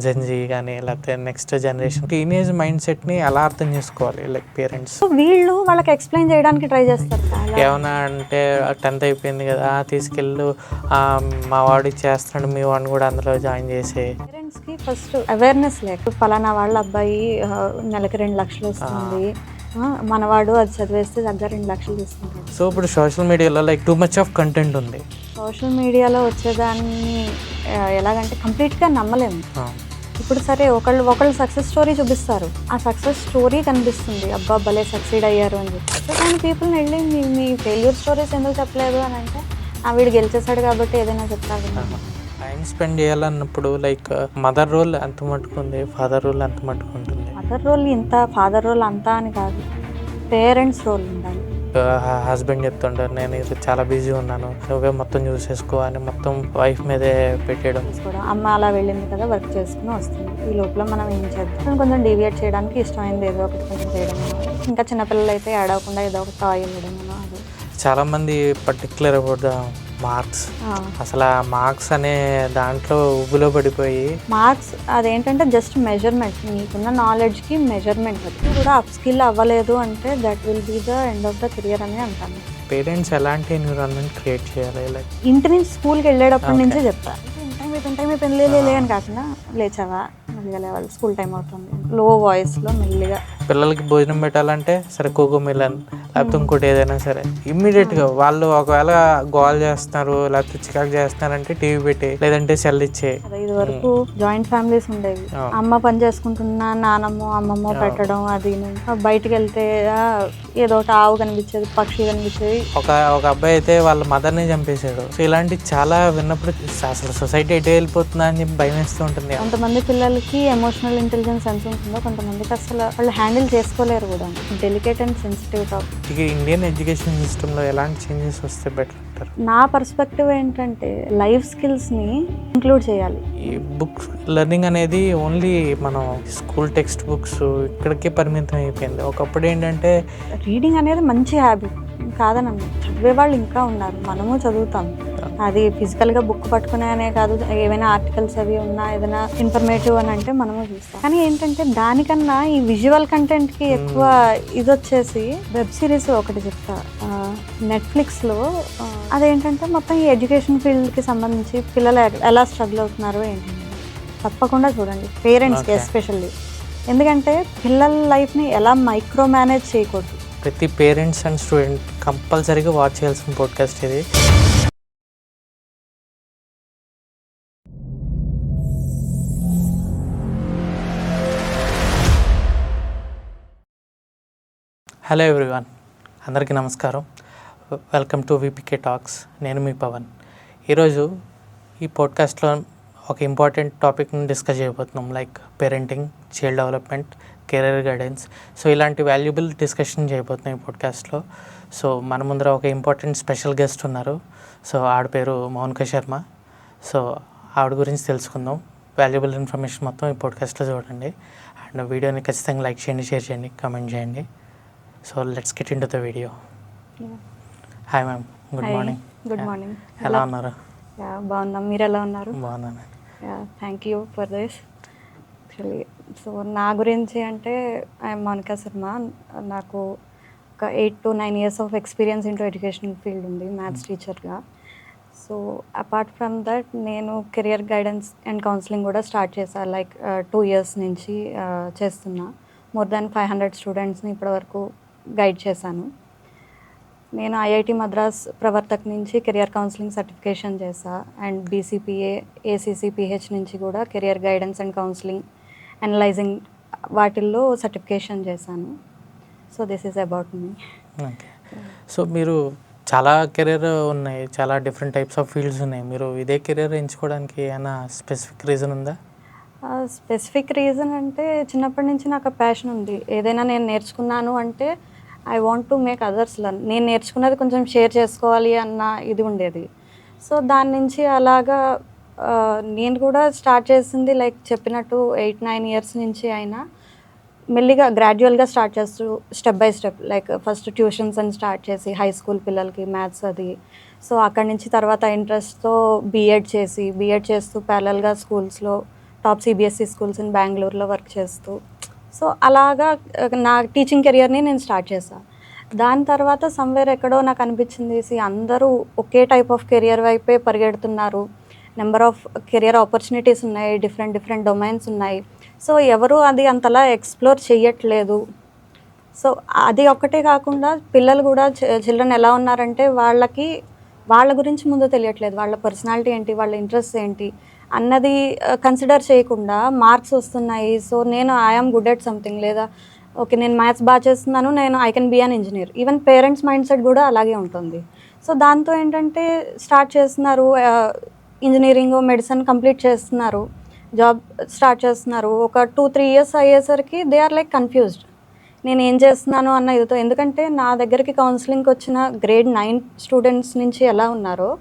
Gen Z కానీ లేకపోతే next generation teenage mind సెట్ని ఎలా అర్థం చేసుకోవాలి లైక్ పేరెంట్స్? సో వీళ్ళు వాళ్ళకి ఎక్స్ప్లెయిన్ చేయడానికి ట్రై చేస్తారు చాలా. ఏమన్నా అంటే 10th అయిపోయింది కదా తీసుకెళ్ళు మా వాడు చేస్తున్నాడు మీ వాడిని కూడా అందులో జాయిన్ చేసే. పేరెంట్స్కి ఫస్ట్ అవేర్నెస్ లేక ఫలానా వాళ్ళ అబ్బాయి నెలకి 2 లక్షలు వస్తుంది, మనవాడు అది చదివేస్తే దగ్గర 2 లక్షలు తీసుకుంటాడు. సో ఇప్పుడు సోషల్ మీడియాలో like too much of content ఉంది. సోషల్ మీడియాలో వచ్చేదాన్ని ఎలాగంటే కంప్లీట్గా నమ్మలేము. ఇప్పుడు సరే ఒకళ్ళు సక్సెస్ స్టోరీ చూపిస్తారు, ఆ సక్సెస్ స్టోరీ కనిపిస్తుంది, అబ్బా భలే సక్సీడ్ అయ్యారు అని చెప్పి. సో కానీ పీపుల్ని వెళ్ళి మీ ఫెయిల్యూర్ స్టోరీస్ ఎందుకు చెప్పలేదు అని అంటే వీడు గెలిచేశాడు కాబట్టి ఏదైనా చెప్తారు. టైం స్పెండ్ చేయాలన్నప్పుడు లైక్ మదర్ రోల్ ఎంత మట్టుకుంది, ఫాదర్ రోల్ ఎంత మట్టుకుంటుంది? మదర్ రోల్ ఇంత, ఫాదర్ రోల్ అంతా అని కాదు, పేరెంట్స్ రోల్ ఉండాలి. హస్బెండ్ చెప్తుంటారు నేను ఇది చాలా బిజీ ఉన్నాను, నువ్వే మొత్తం చూసేసుకో అని మొత్తం వైఫ్ మీదే పెట్టేయడం. అమ్మ అలా వెళ్ళింది కదా వర్క్ చేసుకుని వస్తుంది, ఈ లోపల మనం ఏం చేద్దాం, కొంచెం డీవియేట్ చేయడానికి ఇష్టమైంది ఏదో ఒకటి కొంచెం చేయడం. ఇంకా చిన్నపిల్లలు అయితే ఏడవకుండా ఏదో ఒక టాయ్ ఇవ్వడం. అది చాలా మంది పర్టికులర్ అబౌట్ ద మార్క్స్, అసలు ఆ మార్క్స్ అనే దాంట్లో ఉబ్బులో పడిపోయి మార్క్స్ అదేంటంటే జస్ట్ మెజర్మెంట్, నీకున్న నాలెడ్జ్కి మెజర్మెంట్. అది కూడా అప్ స్కిల్ అవ్వలేదు అంటే that will be the end of the career అని అంటాను. పేరెంట్స్ ఎలాంటి ఎన్విరాన్మెంట్ క్రియేట్ చేయాలి? లైక్ ఇంటి నుంచి స్కూల్కి వెళ్ళేటప్పటి నుంచి చెప్తా, టైం అయిపోయింది లే అని కాకుండా లేచావా మెల్లిగా లేవాలి, స్కూల్ టైం అవుతుంది, లో వాయిస్లో మెల్లిగా. పిల్లలకి భోజనం పెట్టాలంటే సరే కోకో మిలన్ లేకపోతే ఇంకోటి ఏదైనా సరే ఇమ్మీడియట్గా వాళ్ళు ఒకవేళ గోల్ చేస్తున్నారు లేకపోతే చికాకు చేస్తున్నారంటే టీవీ పెట్టి లేదంటే సెల్ ఇచ్చే. ఇది వరకు జాయింట్ ఫ్యామిలీస్ ఉండేవి, అమ్మ పని చేసుకుంటున్నా నానమ్మ అమ్మమ్మ పెట్టడం, అది బయటికి వెళ్తే ఏదో ఒకటి ఆవు కనిపించేది, పక్షి కనిపించేది. ఒక అబ్బాయి అయితే వాళ్ళ మదర్ని చంపేశాడు. సో ఇలాంటి చాలా విన్నప్పుడు అసలు సొసైటీ ఎటే వెళ్ళిపోతుందా అని చెప్పి భయం వేస్తూ ఉంటుంది. కొంతమంది పిల్లలకి ఎమోషనల్ ఇంటెలిజెన్స్ ఎంత ఉంటుందో కొంతమందికి అసలు వాళ్ళు హ్యాండిల్ చేసుకోలేరు కూడా. Delicate and sensitive topic. ఇక ఇండియన్ ఎడ్యుకేషన్ సిస్టంలో ఎలాంటి చేంజెస్ వస్తే బెటర్ అంటారు? నా పర్స్పెక్టివ్ ఏంటంటే లైఫ్ స్కిల్స్ని ఇంక్లూడ్ చేయాలి. ఈ బుక్స్ లెర్నింగ్ అనేది ఓన్లీ మనం స్కూల్ టెక్స్ట్ బుక్స్ ఇక్కడికే పరిమితం అయిపోయింది. ఒకప్పుడు ఏంటంటే రీడింగ్ అనేది మంచి హ్యాబిట్ కాదనమ్మా, చదివే వాళ్ళు ఇంకా ఉన్నారు, మనము చదువుతాం. అది ఫిజికల్గా బుక్ పట్టుకునే అనే కాదు, ఏమైనా ఆర్టికల్స్ అవి ఉన్నా ఏదైనా ఇన్ఫర్మేటివ్ అని అంటే మనము చూస్తాం. కానీ ఏంటంటే దానికన్నా ఈ విజువల్ కంటెంట్కి ఎక్కువ ఇది వచ్చేసి వెబ్ సిరీస్ ఒకటి చెప్తా, నెట్ఫ్లిక్స్లో. అదేంటంటే మొత్తం ఈ ఎడ్యుకేషన్ ఫీల్డ్కి సంబంధించి పిల్లలు ఎలా స్ట్రగుల్ అవుతున్నారో ఏంటంటే తప్పకుండా చూడండి, పేరెంట్స్కి ఎస్పెషల్లీ. ఎందుకంటే పిల్లల లైఫ్ని ఎలా మైక్రో మేనేజ్ చేయకూడదు. ప్రతి పేరెంట్స్ అండ్ స్టూడెంట్ కంపల్సరీగా వాచ్ చేయాల్సిన పాడ్కాస్ట్ ఇది. హలో ఎవ్రీవన్, అందరికీ నమస్కారం. Welcome to VPK talks. నేను మీ పవన్. ఈరోజు ఈ పాడ్కాస్ట్లో ఒక ఇంపార్టెంట్ టాపిక్ని డిస్కస్ చేయబోతున్నాం, like parenting, child development, career guidance. So ఇలాంటి వాల్యుబుల్ డిస్కషన్ చేయబోతున్నాం ఈ పాడ్కాస్ట్లో. సో మన ముందర ఒక ఇంపార్టెంట్ స్పెషల్ గెస్ట్ ఉన్నారు. సో ఆవిడ పేరు మౌనిక శర్మ. సో ఆవిడ గురించి తెలుసుకుందాం. వాల్యుబుల్ ఇన్ఫర్మేషన్ మొత్తం ఈ పాడ్కాస్ట్లో చూడండి. అండ్ వీడియోని ఖచ్చితంగా లైక్ చేయండి, షేర్ చేయండి, కామెంట్ చేయండి. So let's get into the video. Hi ma'am, good morning. Good morning. ఎలా ఉన్నారు? బాగున్నాం, మీరు ఎలా ఉన్నారు? బాగున్నాను. Thank you for this. Actually so నా గురించి అంటే ఐఎమ్ మౌనిక శర్మ. నాకు ఒక 8 to 9 years of experience into education field ఉంది, మ్యాథ్స్ టీచర్గా. సో అపార్ట్ ఫ్రమ్ దట్ నేను కెరియర్ గైడెన్స్ అండ్ కౌన్సిలింగ్ కూడా స్టార్ట్ చేశాను. లైక్ 2 years నుంచి చేస్తున్నా. మోర్ దాన్ 500 స్టూడెంట్స్ని ఇప్పటివరకు గైడ్ చేశాను. నేను ఐఐటి మద్రాస్ ప్రవర్తక్ నుంచి కెరియర్ కౌన్సిలింగ్ సర్టిఫికేషన్ చేశా. అండ్ బీసీపీఏ, ఏసీసీపీహెచ్ నుంచి కూడా career guidance and counselling, analysing వాటిల్లో సర్టిఫికేషన్ చేశాను. So this is about me. Okay. So మీరు చాలా కెరీర్ ఉన్నాయి, చాలా డిఫరెంట్ టైప్స్ ఆఫ్ ఫీల్డ్స్ ఉన్నాయి. మీరు ఇదే కెరీర్ ఎంచుకోవడానికి ఏమైనా స్పెసిఫిక్ రీజన్ ఉందా? స్పెసిఫిక్ రీజన్ అంటే చిన్నప్పటి నుంచి నాకు ప్యాషన్ ఉంది. ఏదైనా నేను నేర్చుకున్నాను అంటే I want to make others learn. నేను నేర్చుకున్నది కొంచెం షేర్ చేసుకోవాలి అన్న ఇది ఉండేది. సో దాని నుంచి అలాగా నేను కూడా స్టార్ట్ చేసింది లైక్ చెప్పినట్టు 8-9 years నుంచి అయినా మెల్లిగా గ్రాడ్యువల్గా స్టార్ట్ చేస్తూ step by step, like first tuitions అని స్టార్ట్ చేసి హై స్కూల్ పిల్లలకి మ్యాథ్స్ అది. సో అక్కడి నుంచి తర్వాత ఇంట్రెస్ట్తో బీఎడ్ చేస్తూ ప్యారలల్గా స్కూల్స్లో టాప్ సిబిఎస్ఈ స్కూల్స్ ఇన్ బెంగళూరులో వర్క్ చేస్తూ, సో అలాగా నా టీచింగ్ కెరియర్ని నేను స్టార్ట్ చేశాను. దాని తర్వాత సమ్వేర్ ఎక్కడో నాకు అనిపించింది, అందరూ ఒకే టైప్ ఆఫ్ కెరియర్ వైపే పరిగెడుతున్నారు, నెంబర్ ఆఫ్ కెరియర్ ఆపర్చునిటీస్ ఉన్నాయి, డిఫరెంట్ డొమైన్స్ ఉన్నాయి, సో ఎవరు అది అంతలా ఎక్స్ప్లోర్ చేయట్లేదు. సో అది ఒక్కటే కాకుండా పిల్లలు కూడా చిల్డ్రన్ ఎలా ఉన్నారంటే వాళ్ళ గురించి ముందు తెలియట్లేదు, వాళ్ళ పర్సనాలిటీ ఏంటి, వాళ్ళ ఇంట్రెస్ట్ ఏంటి అన్నది కన్సిడర్ చేయకుండా మార్క్స్ వస్తున్నాయి, సో నేను ఐఆమ్ గుడ్ ఎట్ సంథింగ్, లేదా ఓకే నేను మ్యాథ్స్ బాగా చేస్తున్నాను, నేను I can be an engineer. Even parents mindset కూడా అలాగే ఉంటుంది. సో దాంతో ఏంటంటే స్టార్ట్ చేస్తున్నారు, ఇంజనీరింగ్ మెడిసిన్ కంప్లీట్ చేస్తున్నారు, జాబ్ స్టార్ట్ చేస్తున్నారు. ఒక 2-3 ఇయర్స్ అయ్యేసరికి దే ఆర్ లైక్ కన్ఫ్యూజ్డ్, నేను ఏం చేస్తున్నాను అన్న ఇదితో. ఎందుకంటే నా దగ్గరికి కౌన్సిలింగ్కి వచ్చిన గ్రేడ్ 9 స్టూడెంట్స్ నుంచి ఎలా ఉన్నారో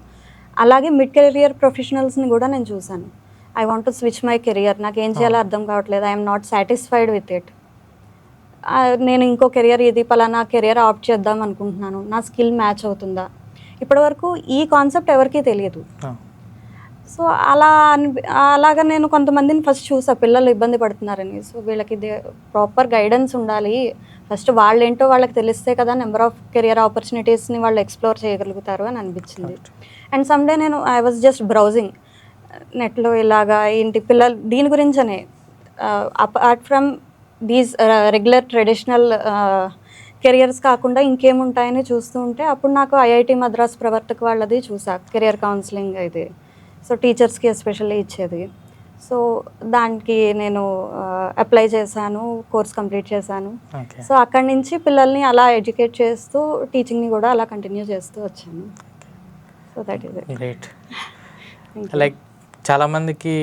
అలాగే మిడ్ కెరియర్ ప్రొఫెషనల్స్ని కూడా నేను చూశాను. I want to switch my career, నాకు ఏం చేయాలో అర్థం కావట్లేదు, I'm not satisfied with it, నేను ఇంకో కెరియర్ ఇది పలానా కెరియర్ ఆప్ట్ చేద్దాం అనుకుంటున్నాను, నా స్కిల్ మ్యాచ్ అవుతుందా. ఇప్పటివరకు ఈ కాన్సెప్ట్ ఎవరికీ తెలియదు. సో అలాగా నేను కొంతమందిని ఫస్ట్ చూసా, పిల్లలు ఇబ్బంది పడుతున్నారని. సో వీళ్ళకి ప్రాపర్ గైడెన్స్ ఉండాలి, ఫస్ట్ వాళ్ళేంటో వాళ్ళకి తెలిస్తే కదా నెంబర్ ఆఫ్ కెరియర్ ఆపర్చునిటీస్ని వాళ్ళు ఎక్స్ప్లోర్ చేయగలుగుతారు అని అనిపించింది. అండ్ సమ్డే నేను ఐ వాజ్ జస్ట్ బ్రౌజింగ్ నెట్లో, ఇలాగా ఏంటి పిల్లలు దీని గురించనే, apart from these regular traditional careers కాకుండా ఇంకేముంటాయని చూస్తూ ఉంటే అప్పుడు నాకు ఐఐటి మద్రాస్ ప్రవర్తక వాళ్ళది చూసా, కెరియర్ కౌన్సిలింగ్ అయితే. సో టీచర్స్కి ఎస్పెషల్లీ ఇచ్చేది. సో దానికి నేను అప్లై చేశాను, కోర్స్ కంప్లీట్ చేశాను. సో అక్కడి నుంచి పిల్లల్ని అలా ఎడ్యుకేట్ చేస్తూ టీచింగ్ని కూడా అలా కంటిన్యూ చేస్తూ వచ్చాను. So that is it. Great. Like చాలామందికి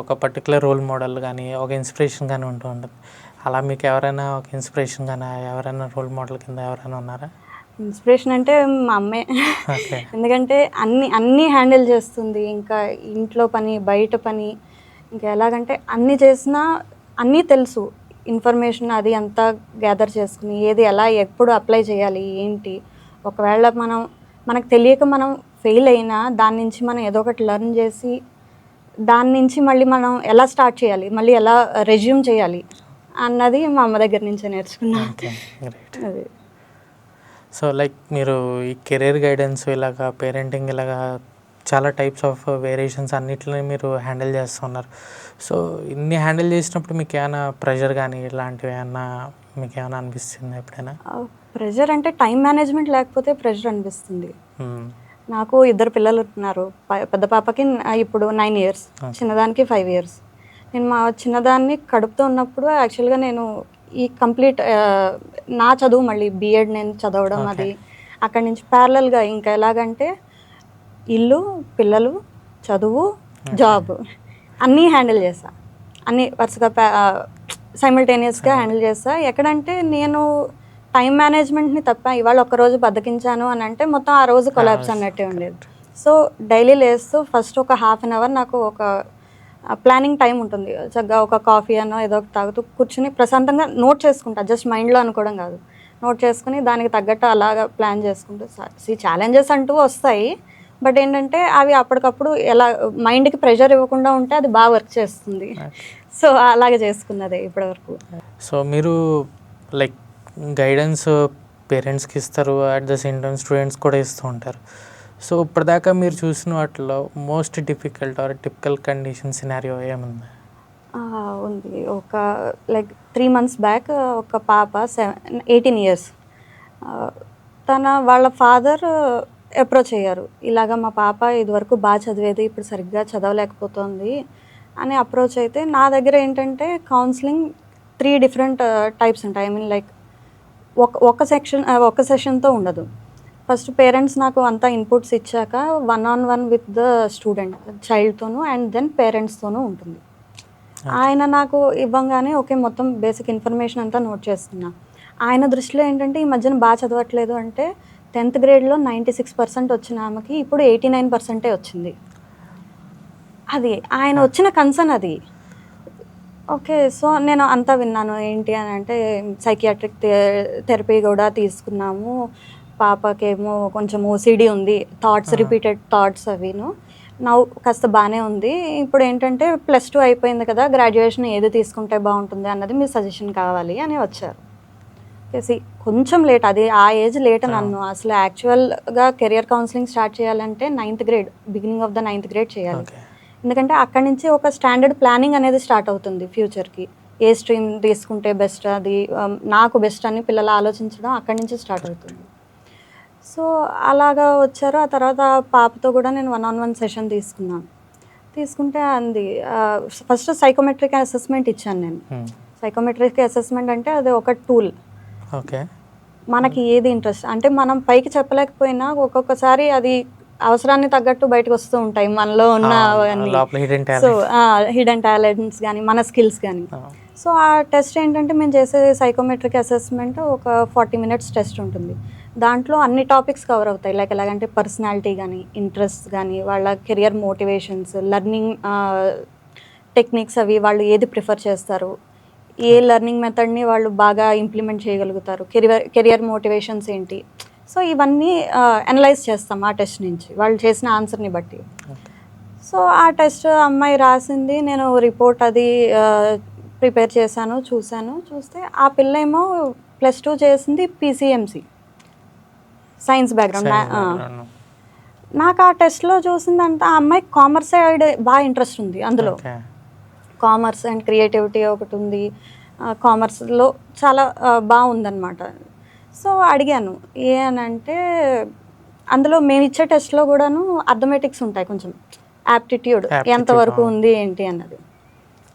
ఒక పర్టికులర్ రోల్ మోడల్ కానీ ఒక ఇన్స్పిరేషన్ కానీ ఉంటూ ఉంటుంది. అలా మీకు ఎవరైనా ఒక ఇన్స్పిరేషన్ కానీ ఎవరైనా రోల్ మోడల్ కింద ఎవరైనా ఉన్నారా? ఇన్స్పిరేషన్ అంటే మా అమ్మే. ఎందుకంటే అన్నీ హ్యాండిల్ చేస్తుంది, ఇంకా ఇంట్లో పని బయట పని, ఇంకా ఎలాగంటే అన్నీ చేసినా అన్నీ తెలుసు, ఇన్ఫర్మేషన్ అది అంతా గ్యాదర్ చేసుకుని ఏది ఎలా ఎప్పుడు అప్లై చేయాలి ఏంటి. ఒకవేళ మనకు తెలియక మనం ఫెయిల్ అయినా దాని నుంచి మనం ఏదో ఒకటి లెర్న్ చేసి దాని నుంచి మళ్ళీ మనం ఎలా స్టార్ట్ చేయాలి, మళ్ళీ ఎలా రెజ్యూమ్ చేయాలి అన్నది మా అమ్మ దగ్గర నుంచే నేర్చుకున్నాను. అది. సో లైక్ మీరు ఈ కెరీర్ గైడెన్స్ ఇలాగా పేరెంటింగ్ ఇలాగా చాలా టైప్స్ ఆఫ్ వేరియేషన్స్ అన్నిటిని మీరు హ్యాండిల్ చేస్తున్నారు. సో ఇన్ని హ్యాండిల్ చేసినప్పుడు మీకు ఏమైనా ప్రెషర్ కానీ ఇలాంటివి ఏమన్నా మీకు ఏమైనా అనిపిస్తుంది ఎప్పుడైనా? ప్రెషర్ అంటే టైం మేనేజ్మెంట్ లేకపోతే ప్రెషర్ అనిపిస్తుంది. నాకు 2 పిల్లలు ఉన్నారు. పెద్ద పాపకి ఇప్పుడు 9 ఇయర్స్, చిన్నదానికి 5 ఇయర్స్. నేను మా చిన్నదాన్ని కడుపుతో ఉన్నప్పుడు యాక్చువల్గా నేను ఈ కంప్లీట్ నా చదువు మళ్ళీ బీఎడ్ నేను చదవడం, అది అక్కడి నుంచి ప్యారలల్గా ఇంకా ఎలాగంటే ఇల్లు, పిల్లలు, చదువు, జాబ్ అన్నీ హ్యాండిల్ చేస్తా, అన్నీ వరుసగా సైమల్టేనియస్గా హ్యాండిల్ చేస్తా. ఎక్కడంటే నేను టైం మేనేజ్మెంట్ని తప్ప ఇవాళ ఒక్కరోజు బద్దకించాను అని అంటే మొత్తం ఆ రోజు కొలాప్స్ అన్నట్టే ఉండేది. సో డైలీ లేస్తూ ఫస్ట్ ఒక ½ అన్ అవర్ నాకు ఒక ప్లానింగ్ టైం ఉంటుంది, చక్కగా ఒక కాఫీ అనో ఏదో ఒకటి తాగుతూ కూర్చుని ప్రశాంతంగా నోట్ చేసుకుంటా, జస్ట్ మైండ్లో అనుకోవడం కాదు, నోట్ చేసుకుని దానికి తగ్గట్టు అలాగా ప్లాన్ చేసుకుంటూ. ఛాలెంజెస్ అంటూ వస్తాయి, బట్ ఏంటంటే అవి అప్పటికప్పుడు ఎలా మైండ్కి ప్రెషర్ ఇవ్వకుండా ఉంటే అది బాగా వర్క్ చేస్తుంది. సో అలాగే చేసుకున్నదే ఇప్పటివరకు. సో మీరు లైక్ గైడెన్స్ పేరెంట్స్కి ఇస్తారు, at the same time students కూడా ఇస్తూ ఉంటారు. సో ఇప్పటిదాకా మీరు చూసిన వాటిలో most difficult or typical condition scenario ఏముంది? ఉంది. ఒక లైక్ 3 months బ్యాక్ ఒక పాప 18 ఇయర్స్, వాళ్ళ ఫాదర్ అప్రోచ్ అయ్యారు, ఇలాగ మా పాప ఇదివరకు బాగా చదివేది ఇప్పుడు సరిగ్గా చదవలేకపోతుంది అని అప్రోచ్ అయితే. నా దగ్గర ఏంటంటే కౌన్సిలింగ్ 3 డిఫరెంట్ టైప్స్ ఉంటాయి. ఐ మీన్ లైక్ ఒక సెషన్తో ఉండదు. ఫస్ట్ పేరెంట్స్ నాకు అంతా ఇన్పుట్స్ ఇచ్చాక 1-on-1 విత్ ద స్టూడెంట్, చైల్డ్తోనూ అండ్ దెన్ పేరెంట్స్తోనూ ఉంటుంది. ఆయన నాకు ఇవ్వంగానే ఓకే మొత్తం బేసిక్ ఇన్ఫర్మేషన్ అంతా నోట్ చేస్తున్నా. ఆయన దృష్టిలో ఏంటంటే ఈ మధ్యన బాగా చదవట్లేదు అంటే 10th గ్రేడ్లో 96% వచ్చిన ఆమెకి ఇప్పుడు 89% వచ్చింది. అది ఆయన వచ్చిన కన్సర్న్ అది. ఓకే, సో నేను అంతా విన్నాను, ఏంటి అని అంటే సైకియాట్రిక్ థెరపీ కూడా తీసుకున్నాము, పాపకేమో కొంచెం ఓసిడి ఉంది, రిపీటెడ్ థాట్స్ అవిను, నా కాస్త బాగానే ఉంది, ఇప్పుడు ఏంటంటే +2 అయిపోయింది కదా, గ్రాడ్యుయేషన్ ఏది తీసుకుంటే బాగుంటుంది అన్నది మీ సజెషన్ కావాలి అని వచ్చారు. ఓకే, కొంచెం లేట్, అది ఆ ఏజ్ లేట్ నన్ను అసలు యాక్చువల్గా కెరియర్ కౌన్సిలింగ్ స్టార్ట్ చేయాలంటే 9th grade, beginning of the 9th grade చేయాలి. ఎందుకంటే అక్కడి నుంచి ఒక స్టాండర్డ్ ప్లానింగ్ అనేది స్టార్ట్ అవుతుంది ఫ్యూచర్కి. ఏ స్ట్రీమ్ తీసుకుంటే బెస్ట్, అది నాకు బెస్ట్ అని పిల్లలు ఆలోచించడం అక్కడి నుంచి స్టార్ట్ అవుతుంది. సో అలాగా వచ్చారు. ఆ తర్వాత పాపతో కూడా నేను 1-on-1 సెషన్ తీసుకున్నాను. తీసుకుంటే అంది ఫస్ట్ సైకోమెట్రిక్ అసెస్మెంట్ ఇచ్చాను నేను. సైకోమెట్రిక్ అసెస్మెంట్ అంటే అది ఒక టూల్. ఓకే, మనకి ఏది ఇంట్రెస్ట్ అంటే మనం పైకి చెప్పలేకపోయినా ఒక్కొక్కసారి అది అవసరాన్ని తగ్గట్టు బయటకు వస్తూ ఉంటాయి మనలో ఉన్న సో హిడెన్ టాలెంట్స్ కానీ మన స్కిల్స్ కానీ. సో ఆ టెస్ట్ ఏంటంటే మేము చేసే సైకోమెట్రిక్ అసెస్మెంట్ ఒక 40 minutes టెస్ట్ ఉంటుంది. దాంట్లో అన్ని టాపిక్స్ కవర్ అవుతాయి. లైక్ ఎలాగంటే పర్సనాలిటీ కానీ, ఇంట్రెస్ట్ కానీ, వాళ్ళ కెరియర్ మోటివేషన్స్, లెర్నింగ్ టెక్నిక్స్, అవి వాళ్ళు ఏది ప్రిఫర్ చేస్తారు, ఏ లెర్నింగ్ మెథడ్ని వాళ్ళు బాగా ఇంప్లిమెంట్ చేయగలుగుతారు, కెరియర్ మోటివేషన్స్ ఏంటి. సో ఇవన్నీ అనలైజ్ చేస్తాం ఆ టెస్ట్ నుంచి, వాళ్ళు చేసిన ఆన్సర్ని బట్టి. సో ఆ టెస్ట్ అమ్మాయి రాసింది, నేను రిపోర్ట్ అది ప్రిపేర్ చేశాను, చూస్తే ఆ పిల్ల ఏమో +2 చేసింది PCMC సైన్స్ బ్యాక్గ్రౌండ్. నాకు ఆ టెస్ట్లో చూసిందంటే ఆ అమ్మాయి కామర్స్ సైడ్ బాగా ఇంట్రెస్ట్ ఉంది, అందులో కామర్స్ అండ్ క్రియేటివిటీ ఒకటి ఉంది, కామర్స్లో చాలా బాగుందన్నమాట. సో అడిగాను ఏ అని అంటే, అందులో మేము ఇచ్చే టెస్ట్లో కూడాను అర్థమెటిక్స్ ఉంటాయి, కొంచెం యాప్టిట్యూడ్ ఎంతవరకు ఉంది ఏంటి అన్నది.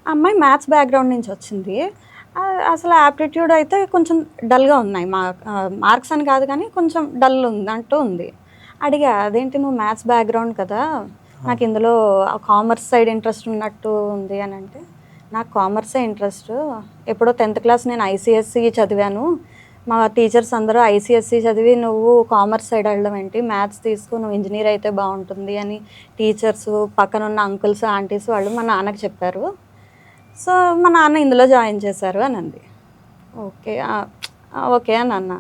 అమ్మాయి మ్యాథ్స్ బ్యాక్గ్రౌండ్ నుంచి వచ్చింది. అసలు యాప్టిట్యూడ్ అయితే కొంచెం డల్గా ఉన్నాయి, మార్క్స్ అని కాదు కానీ కొంచెం డల్ ఉందంటూ ఉంది. అడిగా అదేంటి నువ్వు మ్యాథ్స్ బ్యాక్గ్రౌండ్ కదా, నాకు ఇందులో కామర్స్ సైడ్ ఇంట్రెస్ట్ ఉన్నట్టు ఉంది అని అంటే, నాకు కామర్సే ఇంట్రెస్ట్, ఎప్పుడో 10th క్లాస్ నేను ICSE చదివాను, మా టీచర్స్ అందరూ ICSE చదివి నువ్వు కామర్స్ సైడ్ వెళ్ళడం ఏంటి, మ్యాథ్స్ తీసుకో, నువ్వు ఇంజనీర్ అయితే బాగుంటుంది అని టీచర్స్, పక్కనున్న అంకుల్స్ ఆంటీస్ వాళ్ళు మా నాన్నకి చెప్పారు. సో మా నాన్న ఇందులో జాయిన్ చేశారు అని అంది. ఓకే అని అన్న.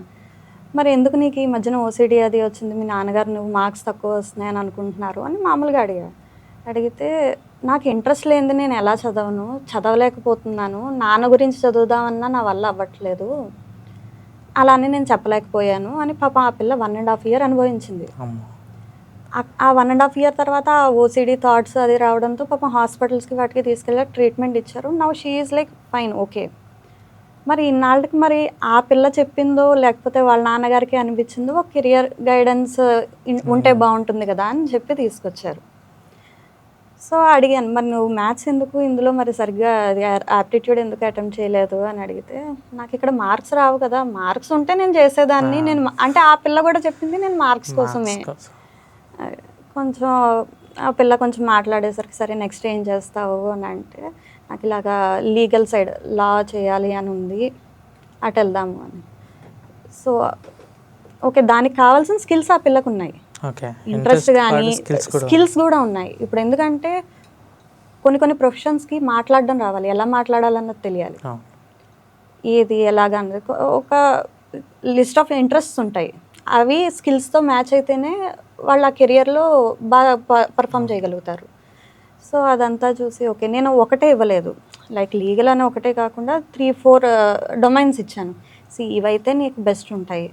మరి ఎందుకు నీకు ఈ మధ్యన OCD అది వచ్చింది, మీ నాన్నగారు నువ్వు మార్క్స్ తక్కువ వస్తున్నాయని అనుకుంటున్నారు అని మామూలుగా అడిగితే, నాకు ఇంట్రెస్ట్ లేనిది నేను ఎలా చదవలేకపోతున్నాను, నాన్న గురించి చదువుదామన్నా నా వల్ల అవ్వట్లేదు, అలానే నేను చెప్పలేకపోయాను అని పాపం ఆ పిల్ల 1.5 year అనుభవించింది. ఆ 1.5 year తర్వాత OCD థాట్స్ అది రావడంతో పాపం హాస్పిటల్స్కి వాటికి తీసుకెళ్ళి ట్రీట్మెంట్ ఇచ్చారు. Now she is like fine, okay. మరి ఇన్నాళ్ళకి మరి ఆ పిల్ల చెప్పిందో లేకపోతే వాళ్ళ నాన్నగారికి అనిపించిందో ఒక కెరియర్ గైడెన్స్ ఉంటే బాగుంటుంది కదా అని చెప్పి తీసుకొచ్చారు. సో అడిగాను, మరి నువ్వు మ్యాథ్స్ ఎందుకు ఇందులో మరి సరిగ్గా యాప్టిట్యూడ్ ఎందుకు అటెంప్ట్ చేయలేదు అని అడిగితే, నాకు ఇక్కడ మార్క్స్ రావు కదా, మార్క్స్ ఉంటే నేను చేసేదాన్ని, నేను అంటే ఆ పిల్ల కూడా చెప్పింది నేను మార్క్స్ కోసమే. కొంచెం ఆ పిల్ల కొంచెం మాట్లాడేసరికి, సరే నెక్స్ట్ ఏం చేస్తావు అని అంటే, నాకు ఇలాగా లీగల్ సైడ్ లా చేయాలి అని ఉంది, అటు వెళ్దాము అని. సో ఓకే, దానికి కావాల్సిన స్కిల్స్ ఆ పిల్లకు ఉన్నాయి, ఇంట్రెస్ట్ కానీ స్కిల్స్ కూడా ఉన్నాయి. ఇప్పుడు ఎందుకంటే కొన్ని ప్రొఫెషన్స్కి మాట్లాడడం రావాలి, ఎలా మాట్లాడాలన్నది తెలియాలి, ఏది ఎలాగన్నది ఒక లిస్ట్ ఆఫ్ ఇంట్రెస్ట్స్ ఉంటాయి, అవి స్కిల్స్తో మ్యాచ్ అయితేనే వాళ్ళ కెరియర్లో బాగా పర్ఫామ్ చేయగలుగుతారు. సో అదంతా చూసి ఓకే, నేను ఒకటే ఇవ్వలేదు, లైక్ లీగల్ అని ఒకటే కాకుండా 3-4 డొమైన్స్ ఇచ్చాను. ఇవైతే నీకు బెస్ట్ ఉంటాయి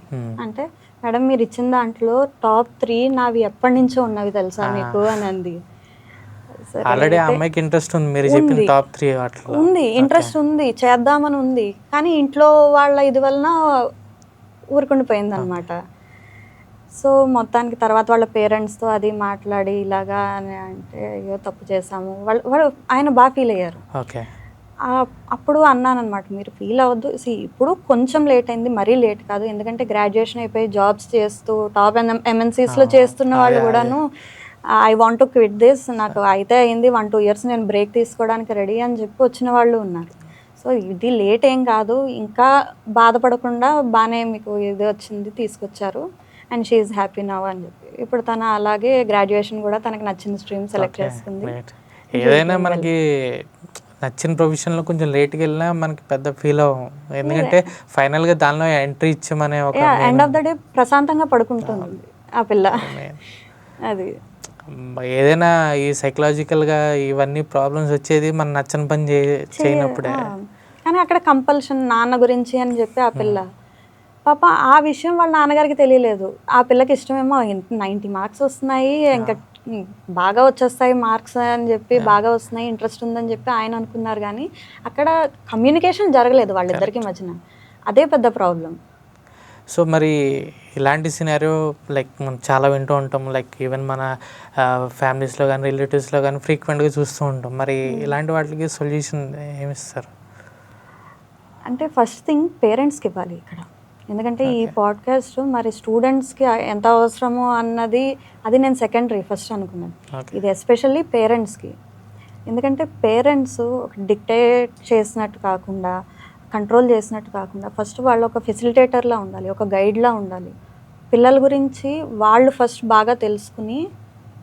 అంటే, మేడం మీరు ఇచ్చిన దాంట్లో టాప్ 3 నావి ఎప్పటి నుంచో ఉన్నవి తెలుసా మీకు అని అంది. ఉంది, ఇంట్రెస్ట్ ఉంది, చేద్దామని ఉంది, కానీ ఇంట్లో వాళ్ళ ఇది వలన ఊరుకుండిపోయింది అనమాట. సో మొత్తానికి తర్వాత వాళ్ళ పేరెంట్స్తో అది మాట్లాడి ఇలాగా అని అంటే, అయ్యో తప్పు చేసాము, వాళ్ళు ఆయన బాగా ఫీల్ అయ్యారు. అప్పుడు అన్నాను అనమాట, మీరు ఫీల్ అవ్వద్దు, ఇప్పుడు కొంచెం లేట్ అయింది, మరీ లేట్ కాదు, ఎందుకంటే గ్రాడ్యుయేషన్ అయిపోయి జాబ్స్ చేస్తూ టాప్ MNCsలో చేస్తున్న వాళ్ళు కూడాను I want to quit this, నాకు అయితే అయింది 1-2 years నేను బ్రేక్ తీసుకోవడానికి రెడీ అని చెప్పి వచ్చిన వాళ్ళు ఉన్నారు. సో ఇది లేట్ ఏం కాదు, ఇంకా బాధపడకుండా బాగానే మీకు ఇది వచ్చింది తీసుకొచ్చారు, and she is happy now అని చెప్పి. ఇప్పుడు తను అలాగే గ్రాడ్యుయేషన్ కూడా తనకి నచ్చిన స్ట్రీమ్ సెలెక్ట్ చేసుకుంది. ఏదైనా మనకి నచ్చిన ప్రొఫెషన్లో కొంచెం లేట్కి వెళ్ళినా మనకి పెద్ద ఫీల్ అవ్వం, ఎందుకంటే ఫైనల్గా దానిలో ఎంట్రీ ఇచ్చామనే ఒక ఎండ్ ఆఫ్ ద డే ప్రశాంతంగా పడుకుంటుంది ఆ పిల్ల. అది ఏదైనా ఈ సైకలాజికల్గా ఇవన్నీ ప్రాబ్లమ్స్ వచ్చేది మన నచ్చని పని చేయనప్పుడే. కానీ అక్కడ కంపల్షన్ నాన్న గురించి అని చెప్పి ఆ పిల్ల పాప ఆ విషయం వాళ్ళ నాన్నగారికి తెలియలేదు. ఆ పిల్లకి ఇష్టమేమో 90 మార్క్స్ వస్తున్నాయి, ఇంకా బాగా వచ్చేస్తాయి మార్క్స్ అని చెప్పి, బాగా వస్తున్నాయి, ఇంట్రెస్ట్ ఉందని చెప్పి ఆయన అనుకున్నారు. కానీ అక్కడ కమ్యూనికేషన్ జరగలేదు వాళ్ళిద్దరికి మధ్యన. అదే పెద్ద ప్రాబ్లం. సో మరి ఇలాంటి సినారియో లైక్ మనం చాలా వింటూ ఉంటాం, లైక్ ఈవెన్ మన ఫ్యామిలీస్లో కానీ రిలేటివ్స్లో కానీ ఫ్రీక్వెంట్గా చూస్తూ ఉంటాం. మరి ఇలాంటి వాటికి సొల్యూషన్ ఏమిస్తారు? అంటే ఫస్ట్ థింగ్ పేరెంట్స్కి ఇవ్వాలి ఇక్కడ. ఎందుకంటే ఈ పాడ్కాస్ట్ మరి స్టూడెంట్స్కి ఎంత అవసరమో అన్నది అది నేను సెకండరీ ఫస్ట్ అనుకున్నాను. ఇది ఎస్పెషల్లీ పేరెంట్స్కి. ఎందుకంటే పేరెంట్స్ ఒక డిక్టేట్ చేసినట్టు కాకుండా, కంట్రోల్ చేసినట్టు కాకుండా ఫస్ట్ వాళ్ళు ఒక ఫెసిలిటేటర్లా ఉండాలి, ఒక గైడ్లా ఉండాలి. పిల్లల గురించి వాళ్ళు ఫస్ట్ బాగా తెలుసుకుని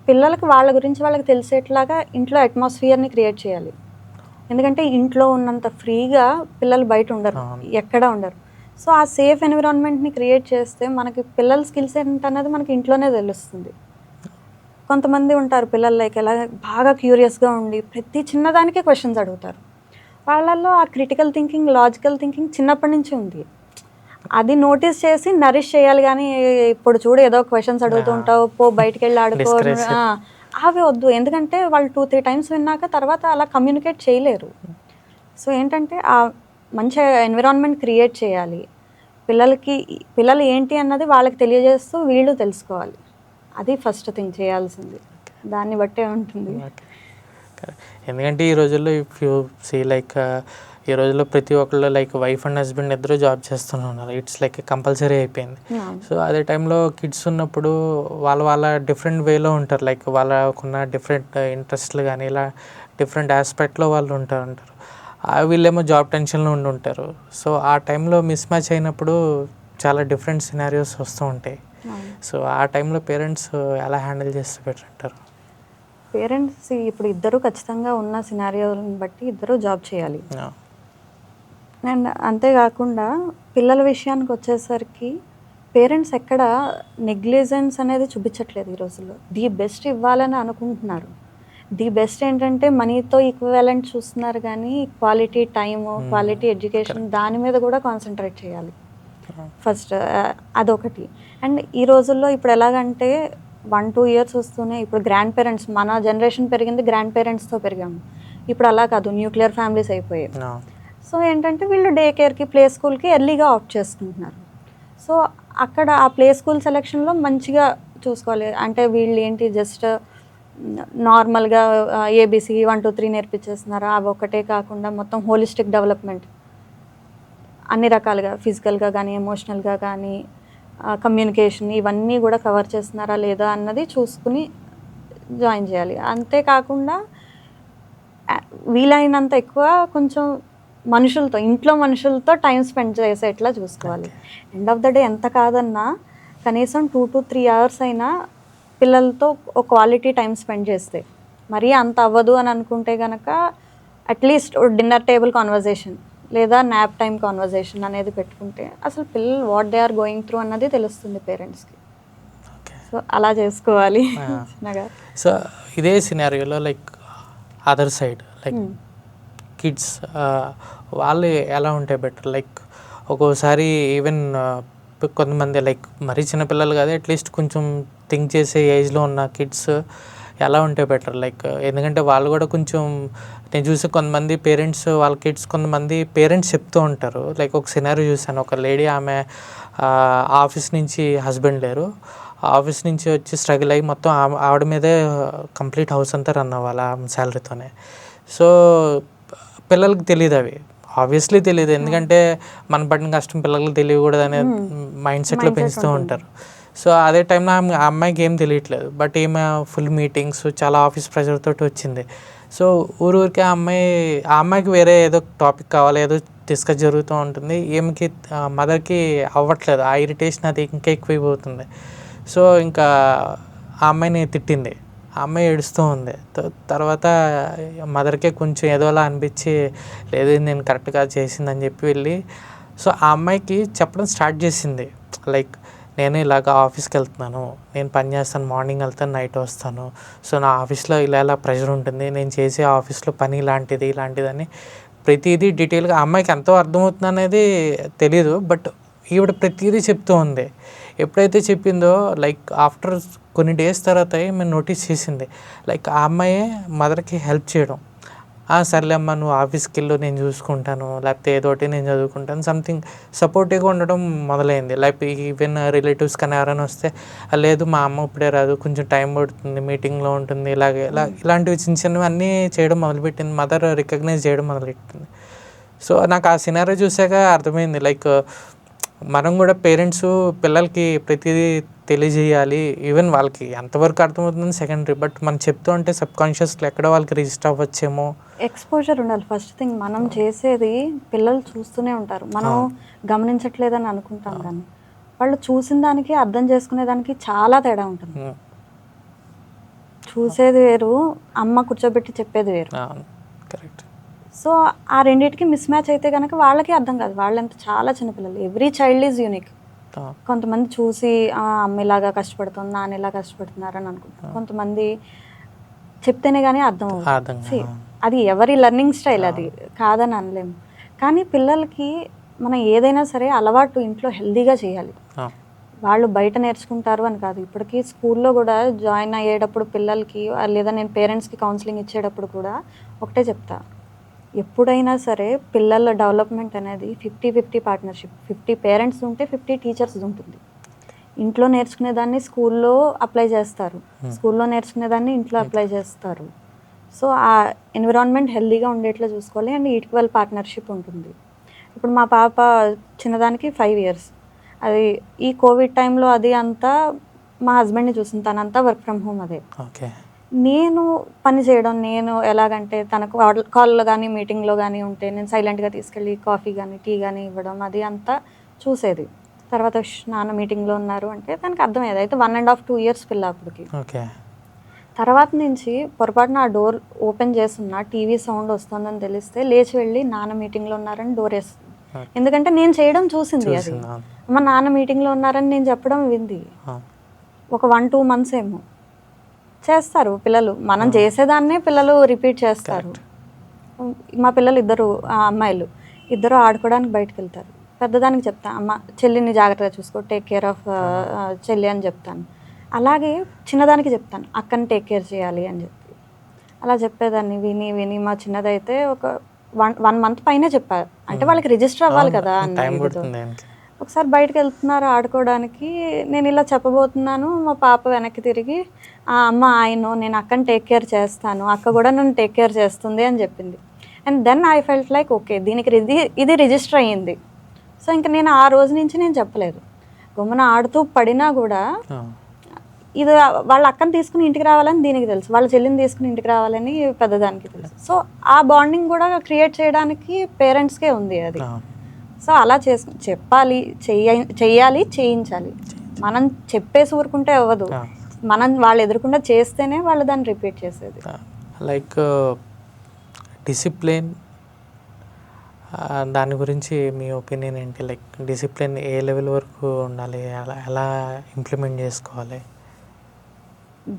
పిల్లలకి వాళ్ళ గురించి వాళ్ళకి తెలిసేట్లాగా ఇంట్లో అట్మాస్ఫియర్ని క్రియేట్ చేయాలి. ఎందుకంటే ఇంట్లో ఉన్నంత ఫ్రీగా పిల్లలు బయట ఉండరు, ఎక్కడ ఉండరు. సో ఆ సేఫ్ ఎన్విరాన్మెంట్ని క్రియేట్ చేస్తే మనకి పిల్లల స్కిల్స్ ఏంటన్నది మనకి ఇంట్లోనే తెలుస్తుంది. కొంతమంది ఉంటారు పిల్లలు లైక్ ఎలా బాగా క్యూరియస్గా ఉండి ప్రతి చిన్నదానికే క్వశ్చన్స్ అడుగుతారు. వాళ్ళల్లో ఆ క్రిటికల్ థింకింగ్, లాజికల్ థింకింగ్ చిన్నప్పటి నుంచి ఉంది. అది నోటీస్ చేసి నరిష్ చేయాలి. కానీ ఇప్పుడు చూడు ఏదో క్వశ్చన్స్ అడుగుతూ ఉంటావు, పో బయటికి వెళ్ళి ఆడుకో, అవి వద్దు. ఎందుకంటే వాళ్ళు 2-3 టైమ్స్ విన్నాక తర్వాత అలా కమ్యూనికేట్ చేయలేరు. సో ఏంటంటే ఆ మంచి ఎన్విరాన్మెంట్ క్రియేట్ చేయాలి. పిల్లలు ఏంటి అన్నది వాళ్ళకి తెలియజేస్తూ వీళ్ళు తెలుసుకోవాలి. అది ఫస్ట్ థింగ్ చేయాల్సింది. దాన్ని బట్టే ఉంటుంది. ఎందుకంటే ఈ రోజుల్లో ఇఫ్ యూ సీ లైక్ ఈ రోజుల్లో ప్రతి ఒక్కళ్ళు లైక్ వైఫ్ అండ్ హస్బెండ్ ఇద్దరు జాబ్ చేస్తూనే ఉన్నారు. ఇట్స్ లైక్ కంపల్సరీ అయిపోయింది. సో అదే టైంలో కిడ్స్ ఉన్నప్పుడు వాళ్ళ డిఫరెంట్ వేలో ఉంటారు. లైక్ వాళ్ళకున్న డిఫరెంట్ ఇంట్రెస్ట్లు కానీ ఇలా డిఫరెంట్ ఆస్పెక్ట్లో వాళ్ళు ఉంటారు. వీళ్ళేమో జాబ్ టెన్షన్లో ఉంటారు. సో ఆ టైంలో మిస్ మ్యాచ్ అయినప్పుడు చాలా డిఫరెంట్ సినారియోస్ వస్తూ ఉంటాయి. సో ఆ టైంలో పేరెంట్స్ ఎలా హ్యాండిల్ చేస్తే బెటర్ అంటారు? పేరెంట్స్ ఇప్పుడు ఇద్దరు ఖచ్చితంగా ఉన్న సినారియోని బట్టి ఇద్దరు జాబ్ చేయాలి. అండ్ అంతేకాకుండా పిల్లల విషయానికి వచ్చేసరికి పేరెంట్స్ ఎక్కడ నెగ్లిజెన్స్ అనేది చూపించట్లేదు ఈ రోజుల్లో. ది బెస్ట్ ఇవ్వాలని అనుకుంటున్నారు. ది బెస్ట్ ఏంటంటే మనీతో ఈక్వలెంట్ చూస్తున్నారు, కానీ క్వాలిటీ టైము, క్వాలిటీ ఎడ్యుకేషన్ దాని మీద కూడా కాన్సన్ట్రేట్ చేయాలి ఫస్ట్. అదొకటి. అండ్ ఈ రోజుల్లో ఇప్పుడు ఎలాగంటే 1-2 ఇయర్స్ వస్తూనే ఇప్పుడు గ్రాండ్ పేరెంట్స్, మన జనరేషన్ పెరిగింది గ్రాండ్ పేరెంట్స్తో పెరిగాము. ఇప్పుడు అలా కాదు, న్యూక్లియర్ ఫ్యామిలీస్ అయిపోయాయి. సో ఏంటంటే వీళ్ళు డే కేర్కి, ప్లే స్కూల్కి ఎర్లీగా ఆప్ట్ చేసుకుంటున్నారు. సో అక్కడ ఆ ప్లే స్కూల్ సెలెక్షన్లో మంచిగా చూసుకోవాలి. అంటే వీళ్ళు ఏంటి జస్ట్ నార్మల్గా ఏబీసీ 1 2 3 నేర్పించేస్తున్నారు. అవి ఒకటే కాకుండా మొత్తం హోలిస్టిక్ డెవలప్మెంట్ అన్ని రకాలుగా ఫిజికల్గా కానీ, ఎమోషనల్గా కానీ, కమ్యూనికేషన్ ఇవన్నీ కూడా కవర్ చేస్తున్నారా లేదా అన్నది చూసుకుని జాయిన్ చేయాలి. అంతేకాకుండా వీలైనంత ఎక్కువ కొంచెం మనుషులతో, ఇంట్లో మనుషులతో టైం స్పెండ్ చేసేట్లా చూసుకోవాలి. ఎండ్ ఆఫ్ ద డే ఎంత కాదన్నా కనీసం 2 to 3 hours అయినా పిల్లలతో ఒక క్వాలిటీ టైం స్పెండ్ చేస్తే, మరీ అంత అవ్వదు అని అనుకుంటే కనుక అట్లీస్ట్ డిన్నర్ టేబుల్ కాన్వర్జేషన్ లేదా న్యాప్ టైం కాన్వర్జేషన్ అనేది పెట్టుకుంటే అసలు పిల్లలు what they are going through అన్నది తెలుస్తుంది పేరెంట్స్కి. సో అలా చేసుకోవాలి. సో ఇదే సినారియోలో like other side like kids వాళ్ళు ఎలా ఉంటే బెటర్? లైక్ ఒక్కోసారి ఈవెన్ కొంతమంది లైక్ మరీ చిన్నపిల్లలు కాదు, అట్లీస్ట్ కొంచెం థింక్ చేసే ఏజ్లో ఉన్న కిడ్స్ ఎలా ఉంటే బెటర్? లైక్ ఎందుకంటే వాళ్ళు కూడా కొంచెం, నేను చూసి కొంతమంది పేరెంట్స్ వాళ్ళ కిడ్స్, కొంతమంది పేరెంట్స్ చెప్తూ ఉంటారు. లైక్ ఒక సినారియో చూసాను, ఒక లేడీ, ఆమె ఆఫీస్ నుంచి హస్బెండ్ లేరు, ఆఫీస్ నుంచి వచ్చి స్ట్రగుల్ అయ్యి మొత్తం ఆవిడ మీదే కంప్లీట్ హౌస్ అంతా రన్ అవ్వాలి ఆమె శాలరీతోనే. సో పిల్లలకి తెలియదు, అవి ఆబ్వియస్లీ తెలియదు, ఎందుకంటే మన పడిన కష్టం పిల్లలకి తెలియకూడదు అనే మైండ్ సెట్లో పెంచుతూ ఉంటారు. సో అదే టైంలో ఆ అమ్మాయికి ఏం తెలియట్లేదు, బట్ ఈమె ఫుల్ మీటింగ్స్, చాలా ఆఫీస్ ప్రెషర్ తోటి వచ్చింది. సో ఊరికి ఆ అమ్మాయికి వేరే ఏదో టాపిక్ కావాలి, ఏదో డిస్కస్ జరుగుతూ ఉంటుంది, ఈమెకి మదర్కి అవ్వట్లేదు, ఆ ఇరిటేషన్ అది ఇంకా ఎక్కువైపోతుంది. సో ఇంకా ఆ అమ్మాయిని తిట్టింది, ఆ అమ్మాయి ఏడుస్తూ ఉంది. తర్వాత మదర్కే కొంచెం ఏదోలా అనిపించి, లేదు నేను కరెక్ట్గా చేసిందని చెప్పి వెళ్ళి, సో ఆ అమ్మాయికి చెప్పడం స్టార్ట్ చేసింది, లైక్ నేను ఇలాగ ఆఫీస్కి వెళ్తున్నాను, నేను పని చేస్తాను, మార్నింగ్ వెళ్తాను, నైట్ వస్తాను, సో నా ఆఫీస్లో ఇలా ప్రెషర్ ఉంటుంది, నేను చేసే ఆఫీస్లో పని ఇలాంటిదని ప్రతిదీ డీటెయిల్గా అమ్మాయికి ఎంతో అర్థమవుతుంది అనేది తెలియదు. బట్ ఈవిడ ప్రతిదీ చెప్తూ ఉంది. ఎప్పుడైతే చెప్పిందో లైక్ ఆఫ్టర్ కొన్ని డేస్ తర్వాత మేము నోటీస్ చేసింది లైక్ ఆ అమ్మాయే మదర్కి హెల్ప్ చేయడం. సర్లే అమ్మ నువ్వు ఆఫీస్కి వెళ్ళు, నేను చూసుకుంటాను, లేకపోతే ఏదోటి నేను చదువుకుంటాను, సంథింగ్ సపోర్టివ్గా ఉండడం మొదలైంది. లైక్ ఈవెన్ రిలేటివ్స్ కానీ ఎవరైనా వస్తే లేదు మా అమ్మ ఇప్పుడే రాదు, కొంచెం టైం పడుతుంది, మీటింగ్లో ఉంటుంది, ఇలాంటివి చిన్నవి అన్నీ చేయడం మొదలుపెట్టింది. మదర్ రికగ్నైజ్ చేయడం మొదలెట్టింది. సో నాకు ఆ సినారియో చూసాక అర్థమైంది లైక్ మనం కూడా పేరెంట్స్ పిల్లలకి ప్రతిదీ తెలియజేయాలి. ఈవెన్ వాళ్ళకి ఎంతవరకు అర్థమవుతుంది సెకండరీ, బట్ మనం చెప్తూ ఉంటే సబ్ కాన్షియస్లో ఎక్కడో వాళ్ళకి రిజిస్టర్ అవ్వచ్చేమో. ఎక్స్పోజర్ ఉండాలి ఫస్ట్ థింగ్. మనం చేసేది పిల్లలు చూస్తూనే ఉంటారు, మనం గమనించట్లేదని అనుకుంటాం, కానీ వాళ్ళు చూసిన దానికి అర్థం చేసుకునే దానికి చాలా తేడా ఉంటుంది. చూసేది వేరు, అమ్మ కూర్చోబెట్టి చెప్పేది వేరు. కరెక్ట్. సో ఆ రెండింటికి మిస్ మ్యాచ్ అయితే కనుక వాళ్ళకి అర్థం కాదు. వాళ్ళంతా చాలా చిన్నపిల్లలు. Every child is unique. కొంతమంది చూసి అమ్మ ఇలాగా కష్టపడుతుంది, నాన్న ఇలా కష్టపడుతున్నారని అనుకుంటారు. కొంతమంది చెప్తేనే కానీ అర్థం అవుతుంది. అది ఎవరి లెర్నింగ్ స్టైల్, అది కాదని అనలేము. కానీ పిల్లలకి మనం ఏదైనా సరే అలవాటు ఇంట్లో హెల్దీగా చేయాలి. వాళ్ళు బయట నేర్చుకుంటారు అని కాదు. ఇప్పటికీ స్కూల్లో కూడా జాయిన్ అయ్యేటప్పుడు పిల్లలకి లేదా నేను పేరెంట్స్కి కౌన్సిలింగ్ ఇచ్చేటప్పుడు కూడా ఒకటే చెప్తా, ఎప్పుడైనా సరే పిల్లల డెవలప్మెంట్ అనేది 50-50 పార్ట్నర్షిప్. 50 పేరెంట్స్ ఉంటే 50 టీచర్స్ ఉంటుంది. ఇంట్లో నేర్చుకునేదాన్ని స్కూల్లో అప్లై చేస్తారు, స్కూల్లో నేర్చుకునేదాన్ని ఇంట్లో అప్లై చేస్తారు. సో ఆ ఎన్విరాన్మెంట్ హెల్దీగా ఉండేట్లా చూసుకోవాలి అండ్ ఈక్వల్ పార్ట్నర్షిప్ ఉంటుంది. ఇప్పుడు మా పాప చిన్నదానికి 5 years. అది ఈ కోవిడ్ టైంలో అది అంతా మా హస్బెండ్ని చూసింది, తనంతా వర్క్ ఫ్రమ్ హోమ్. అదే నేను పని చేయడం, నేను ఎలాగంటే తనకు కాల్లో కానీ మీటింగ్లో కానీ ఉంటే నేను సైలెంట్గా తీసుకెళ్ళి కాఫీ కానీ టీ కానీ ఇవ్వడం, అది అంతా చూసేది. తర్వాత నాన్న మీటింగ్లో ఉన్నారు అంటే తనకు అర్థమయ్యేది. అయితే 1.5-2 years పిల్ల అప్పటికి. తర్వాత నుంచి పొరపాటున ఆ డోర్ ఓపెన్ చేస్తున్నా టీవీ సౌండ్ వస్తుందని తెలిస్తే లేచి వెళ్ళి నాన్న మీటింగ్లో ఉన్నారని డోర్ వేస్తుంది. ఎందుకంటే నేను చేయడం చూసింది. అది అమ్మ నాన్న మీటింగ్లో ఉన్నారని నేను చెప్పడం వింది. ఒక 1-2 months ఏమో చేస్తారు పిల్లలు. మనం చేసేదాన్నే పిల్లలు రిపీట్ చేస్తారు. మా పిల్లలు అమ్మాయిలు ఇద్దరు ఆడుకోవడానికి బయటకు వెళ్తారు. పెద్దదానికి చెప్తా, అమ్మ చెల్లిని జాగ్రత్తగా చూసుకో, టేక్ కేర్ ఆఫ్ చెల్లి అని చెప్తాను. అలాగే చిన్నదానికి చెప్తాను, అక్కని టేక్ కేర్ చేయాలి అని చెప్పి. అలా చెప్పేదాన్ని విని విని మా చిన్నదైతే ఒక 1 month పైనే చెప్పారు. అంటే వాళ్ళకి రిజిస్టర్ అవ్వాలి కదా అన్న. ఒకసారి బయటకు వెళ్తున్నారు ఆడుకోవడానికి, నేను ఇలా చెప్పబోతున్నాను, మా పాప వెనక్కి తిరిగి అమ్మ నేను అక్కని టేక్ కేర్ చేస్తాను, అక్క కూడా నన్ను టేక్ కేర్ చేస్తుంది అని చెప్పింది. And then I felt like okay దీనికి ఇది రిజిస్టర్ అయ్యింది. సో ఇంకా నేను ఆ రోజు నుంచి నేను చెప్పలేదు. గమ్మున ఆడుతూ పడినా కూడా ఇది వాళ్ళ అక్కని తీసుకుని ఇంటికి రావాలని దీనికి తెలుసు, వాళ్ళ చెల్లిని తీసుకుని ఇంటికి రావాలని పెద్దదానికి తెలుసు. సో ఆ బాండింగ్ కూడా క్రియేట్ చేయడానికి పేరెంట్స్కే ఉంది అది. సో అలా చెప్పాలి, చెయ్యాలి, చేయించాలి. మనం చెప్పేసి ఊరుకుంటే అవ్వదు, మనం వాళ్ళు ఎదురకుండా చేస్తేనే వాళ్ళు దాన్ని రిపీట్ చేసేది. లైక్ డిసిప్లిన్, దాని గురించి మీ ఒపీనియన్ ఏంటి? లైక్ డిసిప్లిన్ ఏ లెవెల్ వరకు ఉండాలి, ఎలా ఇంప్లిమెంట్ చేసుకోవాలి?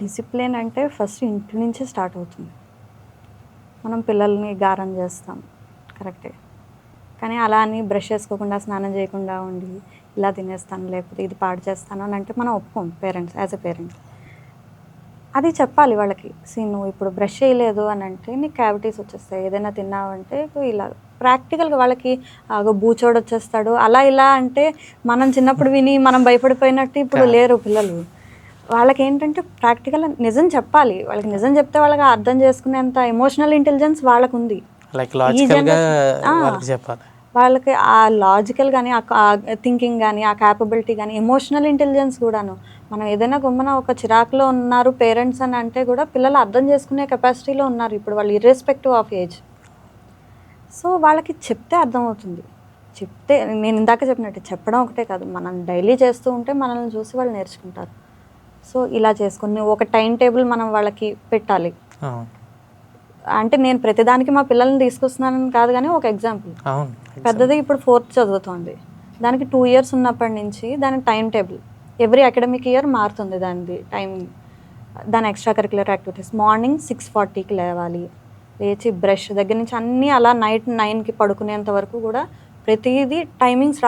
డిసిప్లిన్ అంటే ఫస్ట్ ఇంటి నుంచే స్టార్ట్ అవుతుంది. మనం పిల్లల్ని గారం చేస్తాం, కరెక్టే, కానీ అలా అని బ్రష్ చేసుకోకుండా స్నానం చేయకుండా ఉండి ఇలా తినేస్తాను లేకపోతే ఇది పాడు చేస్తాను అని అంటే మనం ఒప్పుకోం పేరెంట్స్. యాజ్ ఎ పేరెంట్ అది చెప్పాలి వాళ్ళకి. నువ్వు ఇప్పుడు బ్రష్ చేయలేదు అని అంటే నీకు క్యావిటీస్ వచ్చేస్తాయి, ఏదైనా తిన్నావంటే ఇలా ప్రాక్టికల్గా వాళ్ళకి బూచోడు వచ్చేస్తాడు అలా ఇలా అంటే మనం చిన్నప్పుడు విని మనం భయపడిపోయినట్టు ఇప్పుడు లేరు పిల్లలు. వాళ్ళకి ఏంటంటే ప్రాక్టికల్ నిజం చెప్పాలి. వాళ్ళకి నిజం చెప్తే వాళ్ళకి అర్థం చేసుకునేంత ఎమోషనల్ ఇంటెలిజెన్స్ వాళ్ళకు ఉంది. వాళ్ళకి ఆ లాజికల్ కానీ ఆ థింకింగ్ కానీ ఆ క్యాపబిలిటీ కానీ ఎమోషనల్ ఇంటెలిజెన్స్ కూడాను. మనం ఏదైనా గమ్మున ఒక చిరాకులో ఉన్నారు పేరెంట్స్ అని అంటే కూడా పిల్లలు అర్థం చేసుకునే కెపాసిటీలో ఉన్నారు ఇప్పుడు వాళ్ళు, ఇర్రెస్పెక్టివ్ ఆఫ్ ఏజ్. సో వాళ్ళకి చెప్తే అర్థమవుతుంది. చెప్తే నేను ఇందాక చెప్పినట్టు చెప్పడం ఒకటే కాదు, మనం డైలీ చేస్తూ ఉంటే మనల్ని చూసి వాళ్ళు నేర్చుకుంటారు. సో ఇలా చేసుకుని ఒక టైం టేబుల్ మనం వాళ్ళకి పెట్టాలి. అంటే నేను ప్రతిదానికి మా పిల్లల్ని తీసుకొస్తున్నానని కాదు, కానీ ఒక ఎగ్జాంపుల్, పెద్దది ఇప్పుడు 4th చదువుతోంది, దానికి 2 years ఉన్నప్పటి నుంచి దాని time table every academic year మారుతుంది దాని టైమింగ్. దాని ఎక్స్ట్రా కరిక్యులర్ యాక్టివిటీస్ మార్నింగ్ 6:40కి లేవాలి, లేచి బ్రష్ దగ్గర నుంచి అన్నీ అలా నైట్ 9కి పడుకునేంత వరకు కూడా ప్రతిదీ టైమింగ్స్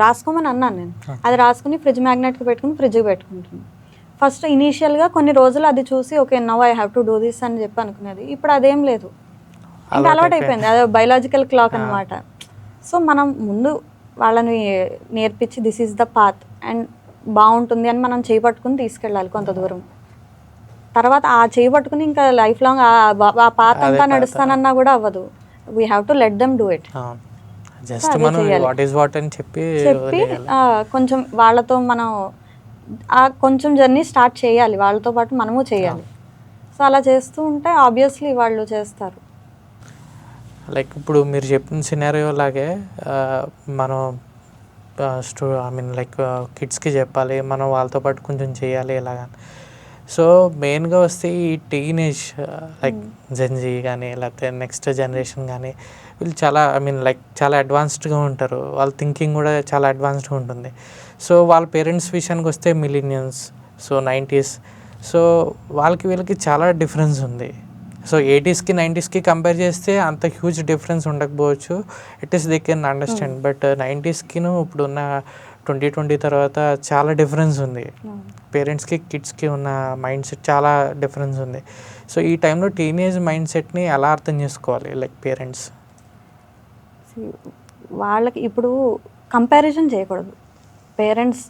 రాసుకోమని అన్నాను నేను. అది రాసుకుని ఫ్రిడ్జ్ మ్యాగ్నెట్కి పెట్టుకుని ఫ్రిడ్జ్కి పెట్టుకుంటున్నాను. ఫస్ట్ ఇనీషియల్గా కొన్ని రోజులు అది చూసి okay now I have to do this అని చెప్పి అనుకునేది. ఇప్పుడు అదేం లేదు, ఇంకా అలవాటు అయిపోయింది. అదే బయలాజికల్ క్లాక్ అనమాట. సో మనం ముందు వాళ్ళని నేర్పించి this is the path and బాగుంటుంది అని మనం చేపట్టుకుని తీసుకెళ్ళాలి కొంత దూరం. తర్వాత ఆ చేపట్టుకుని ఇంకా లైఫ్ లాంగ్ ఆ పాత్ అంతా నడుస్తానన్నా కూడా అవ్వదు. We have to let them do it. Just మనం వాట్ ఈస్ వాట్ అని చెప్పి కొంచెం వాళ్ళతో మనం ఆ కొంచెం జర్నీ స్టార్ట్ చేయాలి, వాళ్ళతో పాటు మనము చేయాలి. సో అలా చేస్తూ ఉంటే ఆబ్వియస్లీ వాళ్ళు చేస్తారు. లైక్ ఇప్పుడు మీరు చెప్పిన సినారియో లాగే మనం ఐ మీన్ లైక్ కిడ్స్కి చెప్పాలి, మనం వాళ్ళతో పాటు కొంచెం చేయాలి ఇలాగా. సో మెయిన్గా వస్తే ఈ టీనేజ్ లైక్ జెన్జీ కానీ లేకపోతే నెక్స్ట్ జనరేషన్ కానీ వీళ్ళు చాలా ఐ మీన్ లైక్ చాలా అడ్వాన్స్డ్గా ఉంటారు, వాళ్ళ థింకింగ్ కూడా చాలా అడ్వాన్స్డ్గా ఉంటుంది. సో వాళ్ళ పేరెంట్స్ విషయానికి వస్తే మిలీనియన్స్, సో 90s, సో వాళ్ళకి వీళ్ళకి చాలా డిఫరెన్స్ ఉంది. సో 80sకి 90sకి కంపేర్ చేస్తే అంత హ్యూజ్ డిఫరెన్స్ ఉండకపోవచ్చు, it is they can understand. But 90sకిను ఇప్పుడున్న 2020 తర్వాత చాలా డిఫరెన్స్ ఉంది. పేరెంట్స్కి కిడ్స్కి ఉన్న మైండ్ సెట్ చాలా డిఫరెన్స్ ఉంది. సో ఈ టైంలో టీనేజ్ మైండ్ సెట్ని ఎలా అర్థం చేసుకోవాలి లైక్ పేరెంట్స్? వాళ్ళకి ఇప్పుడు కంపారిజన్ చేయకూడదు. పేరెంట్స్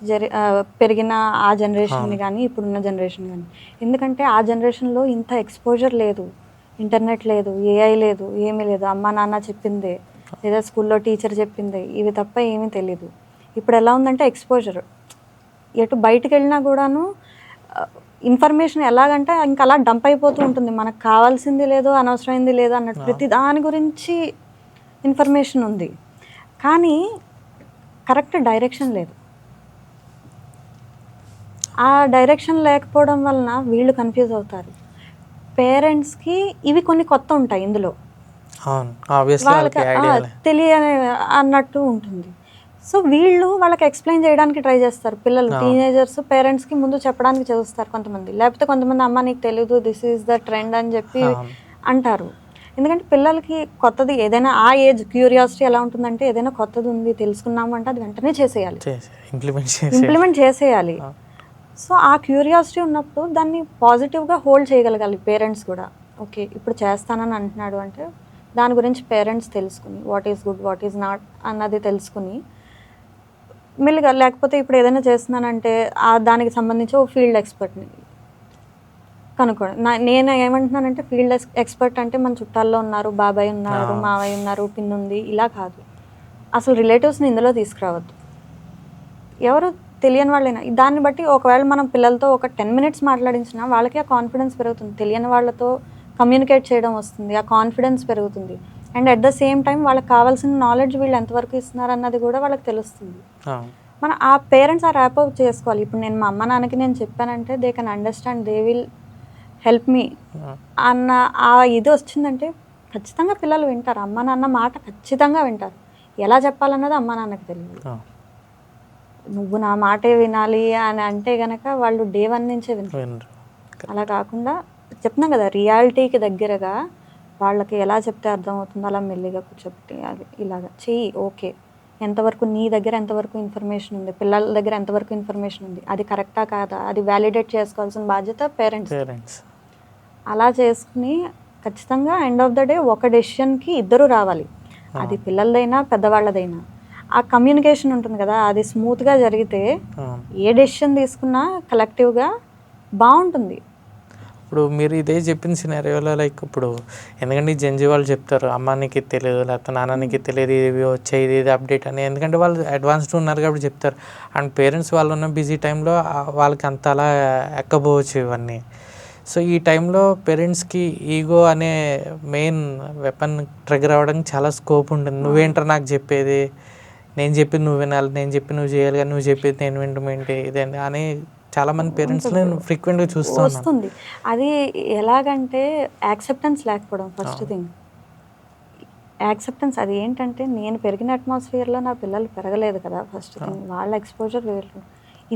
పెరిగిన ఆ జనరేషన్ని కానీ ఇప్పుడున్న జనరేషన్ కానీ. ఎందుకంటే ఆ జనరేషన్లో ఇంత ఎక్స్పోజర్ లేదు, ఇంటర్నెట్ లేదు, ఏఐ లేదు, ఏమీ లేదు. అమ్మ నాన్న చెప్పిందే లేదా స్కూల్లో టీచర్ చెప్పిందే ఇవి తప్ప ఏమీ తెలీదు. ఇప్పుడు ఎలా ఉందంటే ఎక్స్పోజర్, ఎటు బయటకు వెళ్ళినా కూడాను ఇన్ఫర్మేషన్ ఎలాగంటే ఇంకా అలా డంప్ అయిపోతూ ఉంటుంది. మనకు కావాల్సింది లేదో అనవసరమైంది లేదో అన్నట్టు ప్రతి దాని గురించి ఇన్ఫర్మేషన్ ఉంది, కానీ కరెక్ట్ డైరెక్షన్ లేదు. ఆ డైరెక్షన్ లేకపోవడం వలన వీళ్ళు కన్ఫ్యూజ్ అవుతారు. పేరెంట్స్కి ఇవి కొన్ని కొత్త ఉంటాయి, ఇందులో వాళ్ళకి తెలియని అన్నట్టు ఉంటుంది. సో వీళ్ళు వాళ్ళకి ఎక్స్ప్లెయిన్ చేయడానికి ట్రై చేస్తారు. పిల్లలు టీనేజర్స్ పేరెంట్స్కి ముందు చెప్పడానికి చూస్తారు కొంతమంది, లేకపోతే కొంతమంది అమ్మ నీకు తెలీదు దిస్ ఈజ్ ద ట్రెండ్ అని చెప్పి అంటారు. ఎందుకంటే పిల్లలకి కొత్తది ఏదైనా ఆ ఏజ్ క్యూరియాసిటీ ఎలా ఉంటుందంటే ఏదైనా కొత్తది ఉంది తెలుసుకున్నాము అంటే అది వెంటనే చేసేయాలి, ఇంప్లిమెంట్ చేసేయాలి. సో ఆ క్యూరియాసిటీ ఉన్నప్పుడు దాన్ని పాజిటివ్గా హోల్డ్ చేయగలగాలి పేరెంట్స్ కూడా. ఓకే ఇప్పుడు చేస్తానని అంటున్నాడు అంటే దాని గురించి పేరెంట్స్ తెలుసుకుని what is good what is not అన్నది తెలుసుకుని మెల్లిగా, లేకపోతే ఇప్పుడు ఏదైనా చేస్తున్నానంటే దానికి సంబంధించి ఓ ఫీల్డ్ ఎక్స్పర్ట్ని కనుక్కోండి. నేను ఏమంటున్నానంటే ఫీల్డ్ ఎక్స్పర్ట్ అంటే మన చుట్టాల్లో ఉన్నారు, బాబాయ్ ఉన్నారు, మావయ్య ఉన్నారు, పిన్ ఉంది, ఇలా కాదు. అసలు రిలేటివ్స్ని ఇందులో తీసుకురావద్దు, ఎవరు తెలియని వాళ్ళైనా. దాన్ని బట్టి ఒకవేళ మనం పిల్లలతో ఒక 10 minutes మాట్లాడించినా వాళ్ళకి ఆ కాన్ఫిడెన్స్ పెరుగుతుంది, తెలియని వాళ్ళతో కమ్యూనికేట్ చేయడం వస్తుంది, ఆ కాన్ఫిడెన్స్ పెరుగుతుంది. And at the same time వాళ్ళకి కావాల్సిన నాలెడ్జ్ వీళ్ళు ఎంతవరకు ఇస్తున్నారు అన్నది కూడా వాళ్ళకి తెలుస్తుంది. మన ఆ పేరెంట్స్ ఆ ర్యాప్ అప్ చేసుకోవాలి. ఇప్పుడు నేను మా అమ్మ నాన్నకి నేను చెప్పానంటే they can understand, they will help me అన్న ఆ ఇది వచ్చిందంటే ఖచ్చితంగా పిల్లలు వింటారు. అమ్మ నాన్న మాట ఖచ్చితంగా వింటారు. ఎలా చెప్పాలన్నది అమ్మ నాన్నకి తెలియదు. నువ్వు నా మాటే వినాలి అని అంటే గనక వాళ్ళు డే 1 నుంచే వింటారు. అలా కాకుండా చెప్తున్నాం కదా రియాలిటీకి దగ్గరగా వాళ్ళకి ఎలా చెప్తే అర్థమవుతుందో అలా మెల్లిగా కూర్చోబెట్టి అది ఇలాగ చెయ్యి. ఓకే ఎంతవరకు నీ దగ్గర ఎంతవరకు ఇన్ఫర్మేషన్ ఉంది, పిల్లల దగ్గర ఎంతవరకు ఇన్ఫర్మేషన్ ఉంది, అది కరెక్టా కాదా, అది వ్యాలిడేట్ చేసుకోవాల్సిన బాధ్యత పేరెంట్స్. అలా చేసుకుని ఖచ్చితంగా ఎండ్ ఆఫ్ ద డే ఒక డెసిషన్కి ఇద్దరు రావాలి, అది పిల్లలదైనా పెద్దవాళ్ళదైనా. ఆ కమ్యూనికేషన్ ఉంటుంది కదా, అది స్మూత్గా జరిగితే ఏ డెసిషన్ తీసుకున్నా కలెక్టివ్గా బాగుంటుంది. ఇప్పుడు మీరు ఇదే చెప్పిన సినారియోలో లైక్ ఇప్పుడు ఎందుకంటే జెన్జీ వాళ్ళు చెప్తారు అమ్మ నీకు తెలియదు లేకపోతే నాన్న నీకు తెలియదు ఇవి వచ్చాయి ఇది అప్డేట్ అని, ఎందుకంటే వాళ్ళు అడ్వాన్స్డ్ ఉన్నారు కాబట్టి చెప్తారు. అండ్ పేరెంట్స్ వాళ్ళు ఉన్న బిజీ టైంలో వాళ్ళకి అంత అలా ఎక్కబోవచ్చు ఇవన్నీ. సో ఈ టైంలో పేరెంట్స్కి ఈగో అనే మెయిన్ వెపన్ ట్రిగర్ అవ్వడానికి చాలా స్కోప్ ఉంటుంది. నువ్వేంటారు నాకు చెప్పేది, నేను చెప్పింది నువ్వు వినాలి, నేను చెప్పి నువ్వు చేయాలి, కానీ నువ్వు చెప్పేది నేను వింటమేంటి ఇదేంటి అని చాలామంది పేరెంట్స్ నేను ఫ్రీక్వెంట్గా చూస్తాను. వస్తుంది అది ఎలాగంటే యాక్సెప్టెన్స్ లేకపోవడం ఫస్ట్ థింగ్. యాక్సెప్టెన్స్ అది ఏంటంటే నేను పెరిగిన అట్మాస్ఫియర్లో నా పిల్లలు పెరగలేదు కదా ఫస్ట్ థింగ్, వాళ్ళ ఎక్స్పోజర్ వేరు.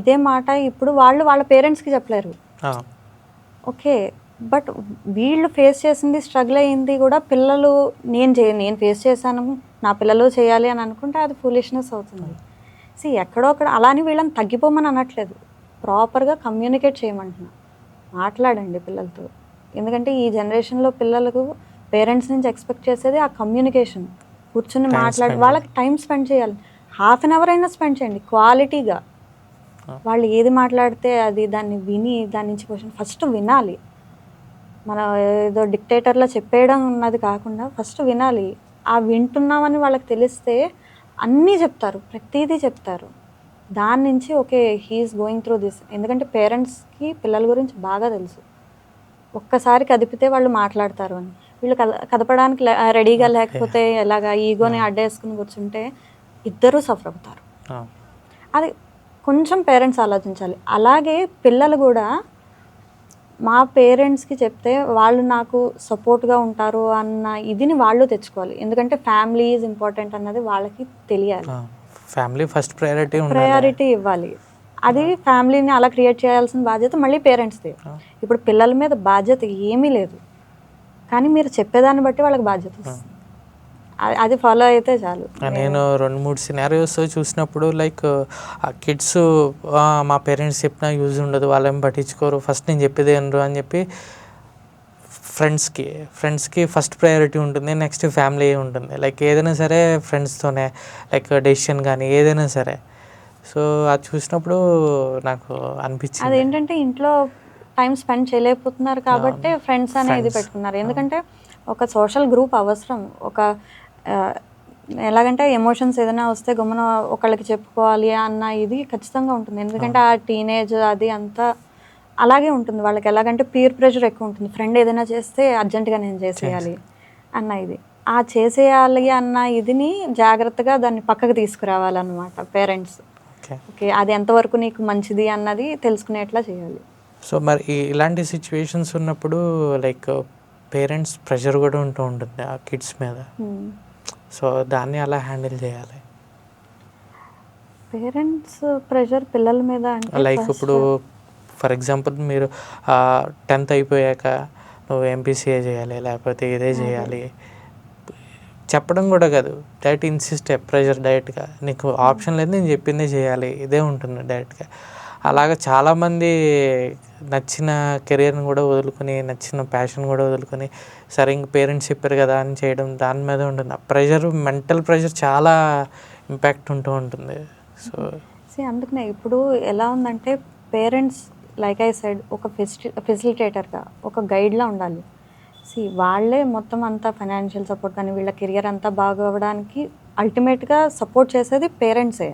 ఇదే మాట ఇప్పుడు వాళ్ళ పేరెంట్స్కి చెప్పలేరు. ఓకే, బట్ వీళ్ళు ఫేస్ చేసింది, స్ట్రగుల్ అయ్యింది కూడా పిల్లలు నేను ఫేస్ చేశాను, నా పిల్లలు చేయాలి అని అనుకుంటే అది ఫూలిష్నెస్ అవుతుంది. ఎక్కడో అక్కడ అలా అని వీళ్ళని తగ్గిపోమని అనట్లేదు, ప్రాపర్గా కమ్యూనికేట్ చేయమంటున్నా, మాట్లాడండి పిల్లలతో. ఎందుకంటే ఈ జనరేషన్లో పిల్లలకు పేరెంట్స్ నుంచి ఎక్స్పెక్ట్ చేసేది ఆ కమ్యూనికేషన్, కూర్చుని మాట్లాడి వాళ్ళకి టైం స్పెండ్ చేయాలి. హాఫ్ అన్ అవర్ అయినా స్పెండ్ చేయండి క్వాలిటీగా. వాళ్ళు ఏది మాట్లాడితే దాన్ని విని దాని నుంచి క్వశ్చన్ ఫస్ట్ వినాలి. మన ఏదో డిక్టేటర్లో చెప్పేయడం ఉన్నది కాకుండా ఫస్ట్ వినాలి. ఆ వింటున్నామని వాళ్ళకి తెలిస్తే అన్నీ చెప్తారు, ప్రతిదీ చెప్తారు. దాని నుంచి okay he is going through this. ఎందుకంటే పేరెంట్స్కి పిల్లల గురించి బాగా తెలుసు, ఒక్కసారి కదిపితే వాళ్ళు మాట్లాడతారు అని. వీళ్ళు కదపడానికి రెడీగా లేకపోతే ఎలాగా ఈగోని అడ్డేసుకుని కూర్చుంటే ఇద్దరూ సఫర్ అవుతారు. అది కొంచెం పేరెంట్స్ ఆలోచించాలి. అలాగే పిల్లలు కూడా మా పేరెంట్స్కి చెప్తే వాళ్ళు నాకు సపోర్ట్గా ఉంటారు అన్న ఇదిని వాళ్ళు తెచ్చుకోవాలి. ఎందుకంటే ఫ్యామిలీ ఈజ్ ఇంపార్టెంట్ అన్నది వాళ్ళకి తెలియాలి. ఫ్యామిలీ ఫస్ట్ ప్రయారిటీ ఇవ్వాలి. అది ఫ్యామిలీని అలా క్రియేట్ చేయాల్సిన బాధ్యత మళ్ళీ పేరెంట్స్దే. ఇప్పుడు పిల్లల మీద బాధ్యత ఏమీ లేదు, కానీ మీరు చెప్పేదాన్ని బట్టి వాళ్ళకి బాధ్యత వస్తుంది. అది ఫాలో అయితే చాలు. నేను 2-3 సినారియోస్ చూసినప్పుడు లైక్ ఆ కిడ్స్ మా పేరెంట్స్ చెప్పినా యూజ్ ఉండదు, వాళ్ళేం పట్టించుకోరు, ఫస్ట్ నేను చెప్పేది ఏంటో అని చెప్పి ఫ్రెండ్స్కి ఫస్ట్ ప్రయారిటీ ఉంటుంది, నెక్స్ట్ ఫ్యామిలీ ఉంటుంది. లైక్ ఏదైనా సరే ఫ్రెండ్స్తోనే, లైక్ డెసిషన్ కానీ ఏదైనా సరే. సో అది చూసినప్పుడు నాకు అనిపించింది అదేంటంటే ఇంట్లో టైం స్పెండ్ చేయలేకపోతున్నారు కాబట్టి ఫ్రెండ్స్ అనేది పెట్టుకున్నారు. ఎందుకంటే ఒక సోషల్ గ్రూప్ అవసరం. ఒక ఎలాగంటే ఎమోషన్స్ ఏదైనా వస్తే గమ్మున ఒకళ్ళకి చెప్పుకోవాలి అన్న ఇది ఖచ్చితంగా ఉంటుంది. ఎందుకంటే ఆ టీనేజ్ అది అంతా అలాగే ఉంటుంది వాళ్ళకి. ఎలాగంటే పీర్ ప్రెషర్ ఎక్కువ ఉంటుంది. ఫ్రెండ్ ఏదైనా చేస్తే అర్జెంటుగా నేను చేసేయాలి అన్న ఇది, ఆ చేసేయాలి అన్న ఇదిని జాగ్రత్తగా దాన్ని పక్కకు తీసుకురావాలన్నమాట పేరెంట్స్. ఓకే, అది ఎంతవరకు నీకు మంచిది అన్నది తెలుసుకునేట్లా చేయాలి. సో మరి ఇలాంటి సిచ్యువేషన్స్ ఉన్నప్పుడు లైక్ పేరెంట్స్ ప్రెషర్ కూడా ఉంటుంది ఆ కిడ్స్ మీద. సో దాన్ని అలా హ్యాండిల్ చేయాలి. పేరెంట్స్ ప్రెషర్ పిల్లల మీద అంటే లైక్ ఇప్పుడు ఫర్ ఎగ్జాంపుల్ మీరు 10th అయిపోయాక నువ్వు ఎంపీసీఏ చేయాలి లేకపోతే ఇదే చేయాలి చెప్పడం కూడా కాదు, డైరెక్ట్ ఇన్సిస్ట్ ప్రెషర్ డైరెక్ట్గా నీకు ఆప్షన్ లేదు, నేను చెప్పిందే చేయాలి, ఇదే ఉంటుంది డైరెక్ట్గా. అలాగ చాలామంది నచ్చిన కెరియర్ని కూడా వదులుకొని, నచ్చిన ప్యాషన్ కూడా వదులుకొని, సరే ఇంక పేరెంట్స్ చెప్పారు కదా అని చేయడం, దాని మీద ఉంటుంది. ఆ ప్రెషర్, మెంటల్ ప్రెషర్ చాలా ఇంపాక్ట్ ఉంటూ ఉంటుంది. సో అందుకనే ఇప్పుడు ఎలా ఉందంటే పేరెంట్స్ లైక్ ఐ సైడ్ ఒక ఫెసిలిటేటర్గా, ఒక గైడ్లా ఉండాలి. వాళ్ళే మొత్తం అంతా ఫైనాన్షియల్ సపోర్ట్ కానీ వీళ్ళ కెరియర్ అంతా బాగవడానికి అల్టిమేట్గా సపోర్ట్ చేసేది పేరెంట్సే.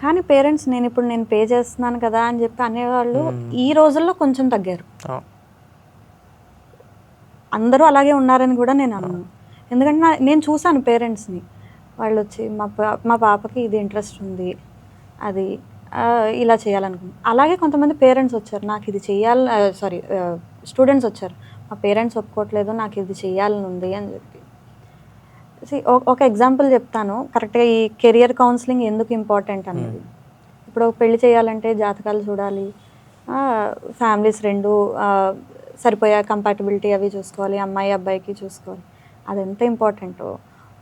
కానీ పేరెంట్స్ నేను పే చేస్తున్నాను కదా అని చెప్పి అనేవాళ్ళు ఈ రోజుల్లో కొంచెం తగ్గారు. అందరూ అలాగే ఉన్నారని కూడా నేను అన్నాను. ఎందుకంటే నేను చూశాను పేరెంట్స్ని, వాళ్ళు వచ్చి మా పాపకి ఇది ఇంట్రెస్ట్ ఉంది, అది ఇలా చేయాలనుకుంది. అలాగే కొంతమంది పేరెంట్స్ వచ్చారు, నాకు ఇది చేయాలి, స్టూడెంట్స్ వచ్చారు, మా పేరెంట్స్ ఒప్పుకోవట్లేదు, నాకు ఇది చేయాలని ఉంది అని చెప్పి. ఒక ఎగ్జాంపుల్ చెప్తాను కరెక్ట్గా ఈ కెరియర్ కౌన్సిలింగ్ ఎందుకు ఇంపార్టెంట్ అనేది. ఇప్పుడు పెళ్లి చేయాలంటే జాతకాలు చూడాలి, ఫ్యామిలీస్ రెండు సరిపోయే కంపాటబిలిటీ అవి చూసుకోవాలి, అమ్మాయి అబ్బాయికి చూసుకోవాలి. అది ఎంత ఇంపార్టెంటో.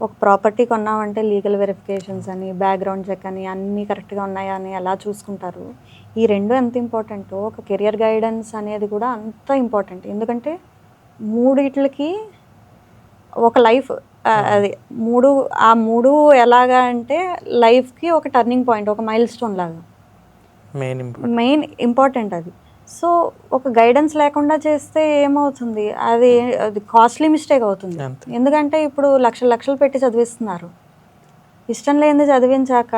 ఒక ప్రాపర్టీ కొన్నామంటే లీగల్ వెరిఫికేషన్స్ అని, బ్యాక్గ్రౌండ్ చెక్ అని, అన్నీ కరెక్ట్గా ఉన్నాయా అని ఎలా చూసుకుంటారు. ఈ రెండు ఎంత ఇంపార్టెంటో ఒక కెరియర్ గైడెన్స్ అనేది కూడా అంత ఇంపార్టెంట్. ఎందుకంటే మూడిట్లకి ఒక లైఫ్, అది మూడు ఎలాగా అంటే లైఫ్కి ఒక టర్నింగ్ పాయింట్, ఒక మైల్ స్టోన్ లాగా మెయిన్ ఇంపార్టెంట్ అది. సో ఒక గైడెన్స్ లేకుండా చేస్తే ఏమవుతుంది, అది కాస్ట్లీ మిస్టేక్ అవుతుంది. ఎందుకంటే ఇప్పుడు లక్షలు పెట్టి చదివిస్తున్నారు, ఇష్టం లేనిది చదివించాక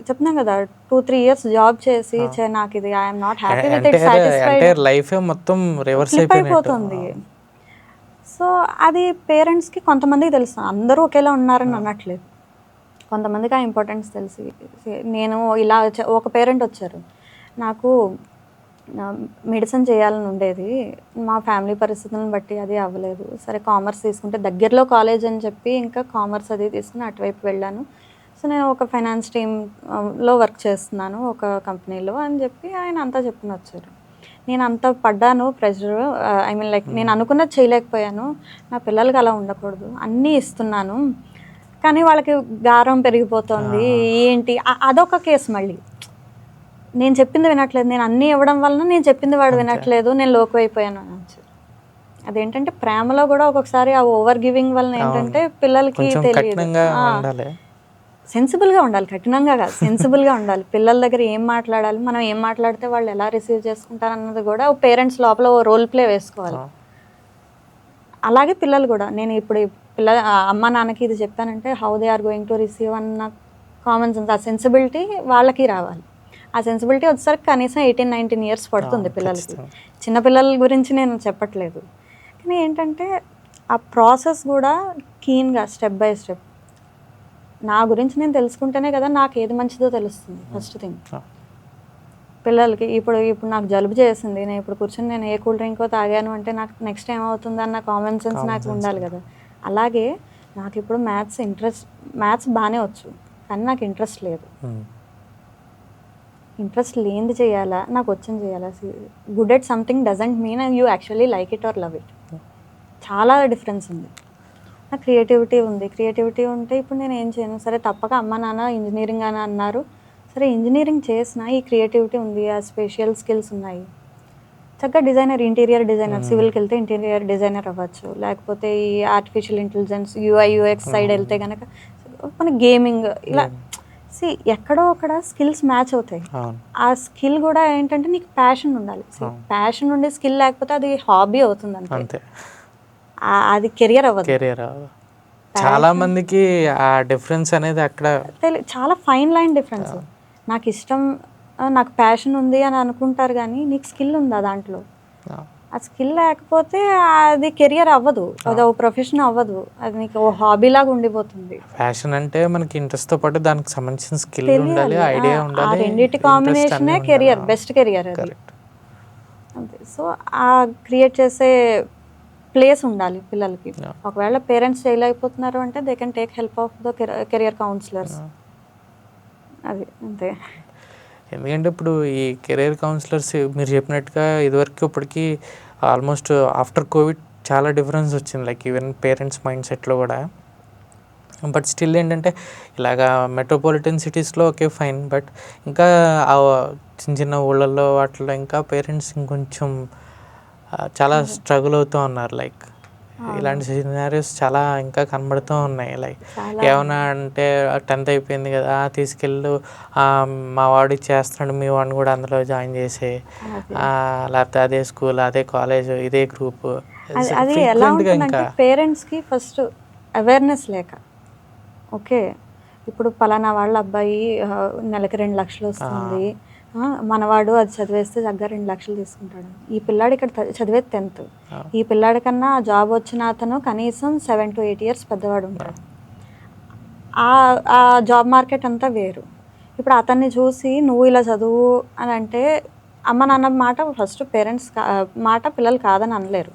చెప్తున్నాం కదా 2-3 years జాబ్ చేసి నాకు ఇది I'm not happy with it, satisfied, life మొత్తం రివర్స్ అయిపోతుంది. సో అది పేరెంట్స్కి కొంతమందికి తెలుసు, అందరూ ఒకేలా ఉన్నారని అనట్లేదు, కొంతమందికి ఆ ఇంపార్టెన్స్ తెలిసి. నేను ఇలా ఒక పేరెంట్ వచ్చారు, నాకు మెడిసిన్ చేయాలని ఉండేది, మా ఫ్యామిలీ పరిస్థితులను బట్టి అది అవ్వలేదు, సరే కామర్స్ తీసుకుంటే దగ్గరలో కాలేజ్ అని చెప్పి ఇంకా కామర్స్ అది తీసుకుని అటువైపు వెళ్ళాను. సో నేను ఒక ఫైనాన్స్ టీంలో వర్క్ చేస్తున్నాను ఒక కంపెనీలో అని చెప్పి ఆయన అంతా చెప్పుకుని వచ్చారు. నేను అంత పడ్డాను ప్రెషర్, ఐ మీన్ లైక్ నేను అనుకున్నది చేయలేకపోయాను. నా పిల్లలకి అలా ఉండకూడదు, అన్నీ ఇస్తున్నాను కానీ వాళ్ళకి గారం పెరిగిపోతుంది ఏంటి, అదొక కేసు. మళ్ళీ నేను చెప్పింది వినట్లేదు, నేను అన్నీ ఇవ్వడం వలన నేను చెప్పింది వాడు వినట్లేదు, నేను లోకు అయిపోయాను అని వచ్చారు. అదేంటంటే ప్రేమలో కూడా ఒక్కొక్కసారి ఆ ఓవర్ గివింగ్ వలన ఏంటంటే పిల్లలకి తెలియదు. సెన్సిబుల్గా ఉండాలి, కఠినంగా కాదు, సెన్సిబుల్గా ఉండాలి. పిల్లల దగ్గర ఏం మాట్లాడాలి, మనం ఏం మాట్లాడితే వాళ్ళు ఎలా రిసీవ్ చేసుకుంటారు అన్నది కూడా పేరెంట్స్ లోపల ఓ రోల్ ప్లే వేసుకోవాలి. అలాగే పిల్లలు కూడా, నేను ఇప్పుడు అమ్మ నాన్నకి ఇది చెప్పానంటే how they are going to receive అన్న కామన్ సెన్స్, ఆ సెన్సిబిలిటీ వాళ్ళకి రావాలి. ఆ సెన్సిబిలిటీ వచ్చేసరికి కనీసం 18-19 ఇయర్స్ పడుతుంది పిల్లలకి. చిన్నపిల్లల గురించి నేను చెప్పట్లేదు, కానీ ఏంటంటే ఆ ప్రాసెస్ కూడా కీన్గా స్టెప్ బై స్టెప్ నా గురించి నేను తెలుసుకుంటేనే కదా నాకు ఏది మంచిదో తెలుస్తుంది. ఫస్ట్ థింగ్ పిల్లలకి ఇప్పుడు నాకు జలుబు చేసింది, నేను ఇప్పుడు కూర్చొని నేను ఏ కూల్ డ్రింకో తాగాను అంటే నాకు నెక్స్ట్ ఏమవుతుంది అన్న కామన్ సెన్స్ నాకు ఉండాలి కదా. అలాగే నాకు ఇప్పుడు మ్యాథ్స్ బాగానే వచ్చు కానీ నాకు ఇంట్రెస్ట్ లేదు. ఇంట్రెస్ట్ లేనిది చేయాలా, నాకు వచ్చింది చేయాలా. Good at something doesn't mean you actually like it or love it. చాలా డిఫరెన్స్ ఉంది. నాకు క్రియేటివిటీ ఉంది, క్రియేటివిటీ ఉంటే ఇప్పుడు నేను ఏం చేయను, సరే తప్పక అమ్మ నాన్న ఇంజనీరింగ్ అని అన్నారు, సరే ఇంజనీరింగ్ చేసిన ఈ క్రియేటివిటీ ఉంది, ఆ స్పెషల్ స్కిల్స్ ఉన్నాయి, చక్కగా డిజైనర్, ఇంటీరియర్ డిజైనర్, సివిల్కి వెళ్తే ఇంటీరియర్ డిజైనర్ అవ్వచ్చు, లేకపోతే ఈ ఆర్టిఫిషియల్ ఇంటెలిజెన్స్ UI/UX సైడ్ వెళ్తే కనుక మన గేమింగ్, ఇలా ఎక్కడో అక్కడ స్కిల్స్ మ్యాచ్ అవుతాయి. ఆ స్కిల్ కూడా ఏంటంటే నీకు ప్యాషన్ ఉండాలి. ప్యాషన్ ఉండే స్కిల్ లేకపోతే అది హాబీ అవుతుంది అంతే, అది కెరియర్ అవ్వదు. చాలా మందికి ఆ డిఫరెన్స్ అనేది అక్కడ చాలా ఫైన్ లైన్ డిఫరెన్స్. నాకు ఇష్టం, నాకు ప్యాషన్ ఉంది అని అనుకుంటారు కానీ నీకు స్కిల్ ఉందా దాంట్లో, ఆ స్కిల్ లేకపోతే అది కెరియర్ అవ్వదు, అది ఓ ప్రొఫెషన్ అవ్వదు, అది నీకు ఓ హాబీ లాగా ఉండిపోతుంది. ప్యాషన్ అంటే మనకి ఇంట్రెస్ట్ తో పాటు దానికి సంబంధించిన స్కిల్ ఉండాలి, ఐడియా ఉండాలి, ఆ రెండిటి కాంబినేషనే కెరియర్, బెస్ట్ కెరియర్ అది. అంతే. సో ఆ క్రియేట్ చేసే ప్లేస్ ఉండాలి పిల్లలకి. ఒకవేళ పేరెంట్స్ చేయలేకపోతున్నారు అంటే they can take help of the career counsellors. అది అంతే. ఎందుకంటే ఇప్పుడు ఈ కెరీర్ కౌన్సిలర్స్ మీరు చెప్పినట్టుగా ఇదివరకు ఇప్పటికీ ఆల్మోస్ట్ ఆఫ్టర్ కోవిడ్ చాలా డిఫరెన్స్ వచ్చింది, లైక్ ఈవెన్ పేరెంట్స్ మైండ్ సెట్లో కూడా. బట్ స్టిల్ ఏంటంటే ఇలాగా మెట్రోపాలిటన్ సిటీస్లో ఓకే ఫైన్, బట్ ఇంకా చిన్న చిన్న ఊళ్ళల్లో వాటిలో ఇంకా పేరెంట్స్ ఇంకొంచెం చాలా స్ట్రగుల్ అవుతూ ఉన్నారు. లైక్ ఇలాంటి సినారియోస్ చాలా ఇంకా కనబడుతూ ఉన్నాయి. లైక్ ఏమన్నా అంటే 10th అయిపోయింది కదా తీసుకెళ్ళు, మా వాడు చేస్తున్నాడు, మీ వాడిని కూడా అందులో జాయిన్ చేసే, లేకపోతే అదే స్కూల్, అదే కాలేజ్, ఇదే గ్రూప్. అది ఎలా ఉంటుందంటే పేరెంట్స్కి ఫస్ట్ అవేర్నెస్ లేక, ఓకే ఇప్పుడు పలానా వాళ్ళ అబ్బాయి నెలకి 2 లక్షలు వస్తుంది, మనవాడు అది చదివేస్తే దగ్గర 2 లక్షలు తీసుకుంటాడు. ఈ పిల్లాడు ఇక్కడ చదివేది 10th, ఈ పిల్లాడి కన్నా జాబ్ వచ్చిన అతను కనీసం 7 to 8 years పెద్దవాడు ఉంటాడు. ఆ జాబ్ మార్కెట్ అంతా వేరు. ఇప్పుడు అతన్ని చూసి నువ్వు ఇలా చదువు అని అంటే అమ్మ నాన్న మాట ఫస్ట్, పేరెంట్స్ మాట పిల్లలు కాదని అనలేరు,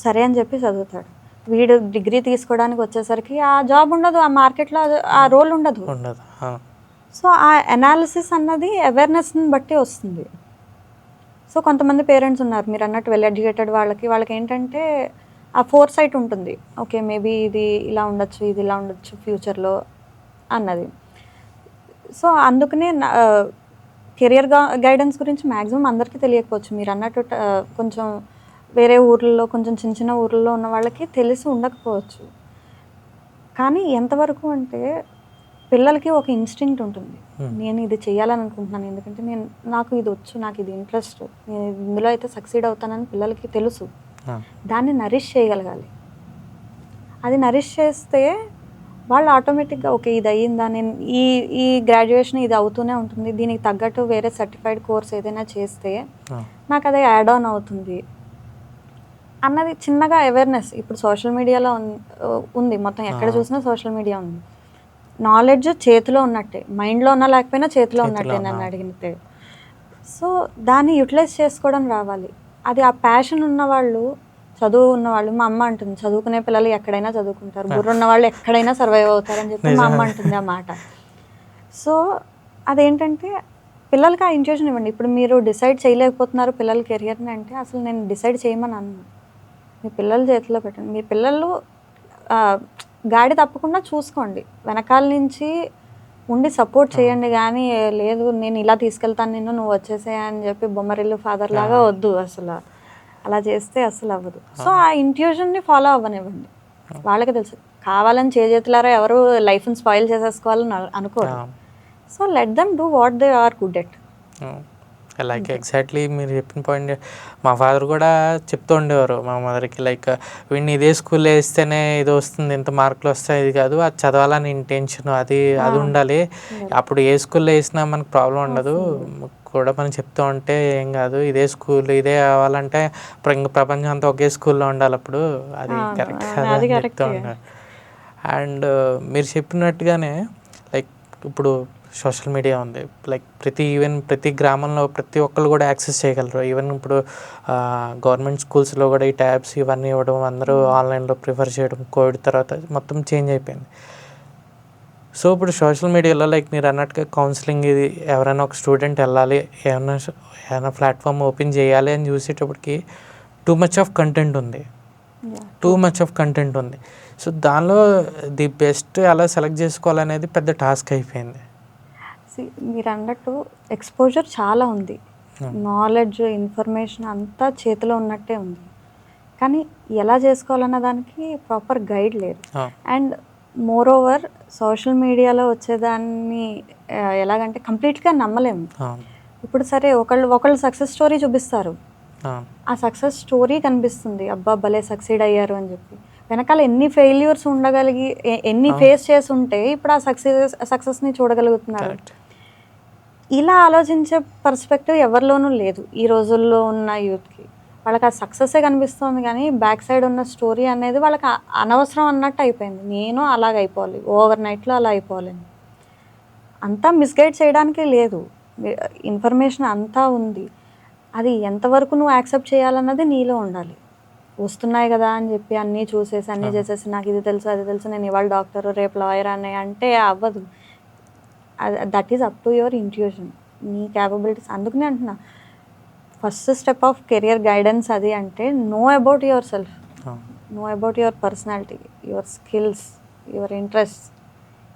సరే అని చెప్పి చదువుతాడు. వీడు డిగ్రీ తీసుకోవడానికి వచ్చేసరికి ఆ జాబ్ ఉండదు, ఆ మార్కెట్లో ఆ రోల్ ఉండదు. సో ఆ అనాలిసిస్ అన్నది అవేర్నెస్ని బట్టి వస్తుంది. సో కొంతమంది పేరెంట్స్ ఉన్నారు మీరు అన్నట్టు వెల్ ఎడ్యుకేటెడ్ వాళ్ళకి ఏంటంటే ఆ ఫోర్ సైట్ ఉంటుంది, ఓకే మేబీ ఇది ఇలా ఉండొచ్చు, ఇది ఇలా ఉండొచ్చు ఫ్యూచర్లో అన్నది. సో అందుకనే కెరియర్ గైడెన్స్ గురించి మ్యాక్సిమం అందరికీ తెలియకపోవచ్చు. మీరు అన్నట్టు కొంచెం వేరే ఊర్లలో, కొంచెం చిన్న చిన్న ఊర్లలో ఉన్న వాళ్ళకి తెలిసి ఉండకపోవచ్చు. కానీ ఎంతవరకు అంటే పిల్లలకి ఒక ఇన్స్టింక్ట్ ఉంటుంది, నేను ఇది చేయాలని అనుకుంటున్నాను, ఎందుకంటే నాకు ఇది వచ్చు, నాకు ఇది ఇంట్రెస్ట్, నేను ఇందులో అయితే సక్సీడ్ అవుతానని పిల్లలకి తెలుసు. దాన్ని నరిష్ చేయగలగాలి. అది నరిష్ చేస్తే వాళ్ళు ఆటోమేటిక్గా ఓకే ఇది అయ్యిందా, నేను ఈ గ్రాడ్యుయేషన్ ఇది అవుతూనే ఉంటుంది, దీనికి తగ్గట్టు వేరే సర్టిఫైడ్ కోర్స్ ఏదైనా చేస్తే నాకు అదే యాడ్ ఆన్ అవుతుంది అన్నది చిన్నగా అవేర్నెస్. ఇప్పుడు సోషల్ మీడియాలో ఉంది, మొత్తం ఎక్కడ చూసినా సోషల్ మీడియా ఉంది. నాలెడ్జ్ చేతిలో ఉన్నట్టే, మైండ్లో ఉన్నా లేకపోయినా చేతిలో ఉన్నట్టే నన్ను అడిగితే. సో దాన్ని యూటిలైజ్ చేసుకోవడం రావాలి. అది ఆ ప్యాషన్ ఉన్నవాళ్ళు, చదువు ఉన్నవాళ్ళు, మా అమ్మ అంటుంది చదువుకునే పిల్లలు ఎక్కడైనా చదువుకుంటారు, బుర్ర ఉన్న వాళ్ళు ఎక్కడైనా సర్వైవ్ అవుతారని చెప్పి మా అమ్మ అంటుంది ఆ మాట. సో అదేంటంటే పిల్లలకి ఆ ఇంట్యూషన్ ఇవ్వండి. ఇప్పుడు మీరు డిసైడ్ చేయలేకపోతున్నారు పిల్లల కెరియర్ని అంటే అసలు నేను డిసైడ్ చేయమని అన్నాను. మీ పిల్లల చేతిలో పెట్టండి. మీ పిల్లలు గాడి తప్పకుండా చూసుకోండి. వెనకాల నుంచి ఉండి సపోర్ట్ చేయండి కానీ లేదు నేను ఇలా తీసుకెళ్తాను నిన్ను నువ్వు వచ్చేసేయ్ అని చెప్పి బొమ్మరిల్లు ఫాదర్ లాగా వద్దు అసలు. అలా చేస్తే అసలు అవ్వదు. సో ఆ ఇంట్యూషన్ని ఫాలో అవ్వనివ్వండి. వాళ్ళకి తెలుసు కావాలని చేతులారా ఎవరు లైఫ్ని స్పాయిల్ చేసేసుకోవాలని అనుకోరు. So let them do what they are good at. Like exactly మీరు చెప్పిన పాయింట్ మా ఫాదర్ కూడా చెప్తూ ఉండేవారు మా మదర్కి, లైక్ వీడిని ఇదే స్కూల్లో వేస్తేనే ఇది వస్తుంది, ఇంత మార్కులు వస్తాయి, ఇది కాదు, అది చదవాలని ఇంటెన్షన్ అది ఉండాలి. అప్పుడు ఏ స్కూల్లో వేసినా మనకు ప్రాబ్లం ఉండదు కూడా మనం చెప్తూ ఉంటే ఏం కాదు, ఇదే స్కూల్ ఇదే కావాలంటే ఇంకా ప్రపంచం అంతా ఒకే స్కూల్లో ఉండాలి అప్పుడు, అది కరెక్ట్ కదా అని చెప్తూ ఉంటారు. అండ్ మీరు చెప్పినట్టుగానే లైక్ ఇప్పుడు సోషల్ మీడియా ఉంది, లైక్ ప్రతి గ్రామంలో ప్రతి ఒక్కరు కూడా యాక్సెస్ చేయగలరు. ఈవెన్ ఇప్పుడు గవర్నమెంట్ స్కూల్స్లో కూడా ఈ ట్యాబ్స్ ఇవన్నీ ఇవ్వడం, అందరూ ఆన్లైన్లో ప్రిఫర్ చేయడం, కోవిడ్ తర్వాత మొత్తం చేంజ్ అయిపోయింది. సో ఇప్పుడు సోషల్ మీడియాలో లైక్ మీరు అన్నట్టుగా కౌన్సిలింగ్ ఇది ఎవరైనా ఒక స్టూడెంట్ వెళ్ళాలి, ఏమైనా ప్లాట్ఫామ్ ఓపెన్ చేయాలి అని చూసేటప్పటికి టూ మచ్ ఆఫ్ కంటెంట్ ఉంది. సో దానిలో ది బెస్ట్ ఎలా సెలెక్ట్ చేసుకోవాలనేది పెద్ద టాస్క్ అయిపోయింది. మీరు అన్నట్టు ఎక్స్పోజర్ చాలా ఉంది, నాలెడ్జ్ ఇన్ఫర్మేషన్ అంతా చేతిలో ఉన్నట్టే ఉంది, కానీ ఎలా చేసుకోవాలన్న దానికి ప్రాపర్ గైడ్ లేదు. అండ్ మోర్ ఓవర్ సోషల్ మీడియాలో వచ్చేదాన్ని ఎలాగంటే కంప్లీట్గా నమ్మలేము. ఇప్పుడు సరే ఒకళ్ళు సక్సెస్ స్టోరీ చూపిస్తారు, ఆ సక్సెస్ స్టోరీ కనిపిస్తుంది, అబ్బా భలే సక్సీడ్ అయ్యారు అని చెప్పి, వెనకాల ఎన్ని ఫెయిల్యూర్స్ ఉండగలిగి ఎన్ని ఫేస్ చేసి ఉంటే ఇప్పుడు ఆ సక్సెస్ని చూడగలుగుతున్నారు. ఇలా ఆలోచించే పర్స్పెక్టివ్ ఎవరిలోనూ లేదు ఈ రోజుల్లో ఉన్న యూత్కి. వాళ్ళకి ఆ సక్సెస్సే కనిపిస్తుంది కానీ బ్యాక్ సైడ్ ఉన్న స్టోరీ అనేది వాళ్ళకి అనవసరం అన్నట్టు అయిపోయింది. నేను అలాగ అయిపోవాలి, ఓవర్ నైట్లో అలా అయిపోవాలని. అంతా మిస్గైడ్ చేయడానికి లేదు, ఇన్ఫర్మేషన్ అంతా ఉంది, అది ఎంతవరకు నువ్వు యాక్సెప్ట్ చేయాలన్నది నీలో ఉండాలి. వస్తున్నాయి కదా అని చెప్పి అన్నీ చూసేసి అన్నీ చేసేసి నాకు ఇది తెలుసు అది తెలుసు, నేను ఇవాళ డాక్టర్ రేపు లాయర్ అని అంటే అవ్వదు. That is up to your intuition, నీ క్యాపబిలిటీస్. అందుకనే అంటున్నా first step of career guidance అది అంటే know about your self, know about your personality, your skills, your interest,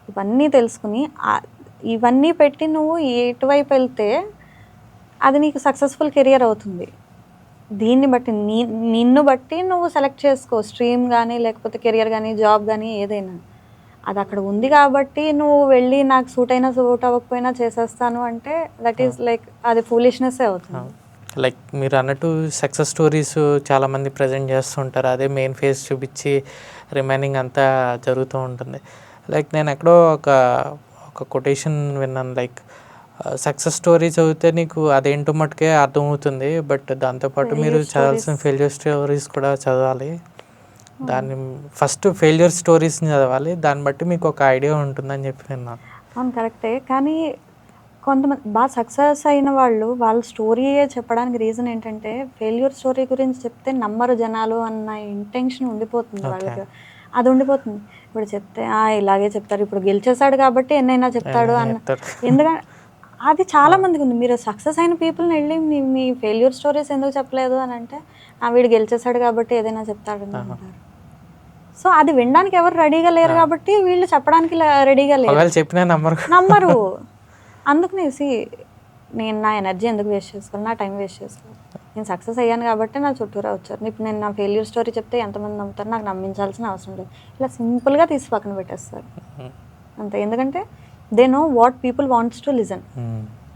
ఇవన్నీ తెలుసుకుని ఇవన్నీ పెట్టి నువ్వు ఎటువైపు వెళ్తే అది నీకు సక్సెస్ఫుల్ కెరియర్ అవుతుంది. దీన్ని బట్టి నిన్ను బట్టి నువ్వు సెలెక్ట్ చేసుకో, స్ట్రీమ్ కానీ లేకపోతే కెరియర్ కానీ జాబ్ కానీ ఏదైనా. అది అక్కడ ఉంది కాబట్టి నువ్వు వెళ్ళి నాకు సూట్ అయినా సూట్ అవ్వకపోయినా చేసేస్తాను అంటే దట్ ఈస్ లైక్ అది ఫూలిష్నెస్సే అవుతుంది. లైక్ మీరు అన్నట్టు సక్సెస్ స్టోరీస్ చాలామంది ప్రజెంట్ చేస్తుంటారు, అదే మెయిన్ ఫేస్ చూపించి రిమైనింగ్ అంతా జరుగుతూ ఉంటుంది. లైక్ నేను ఎక్కడో ఒక కొటేషన్ విన్నాను, లైక్ సక్సెస్ స్టోరీ చదివితే నీకు అదేంటో మటుకే అర్థమవుతుంది, బట్ దాంతోపాటు మీరు చదవాల్సిన ఫెయిల్యూర్ స్టోరీస్ కూడా చదవాలి. దాన్ని ఫస్ట్ ఫెయిల్యూర్ స్టోరీస్ని చదవాలి, దాన్ని బట్టి మీకు ఒక ఐడియా ఉంటుందని చెప్పి విన్నాను. అవును కరెక్టే, కానీ కొంతమంది బాగా సక్సెస్ అయిన వాళ్ళ స్టోరీయే చెప్పడానికి రీజన్ ఏంటంటే ఫెయిల్యూర్ స్టోరీ గురించి చెప్తే నమ్మరు జనాలు అన్న ఇంటెన్షన్ ఉండిపోతుంది వాళ్ళకి, అది ఉండిపోతుంది. ఇప్పుడు చెప్తే ఇలాగే చెప్తారు, ఇప్పుడు గెలిచేశాడు కాబట్టి ఎన్నైనా చెప్తాడు అన్న, ఎందుకంటే అది చాలా మందికి ఉంది. మీరు సక్సెస్ అయిన పీపుల్ని వెళ్ళి మీ ఫెయిల్యూర్ స్టోరీస్ ఎందుకు చెప్పలేదు అని అంటే వీడు గెలిచేశాడు కాబట్టి ఏదైనా చెప్తాడు అంటారు. సో అది వినడానికి ఎవరు రెడీగా లేరు కాబట్టి వీళ్ళు చెప్పడానికి రెడీగా లేరు, చెప్పినా నమ్మరు. అందుకనేసి నేను నా ఎనర్జీ ఎందుకు వేస్ట్ చేసుకోవాలి, నా టైం వేస్ట్ చేసుకోవాలి, నేను సక్సెస్ అయ్యాను కాబట్టి నా చుట్టూరా వచ్చారు. ఇప్పుడు నేను నా ఫెయిల్యూర్ స్టోరీ చెప్తే ఎంతమంది నమ్ముతారు, నాకు నమ్మించాల్సిన అవసరం లేదు. ఇలా సింపుల్గా తీసి పక్కన పెట్టేస్తారు అంతే. ఎందుకంటే they know what people wants to listen.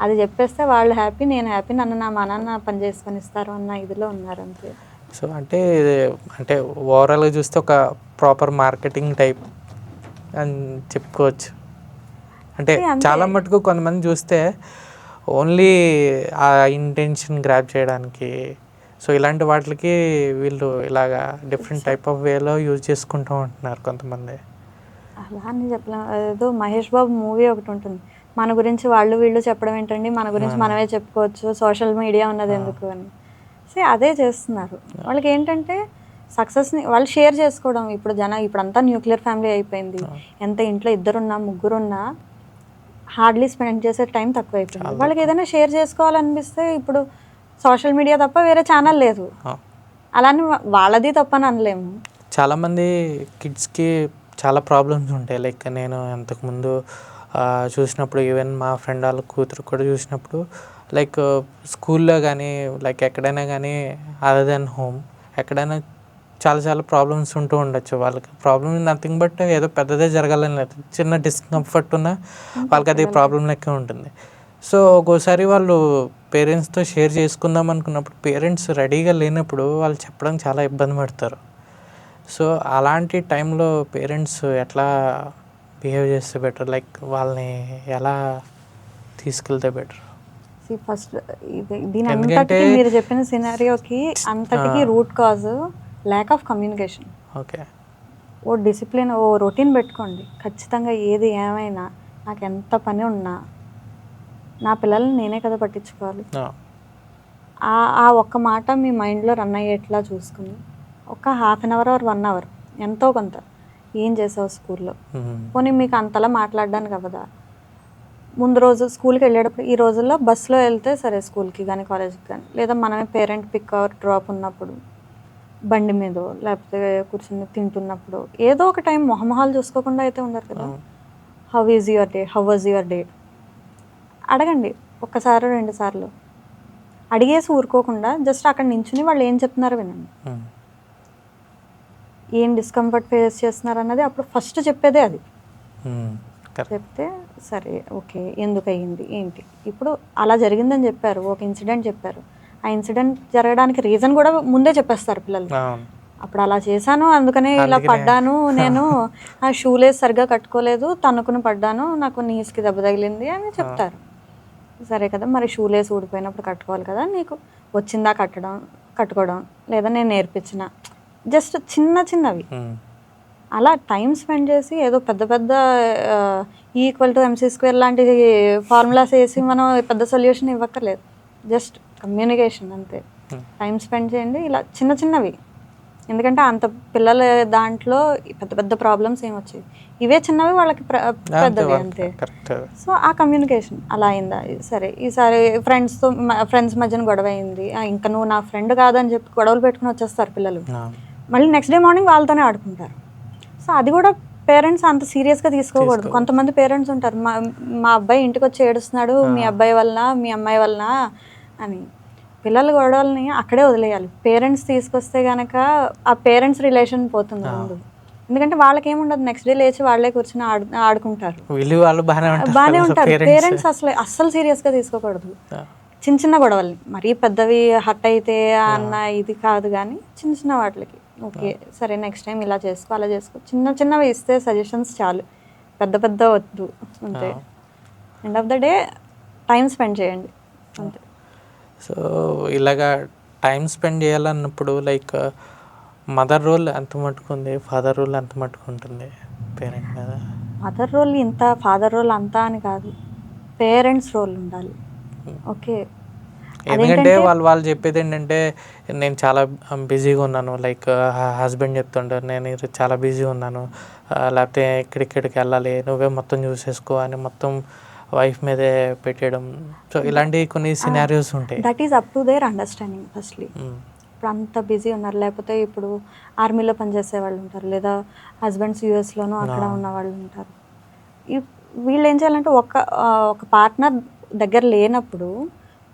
అది చెప్పేస్తే వాళ్ళు హ్యాపీ, నేను హ్యాపీ, నన్ను మా నాన్న పని చేసుకొని ఇస్తారు అన్న ఇదిలో ఉన్నారు అంతే. సో అంటే ఓవరాల్గా చూస్తే ఒక ప్రాపర్ మార్కెటింగ్ టైప్ అని చెప్పుకోవచ్చు. అంటే చాలా మటుకు కొంతమంది చూస్తే ఓన్లీ ఆ ఇంటెన్షన్ గ్రాప్ చేయడానికి, సో ఇలాంటి వాటికి వీళ్ళు ఇలాగా డిఫరెంట్ టైప్ ఆఫ్ వేలో యూజ్ చేసుకుంటూ ఉంటున్నారు కొంతమంది. అలా అని చెప్పలేం. ఏదో మహేష్ బాబు మూవీ ఒకటి ఉంటుంది, మన గురించి వాళ్ళు వీళ్ళు చెప్పడం ఏంటండి, మన గురించి మనమే చెప్పుకోవచ్చు, సోషల్ మీడియా ఉన్నది ఎందుకు అని. సో అదే చేస్తున్నారు. వాళ్ళకి ఏంటంటే సక్సెస్ని వాళ్ళు షేర్ చేసుకోవడం. ఇప్పుడు ఇప్పుడంతా న్యూక్లియర్ ఫ్యామిలీ అయిపోయింది, ఎంత ఇంట్లో 2 ముగ్గురున్నా హార్డ్లీ స్పెండ్ చేసే టైం తక్కువైపోయింది. చాలా వాళ్ళకి ఏదైనా షేర్ చేసుకోవాలనిపిస్తే ఇప్పుడు సోషల్ మీడియా తప్ప వేరే ఛానల్ లేదు. అలానే వాళ్ళది తప్పని అనలేము. చాలామంది కిడ్స్కి చాలా ప్రాబ్లమ్స్ ఉంటాయి. లైక్ నేను అంతకుముందు చూసినప్పుడు, ఈవెన్ మా ఫ్రెండ్ వాళ్ళ కూతురు కూడా చూసినప్పుడు, లైక్ స్కూల్లో కానీ లైక్ ఎక్కడైనా కానీ అదర్ దెన్ హోమ్ ఎక్కడైనా చాలా చాలా ప్రాబ్లమ్స్ ఉంటూ ఉండొచ్చు. వాళ్ళకి ప్రాబ్లమ్ నథింగ్ బట్ ఏదో పెద్దదే జరగాలని లేదు, చిన్న డిస్కంఫర్ట్ ఉన్నా వాళ్ళకి అది ప్రాబ్లం లెక్క ఉంటుంది. సో ఒక్కోసారి వాళ్ళు పేరెంట్స్తో షేర్ చేసుకుందాం అనుకున్నప్పుడు పేరెంట్స్ రెడీగా లేనప్పుడు వాళ్ళు చెప్పడం చాలా ఇబ్బంది పడతారు. సో అలాంటి టైంలో పేరెంట్స్ ఎట్లా బిహేవ్ చేస్తే బెటర్, లైక్ వాళ్ళని ఎలా తీసుకెళ్తే బెటర్? ఫస్ట్ దీని అంతటికి మీరు చెప్పిన సినారియోకి అంతటికి root cause lack of communication. Okay, ఓ డిసిప్లిన్, ఓ రొటీన్ పెట్టుకోండి. ఖచ్చితంగా ఏది ఏమైనా నాకు ఎంత పని ఉన్నా నా పిల్లల్ని నేనే కదా పట్టించుకోవాలి. ఆ ఒక్క మాట మీ మైండ్లో రన్ అయ్యేట్లా చూసుకుని ఒక half an hour or 1 hour ఎంతో కొంత ఏం చేసావు స్కూల్లో, పోనీ మీకు అంతలా మాట్లాడడానికి అవ్వదా? ముందు రోజు స్కూల్కి వెళ్ళేటప్పుడు, ఈ రోజుల్లో బస్సులో వెళ్తే సరే స్కూల్కి కానీ కాలేజ్కి కానీ, లేదా మనమే పేరెంట్ పిక్ ఆర్ డ్రాప్ ఉన్నప్పుడు బండి మీదో లేకపోతే కూర్చొని తింటున్నప్పుడు ఏదో ఒక టైం మొహమొహాలు చూసుకోకుండా అయితే ఉండరు కదా. How is your day, how was your day అడగండి. ఒక్కసారి 2 సార్లు అడిగేసి ఊరుకోకుండా జస్ట్ అక్కడ నించుని వాళ్ళు ఏం చెప్తున్నారో వినండి. ఏం డిస్కంఫర్ట్ ఫేస్ చేస్తున్నారు అన్నది అప్పుడు ఫస్ట్ చెప్పేదే అది. చెప్తే సరే ఓకే ఎందుకు అయ్యింది ఏంటి, ఇప్పుడు అలా జరిగిందని చెప్పారు, ఒక ఇన్సిడెంట్ చెప్పారు, ఆ ఇన్సిడెంట్ జరగడానికి రీజన్ కూడా ముందే చెప్పేస్తారు పిల్లలు. అప్పుడు అలా చేశాను అందుకనే ఇలా పడ్డాను, నేను ఆ షూలేస్ సరిగ్గా కట్టుకోలేదు, తన్నుకుని పడ్డాను, నాకు నీస్కి దెబ్బ తగిలింది అని చెప్తారు. సరే కదా, మరి షూలేస్ ఊడిపోయినప్పుడు కట్టుకోవాలి కదా, నీకు వచ్చిందా కట్టుకోవడం, లేదా నేను నేర్పించిన, జస్ట్ చిన్న చిన్నవి అలా టైం స్పెండ్ చేసి ఏదో పెద్ద పెద్ద E=mc² లాంటి ఫార్ములాస్ వేసి మనం పెద్ద సొల్యూషన్ ఇవ్వక్కర్లేదు. జస్ట్ కమ్యూనికేషన్ అంతే. టైం స్పెండ్ చేయండి ఇలా చిన్న చిన్నవి. ఎందుకంటే అంత పిల్లల దాంట్లో పెద్ద పెద్ద ప్రాబ్లమ్స్ ఏమి వచ్చాయి, ఇవే చిన్నవి వాళ్ళకి పెద్దవి అంతే. సో ఆ కమ్యూనికేషన్ అలా అయిందా, సరే ఈసారి ఫ్రెండ్స్ మధ్యన గొడవ అయింది, ఇంకా నువ్వు నా ఫ్రెండ్ కాదని చెప్పి గొడవలు పెట్టుకుని వచ్చేస్తారు పిల్లలు. మళ్ళీ నెక్స్ట్ డే మార్నింగ్ వాళ్ళతోనే ఆడుకుంటారు. సో అది కూడా పేరెంట్స్ అంత సీరియస్గా తీసుకోకూడదు. కొంతమంది పేరెంట్స్ ఉంటారు, మా అబ్బాయి ఇంటికి వచ్చి ఏడుస్తున్నాడు మీ అబ్బాయి వలన మీ అమ్మాయి వలన అని. పిల్లల గొడవల్ని అక్కడే వదిలేయాలి. పేరెంట్స్ తీసుకొస్తే కనుక ఆ పేరెంట్స్ రిలేషన్ పోతుంది ముందు. ఎందుకంటే వాళ్ళకి ఏముండదు, నెక్స్ట్ డే లేచి వాళ్ళే కూర్చొని ఆడుకుంటారు, బాగానే ఉంటారు. పేరెంట్స్ అస్సలు సీరియస్గా తీసుకోకూడదు చిన్న చిన్న గొడవల్ని. మరీ పెద్దవి హర్ట్ అయితే అన్న ఇది కాదు, కానీ చిన్న చిన్న వాటికి ఓకే సరే నెక్స్ట్ టైం ఇలా చేసుకో అలా చేసుకో, చిన్న చిన్నవి ఇస్తే సజెషన్స్ చాలు, పెద్ద పెద్ద వద్దు అంతే. End of the day time spend చేయండి అంతే. సో ఇలాగా టైం స్పెండ్ చేయాలన్నప్పుడు లైక్ మదర్ రోల్ ఎంత మట్టుకుంది, ఫాదర్ రోల్ ఎంత మట్టుకుంటుంది పేరెంట్ మీద? మదర్ రోల్ ఇంత, ఫాదర్ రోల్ అంతా అని కాదు, పేరెంట్స్ రోల్ ఉండాలి. ఓకే, ఎందుకంటే వాళ్ళు చెప్పేది ఏంటంటే నేను చాలా బిజీగా ఉన్నాను, లైక్ హస్బెండ్ చెప్తుంటారు నేను చాలా బిజీగా ఉన్నాను, లేకపోతే ఇక్కడికి వెళ్ళాలి నువ్వే మొత్తం చూసేసుకో అని మొత్తం వైఫ్ మీదే పెట్టేయడం. సో ఇలాంటి కొన్ని సినారియోస్ ఉంటాయి. That is up to their understanding firstly. ఇప్పుడు అంత బిజీ ఉన్నారు, లేకపోతే ఇప్పుడు ఆర్మీలో పనిచేసే వాళ్ళు ఉంటారు, లేదా హస్బెండ్స్ యూఎస్లోనూ అక్కడ ఉన్న వాళ్ళు ఉంటారు. వీళ్ళు ఏం చేయాలంటే ఒక పార్ట్నర్ దగ్గర లేనప్పుడు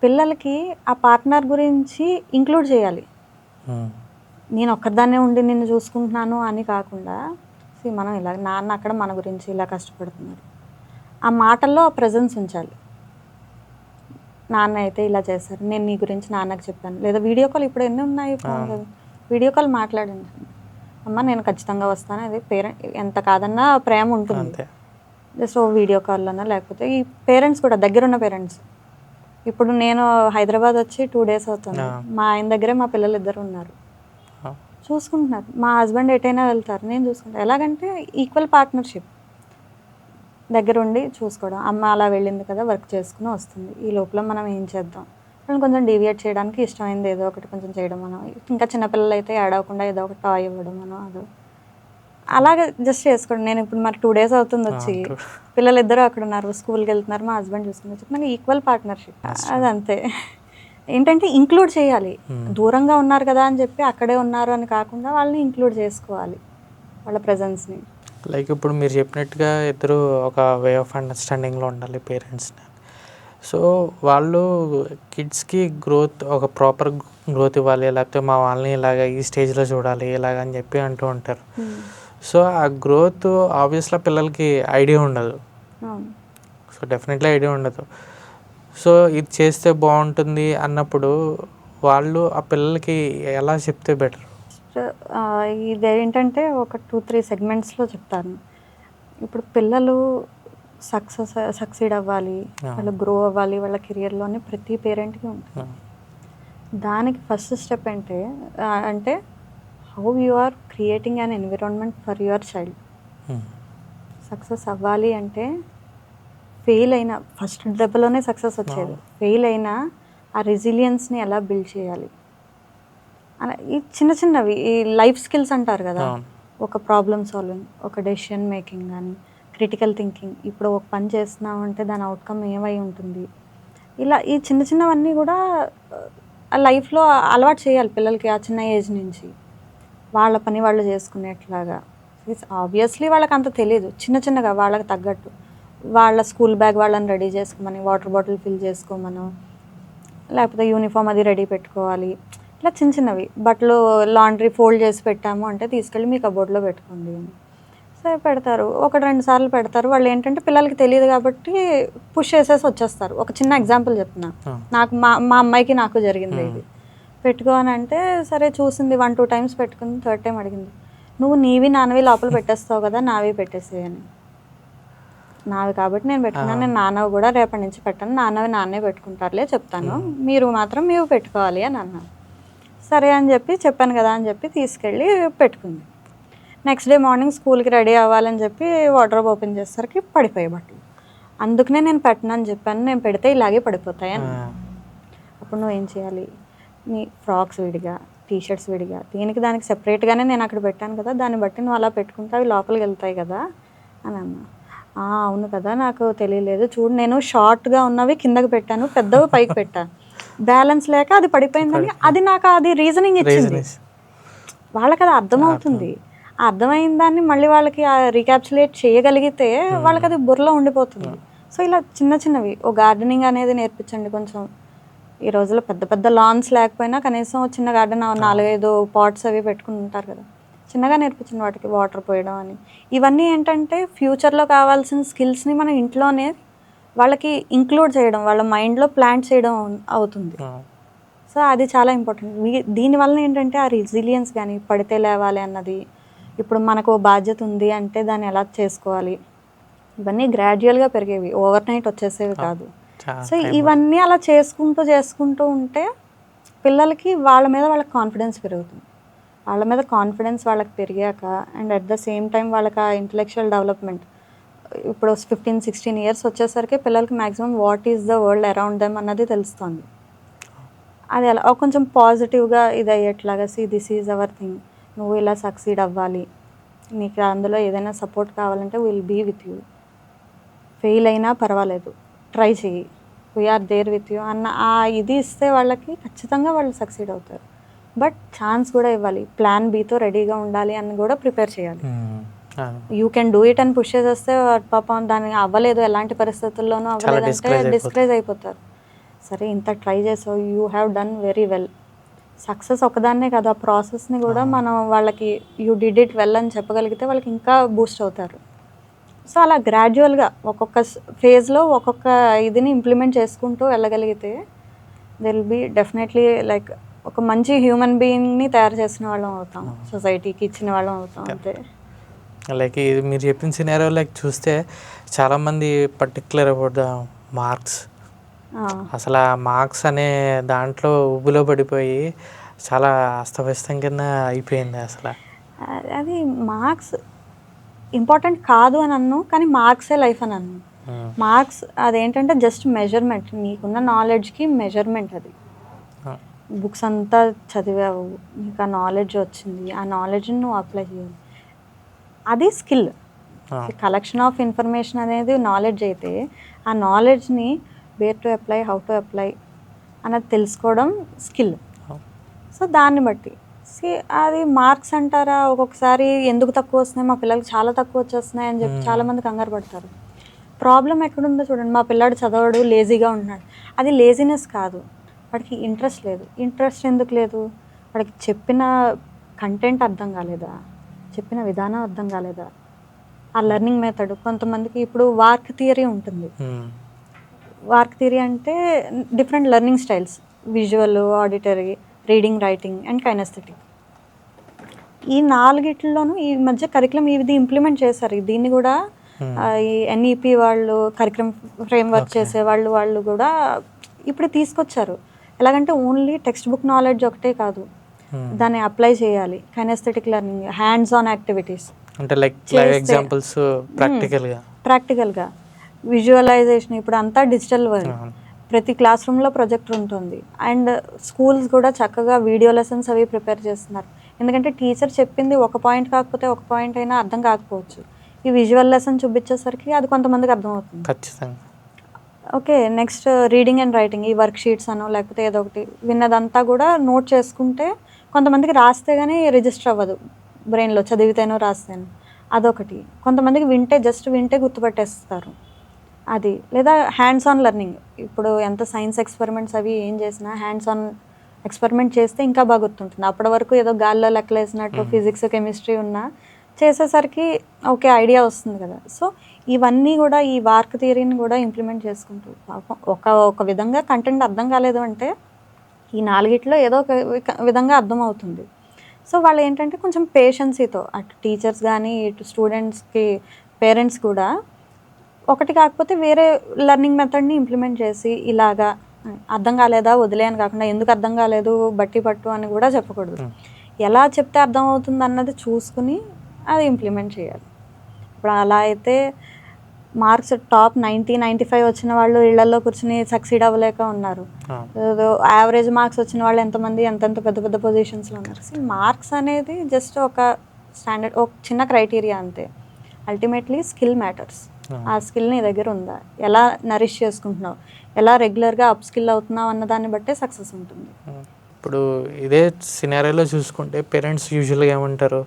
పిల్లలకి ఆ పార్ట్నర్ గురించి ఇంక్లూడ్ చేయాలి. నేను ఒక్కదాన్నే ఉండి నిన్ను చూసుకుంటున్నాను అని కాకుండా, మనం ఇలా నాన్న అక్కడ మన గురించి ఇలా కష్టపడుతున్నారు, ఆ మాటల్లో ప్రెజెన్స్ ఉంచాలి. నాన్న అయితే ఇలా చేశారు, నేను నీ గురించి నాన్నకు చెప్పాను, లేదా వీడియో కాల్ ఇప్పుడు ఎన్ని ఉన్నాయి ఫోన్ కదా, వీడియో కాల్ మాట్లాడండి. అమ్మ నేను ఖచ్చితంగా వస్తాను, అది పేరెంట్ ఎంత కాదన్నా ప్రేమ ఉంటుంది. జస్ట్ వీడియో కాల్లోనా, లేకపోతే ఈ పేరెంట్స్ కూడా దగ్గరున్న పేరెంట్స్. ఇప్పుడు నేను హైదరాబాద్ వచ్చి 2 days అవుతుంది, మా ఆయన దగ్గరే మా పిల్లలు 2 ఉన్నారు, చూసుకుంటున్నారు. మా హస్బెండ్ ఎటైనా వెళ్తారు, నేను చూసుకుంటాను. ఎలాగంటే ఈక్వల్ పార్ట్నర్షిప్, దగ్గరుండి చూసుకోవడం. అమ్మ అలా వెళ్ళింది కదా, వర్క్ చేసుకుని వస్తుంది, ఈ లోపల మనం ఏం చేద్దాం, మనం కొంచెం డీవియేట్ చేయడానికి ఇష్టమైంది ఏదో ఒకటి కొంచెం చేయడం. మనం ఇంకా చిన్నపిల్లలు అయితే ఏడవకుండా ఏదో ఒక టాయ్ ఇవ్వడం, మనం అదో అలాగే జస్ట్ చేసుకోండి. నేను ఇప్పుడు మరి 2 days అవుతుంది వచ్చి, పిల్లలు ఇద్దరు అక్కడ ఉన్నారు, స్కూల్కి వెళ్తున్నారు, మా హస్బెండ్ చూసుకుని చెప్పి ఈక్వల్ పార్ట్నర్షిప్. అదంతే. ఏంటంటే ఇంక్లూడ్ చేయాలి. దూరంగా ఉన్నారు కదా అని చెప్పి అక్కడే ఉన్నారు అని కాకుండా వాళ్ళని ఇంక్లూడ్ చేసుకోవాలి, వాళ్ళ ప్రెజెన్స్ని. లైక్ ఇప్పుడు మీరు చెప్పినట్టుగా ఇద్దరు ఒక వే ఆఫ్ అండర్స్టాండింగ్లో ఉండాలి పేరెంట్స్ని. సో వాళ్ళు కిడ్స్కి గ్రోత్ ఒక ప్రాపర్ గ్రోత్ ఇవ్వాలి, లేకపోతే మా వాళ్ళని ఇలాగ ఈ స్టేజ్లో చూడాలి ఇలాగ అని చెప్పి అంటూ ఉంటారు. సో ఆ గ్రోత్ ఆబ్వియస్గా పిల్లలకి ఐడియా ఉండదు. సో డెఫినెట్లీ ఐడియా ఉండదు. సో ఇది చేస్తే బాగుంటుంది అన్నప్పుడు వాళ్ళు ఆ పిల్లలకి ఎలా చెప్తే బెటర్? ఇది ఏంటంటే ఒక 2-3 సెగ్మెంట్స్లో చెప్తాను. ఇప్పుడు పిల్లలు సక్సీడ్ అవ్వాలి, వాళ్ళు గ్రో అవ్వాలి వాళ్ళ కెరియర్లోనే ప్రతి పేరెంట్కి ఉంటుంది. దానికి ఫస్ట్ స్టెప్ అంటే how you are creating an environment for your child. Success అవ్వాలి అంటే ఫెయిల్ అయినా ఫస్ట్ దెబ్బలోనే సక్సెస్ వచ్చేది. ఫెయిల్ అయినా ఆ రెసిలియన్స్ని ఎలా బిల్డ్ చేయాలి అలా ఈ చిన్న చిన్నవి ఈ లైఫ్ స్కిల్స్ అంటారు కదా, ఒక ప్రాబ్లమ్ సాల్వింగ్, ఒక డెసిషన్ మేకింగ్ కానీ క్రిటికల్ థింకింగ్. ఇప్పుడు ఒక పని చేస్తున్నామంటే దాని అవుట్కమ్ ఏమై ఉంటుంది, ఇలా ఈ చిన్న చిన్నవన్నీ కూడా ఆ లైఫ్లో అలవాటు చేయాలి పిల్లలకి ఆ చిన్న ఏజ్ నుంచి. వాళ్ళ పని వాళ్ళు చేసుకునేట్లాగా. ఆబ్వియస్లీ వాళ్ళకి అంత తెలియదు, చిన్న చిన్నగా వాళ్ళకి తగ్గట్టు వాళ్ళ స్కూల్ బ్యాగ్ వాళ్ళని రెడీ చేసుకోమని, వాటర్ బాటిల్ ఫిల్ చేసుకోమను, లేకపోతే యూనిఫామ్ అది రెడీ పెట్టుకోవాలి, ఇట్లా చిన్న చిన్నవి. బట్టలు లాండ్రీ ఫోల్డ్ చేసి పెట్టాము అంటే తీసుకెళ్ళి మీ కబోర్డ్లో పెట్టుకోండి అని. సరే పెడతారు, 1-2 సార్లు పెడతారు. వాళ్ళు ఏంటంటే పిల్లలకి తెలియదు కాబట్టి పుష్ చేసేసి వచ్చేస్తారు. ఒక చిన్న ఎగ్జాంపుల్ చెప్తున్నా, నాకు మా అమ్మాయికి నాకు జరిగింది ఇది. పెట్టుకో అని అంటే సరే చూసింది, 1-2 times పెట్టుకుంది. 3rd time అడిగింది, నువ్వు నీవి నాన్నవి లోపల పెట్టేస్తావు కదా, నావి పెట్టేసేయని. నావి కాబట్టి నేను పెట్టుకున్నాను, నేను నాన్నవి కూడా రేపటి నుంచి పెట్టాను, నాన్నవి నాన్నే పెట్టుకుంటారులే చెప్తాను, మీరు మాత్రం మీవి పెట్టుకోవాలి అని అన్నాను. సరే అని చెప్పి చెప్పాను కదా అని చెప్పి తీసుకెళ్ళి పెట్టుకుంది. నెక్స్ట్ డే మార్నింగ్ స్కూల్కి రెడీ అవ్వాలని చెప్పి వార్డ్రోబ్ ఓపెన్ చేసేసరికి పడిపోయాయి బట్టలు. అందుకనే నేను పెట్టనని చెప్పాను, నేను పెడితే ఇలాగే పడిపోతాయి అని. అప్పుడు నువ్వేం చేయాలి, నీ ఫ్రాక్స్ విడిగా, టీషర్ట్స్ విడిగా, దానికి సెపరేట్గానే నేను అక్కడ పెట్టాను కదా, దాన్ని బట్టి నువ్వు అలా పెట్టుకుంటే అవి లోపలికి వెళ్తాయి కదా అని అన్నా. అవును కదా, నాకు తెలియలేదు, చూడు నేను షార్ట్గా ఉన్నవి కిందకి పెట్టాను, పెద్దవి పైకి పెట్టాను, బ్యాలెన్స్ లేక అది పడిపోయిందని. అది నాకు అది రీజనింగ్ ఇచ్చింది. వాళ్ళకి అది అర్థమవుతుంది. ఆ అర్థమైన దాన్ని మళ్ళీ వాళ్ళకి రీక్యాప్చులేట్ చేయగలిగితే వాళ్ళకి అది బుర్రలో ఉండిపోతుంది. సో ఇలా చిన్న చిన్నవి, ఓ గార్డెనింగ్ అనేది నేర్పించండి కొంచెం. ఈ రోజుల్లో పెద్ద పెద్ద లాన్స్ లేకపోయినా కనీసం చిన్న గార్డెన్ 4-5 పాట్స్ అవి పెట్టుకుని ఉంటారు కదా, చిన్నగా నేర్పించండి వాటికి వాటర్ పోయడం అని. ఇవన్నీ ఏంటంటే ఫ్యూచర్లో కావాల్సిన స్కిల్స్ని మనం ఇంట్లోనే వాళ్ళకి ఇంక్లూడ్ చేయడం, వాళ్ళ మైండ్లో ప్లాంట్ చేయడం అవుతుంది. సో అది చాలా ఇంపార్టెంట్. దీనివల్ల ఏంటంటే ఆ రెసిలియన్స్ కానీ, పడితే లేవాలి అన్నది, ఇప్పుడు మనకు బాధ్యత ఉంది అంటే దాన్ని ఎలా చేసుకోవాలి, ఇవన్నీ గ్రాడ్యువల్గా పెరిగేవి, ఓవర్ నైట్ వచ్చేసేవి కాదు. సో ఇవన్నీ అలా చేసుకుంటూ ఉంటే పిల్లలకి వాళ్ళ మీద వాళ్ళకి కాన్ఫిడెన్స్ పెరుగుతుంది. వాళ్ళ మీద కాన్ఫిడెన్స్ వాళ్ళకి పెరిగాక and at the same time వాళ్ళకి ఆ ఇంటలెక్చువల్ డెవలప్మెంట్, ఇప్పుడు 15-16 years వచ్చేసరికి పిల్లలకి maximum what is the world around them అన్నది తెలుస్తుంది. అది అలా కొంచెం పాజిటివ్గా ఇది అయ్యేట్లాగా, దిస్ ఈజ్ అవర్ థింగ్, నువ్వు ఇలా సక్సీడ్ అవ్వాలి, నీకు అందులో ఏదైనా సపోర్ట్ కావాలంటే will be with you, fail అయినా పర్వాలేదు ట్రై చెయ్యి, వీఆర్ దేర్ విత్ యూ అన్న ఇది ఇస్తే వాళ్ళకి ఖచ్చితంగా వాళ్ళు సక్సీడ్ అవుతారు. బట్ ఛాన్స్ కూడా ఇవ్వాలి, ప్లాన్ బితో రెడీగా ఉండాలి అని కూడా ప్రిపేర్ చేయాలి. యూ కెన్ డూ ఇట్ అని పుష్ చేసేస్తే పాపం దానికి అవ్వలేదు, ఎలాంటి పరిస్థితుల్లోనూ అవ్వలేదంటే డిస్కరేజ్ అయిపోతారు. సరే ఇంత ట్రై చేసావు, you have done very well. Success ఒకదాన్నే కాదు, ఆ ప్రాసెస్ని కూడా మనం వాళ్ళకి యూ డిడ్ ఇట్ వెల్ అని చెప్పగలిగితే వాళ్ళకి ఇంకా బూస్ట్ అవుతారు. సో అలా గ్రాడ్యువల్గా ఒక్కొక్క ఫేజ్లో ఒక్కొక్క ఇదిని ఇంప్లిమెంట్ చేసుకుంటూ వెళ్ళగలిగితే దిల్ బీ డెఫినెట్లీ లైక్ ఒక మంచి హ్యూమన్ బీయింగ్ని తయారు చేసిన వాళ్ళం అవుతాం, సొసైటీకి ఇచ్చిన వాళ్ళం అవుతాం. అంతే. లైక్ ఇది మీరు చెప్పిన సినారియో లైక్ చూస్తే చాలామంది పర్టికులర్ అబౌట్ ద మార్క్స్, అసలు ఆ మార్క్స్ అనే దాంట్లో ఉబ్బులో పడిపోయి చాలా అస్తవ్యస్తం కింద అయిపోయింది. అసలు అది మార్క్స్ ఇంపార్టెంట్ కాదు అని అన్ను, కానీ మార్క్సే లైఫ్ అని అన్ను. మార్క్స్ అదేంటంటే జస్ట్ మెజర్మెంట్, నీకున్న నాలెడ్జ్కి మెజర్మెంట్. అది బుక్స్ అంతా చదివావు, నీకు ఆ నాలెడ్జ్ వచ్చింది, ఆ నాలెడ్జ్ని నువ్వు అప్లై చేయాలి. అది స్కిల్. కలెక్షన్ ఆఫ్ ఇన్ఫర్మేషన్ అనేది నాలెడ్జ్ అయితే, ఆ నాలెడ్జ్ని where to apply, how to apply అన్నది తెలుసుకోవడం స్కిల్. సో దాన్ని బట్టి అది మార్క్స్ అంటారా, ఒక్కొక్కసారి ఎందుకు తక్కువ వస్తున్నాయి, మా పిల్లలకి చాలా తక్కువ వచ్చేస్తున్నాయి అని చెప్పి చాలామంది కంగారు పడతారు. ప్రాబ్లం ఎక్కడుందో చూడండి. మా పిల్లాడు చదవడు, లేజీగా ఉంటున్నాడు. అది లేజినెస్ కాదు, వాడికి ఇంట్రెస్ట్ లేదు. ఇంట్రెస్ట్ ఎందుకు లేదు? వాడికి చెప్పిన కంటెంట్ అర్థం కాలేదా, చెప్పిన విధానం అర్థం కాలేదా, ఆ లెర్నింగ్ మెథడ్. కొంతమందికి ఇప్పుడు వార్క్ థియరీ ఉంటుంది. వార్క్ థియరీ అంటే different learning styles, visual, auditory, reading, writing and kinesthetic. ఈ నాలుగిట్లోనూ ఈ మధ్య కరికులం ఇది ఇంప్లిమెంట్ చేశారు. దీన్ని కూడా ఈ ఎన్ఈపి వాళ్ళు, కరికులం ఫ్రేమ్వర్క్ చేసే వాళ్ళు కూడా ఇప్పుడు తీసుకొచ్చారు. ఎలాగంటే ఓన్లీ టెక్స్ట్ బుక్ నాలెడ్జ్ ఒకటే కాదు, దాన్ని అప్లై చేయాలి. Kinesthetic learning, hands on activities అంటే లైక్ లైవ్ ఎగ్జాంపుల్స్, ప్రాక్టికల్గా విజువలైజేషన్. ఇప్పుడు అంతా డిజిటల్ వర్క్, ప్రతి క్లాస్ రూమ్లో ప్రొజెక్టర్ ఉంటుంది. అండ్ స్కూల్స్ కూడా చక్కగా వీడియో లెసన్స్ అవి ప్రిపేర్ చేస్తున్నారు. ఎందుకంటే టీచర్ చెప్పింది ఒక పాయింట్ కాకపోతే ఒక పాయింట్ అయినా అర్థం కాకపోవచ్చు. ఈ విజువల్ లెసన్ చూపించేసరికి అది కొంతమందికి అర్థమవుతుంది. ఖచ్చితంగా. Okay, next reading and writing, ఈ వర్క్ షీట్స్ అనో లేకపోతే ఏదో ఒకటి విన్నదంతా కూడా నోట్ చేసుకుంటే కొంతమందికి రాస్తే కానీ రిజిస్టర్ అవ్వదు బ్రెయిన్లో, చదివితేనో రాస్తేనో. అదొకటి. కొంతమందికి జస్ట్ వింటే గుర్తుపట్టేస్తారు అది. లేదా హ్యాండ్స్ ఆన్ లెర్నింగ్, ఇప్పుడు ఎంత సైన్స్ ఎక్స్పెరిమెంట్స్ అవి ఏం చేసినా హ్యాండ్స్ ఆన్ ఎక్స్పెరిమెంట్ చేస్తే ఇంకా బాగా గుర్తుంటుంది. అప్పటి వరకు ఏదో గాల్లో లెక్కలేసినట్టు ఫిజిక్స్, కెమిస్ట్రీ ఉన్నా చేసేసరికి ఓకే ఐడియా వస్తుంది కదా. సో ఇవన్నీ కూడా ఈ వార్క్ థియరీని కూడా ఇంప్లిమెంట్ చేసుకుంటూ పాపం ఒక విధంగా కంటెంట్ అర్థం కాలేదు అంటే ఈ నాలుగిట్లో ఏదో ఒక విధంగా అర్థమవుతుంది. సో వాళ్ళు ఏంటంటే కొంచెం పేషెన్సీతో, అటు టీచర్స్ కానీ ఇటు స్టూడెంట్స్కి పేరెంట్స్ కూడా ఒకటి కాకపోతే వేరే లెర్నింగ్ మెథడ్ని ఇంప్లిమెంట్ చేసి, ఇలాగా అర్థం కాలేదా వదిలే అని కాకుండా, ఎందుకు అర్థం కాలేదు బట్టి పట్టు అని కూడా చెప్పకూడదు. ఎలా చెప్తే అర్థం అవుతుంది అన్నది చూసుకుని అది ఇంప్లిమెంట్ చేయాలి. ఇప్పుడు అలా అయితే మార్క్స్ టాప్ 90-95 వచ్చిన వాళ్ళు ఇళ్లలో కూర్చుని సక్సీడ్ అవ్వలేక ఉన్నారు. యావరేజ్ మార్క్స్ వచ్చిన వాళ్ళు ఎంతమంది ఎంతెంత పెద్ద పెద్ద పొజిషన్స్లో ఉన్నారు. మార్క్స్ అనేది జస్ట్ ఒక స్టాండర్డ్, ఒక చిన్న క్రైటీరియా అంతే. Ultimately skill matters. ఆ స్కిల్ నీ దగ్గర ఉందా, ఎలా నరిష్ చేసుకుంటున్నావు, ఎలా రెగ్యులర్గా అప్ స్కిల్ అవుతున్నావు అన్న దాన్ని బట్టే సక్సెస్ ఉంటుంది. ఇప్పుడు ఇదే సినారియోలో చూసుకుంటే పేరెంట్స్ యూజువల్గా ఏమంటారు,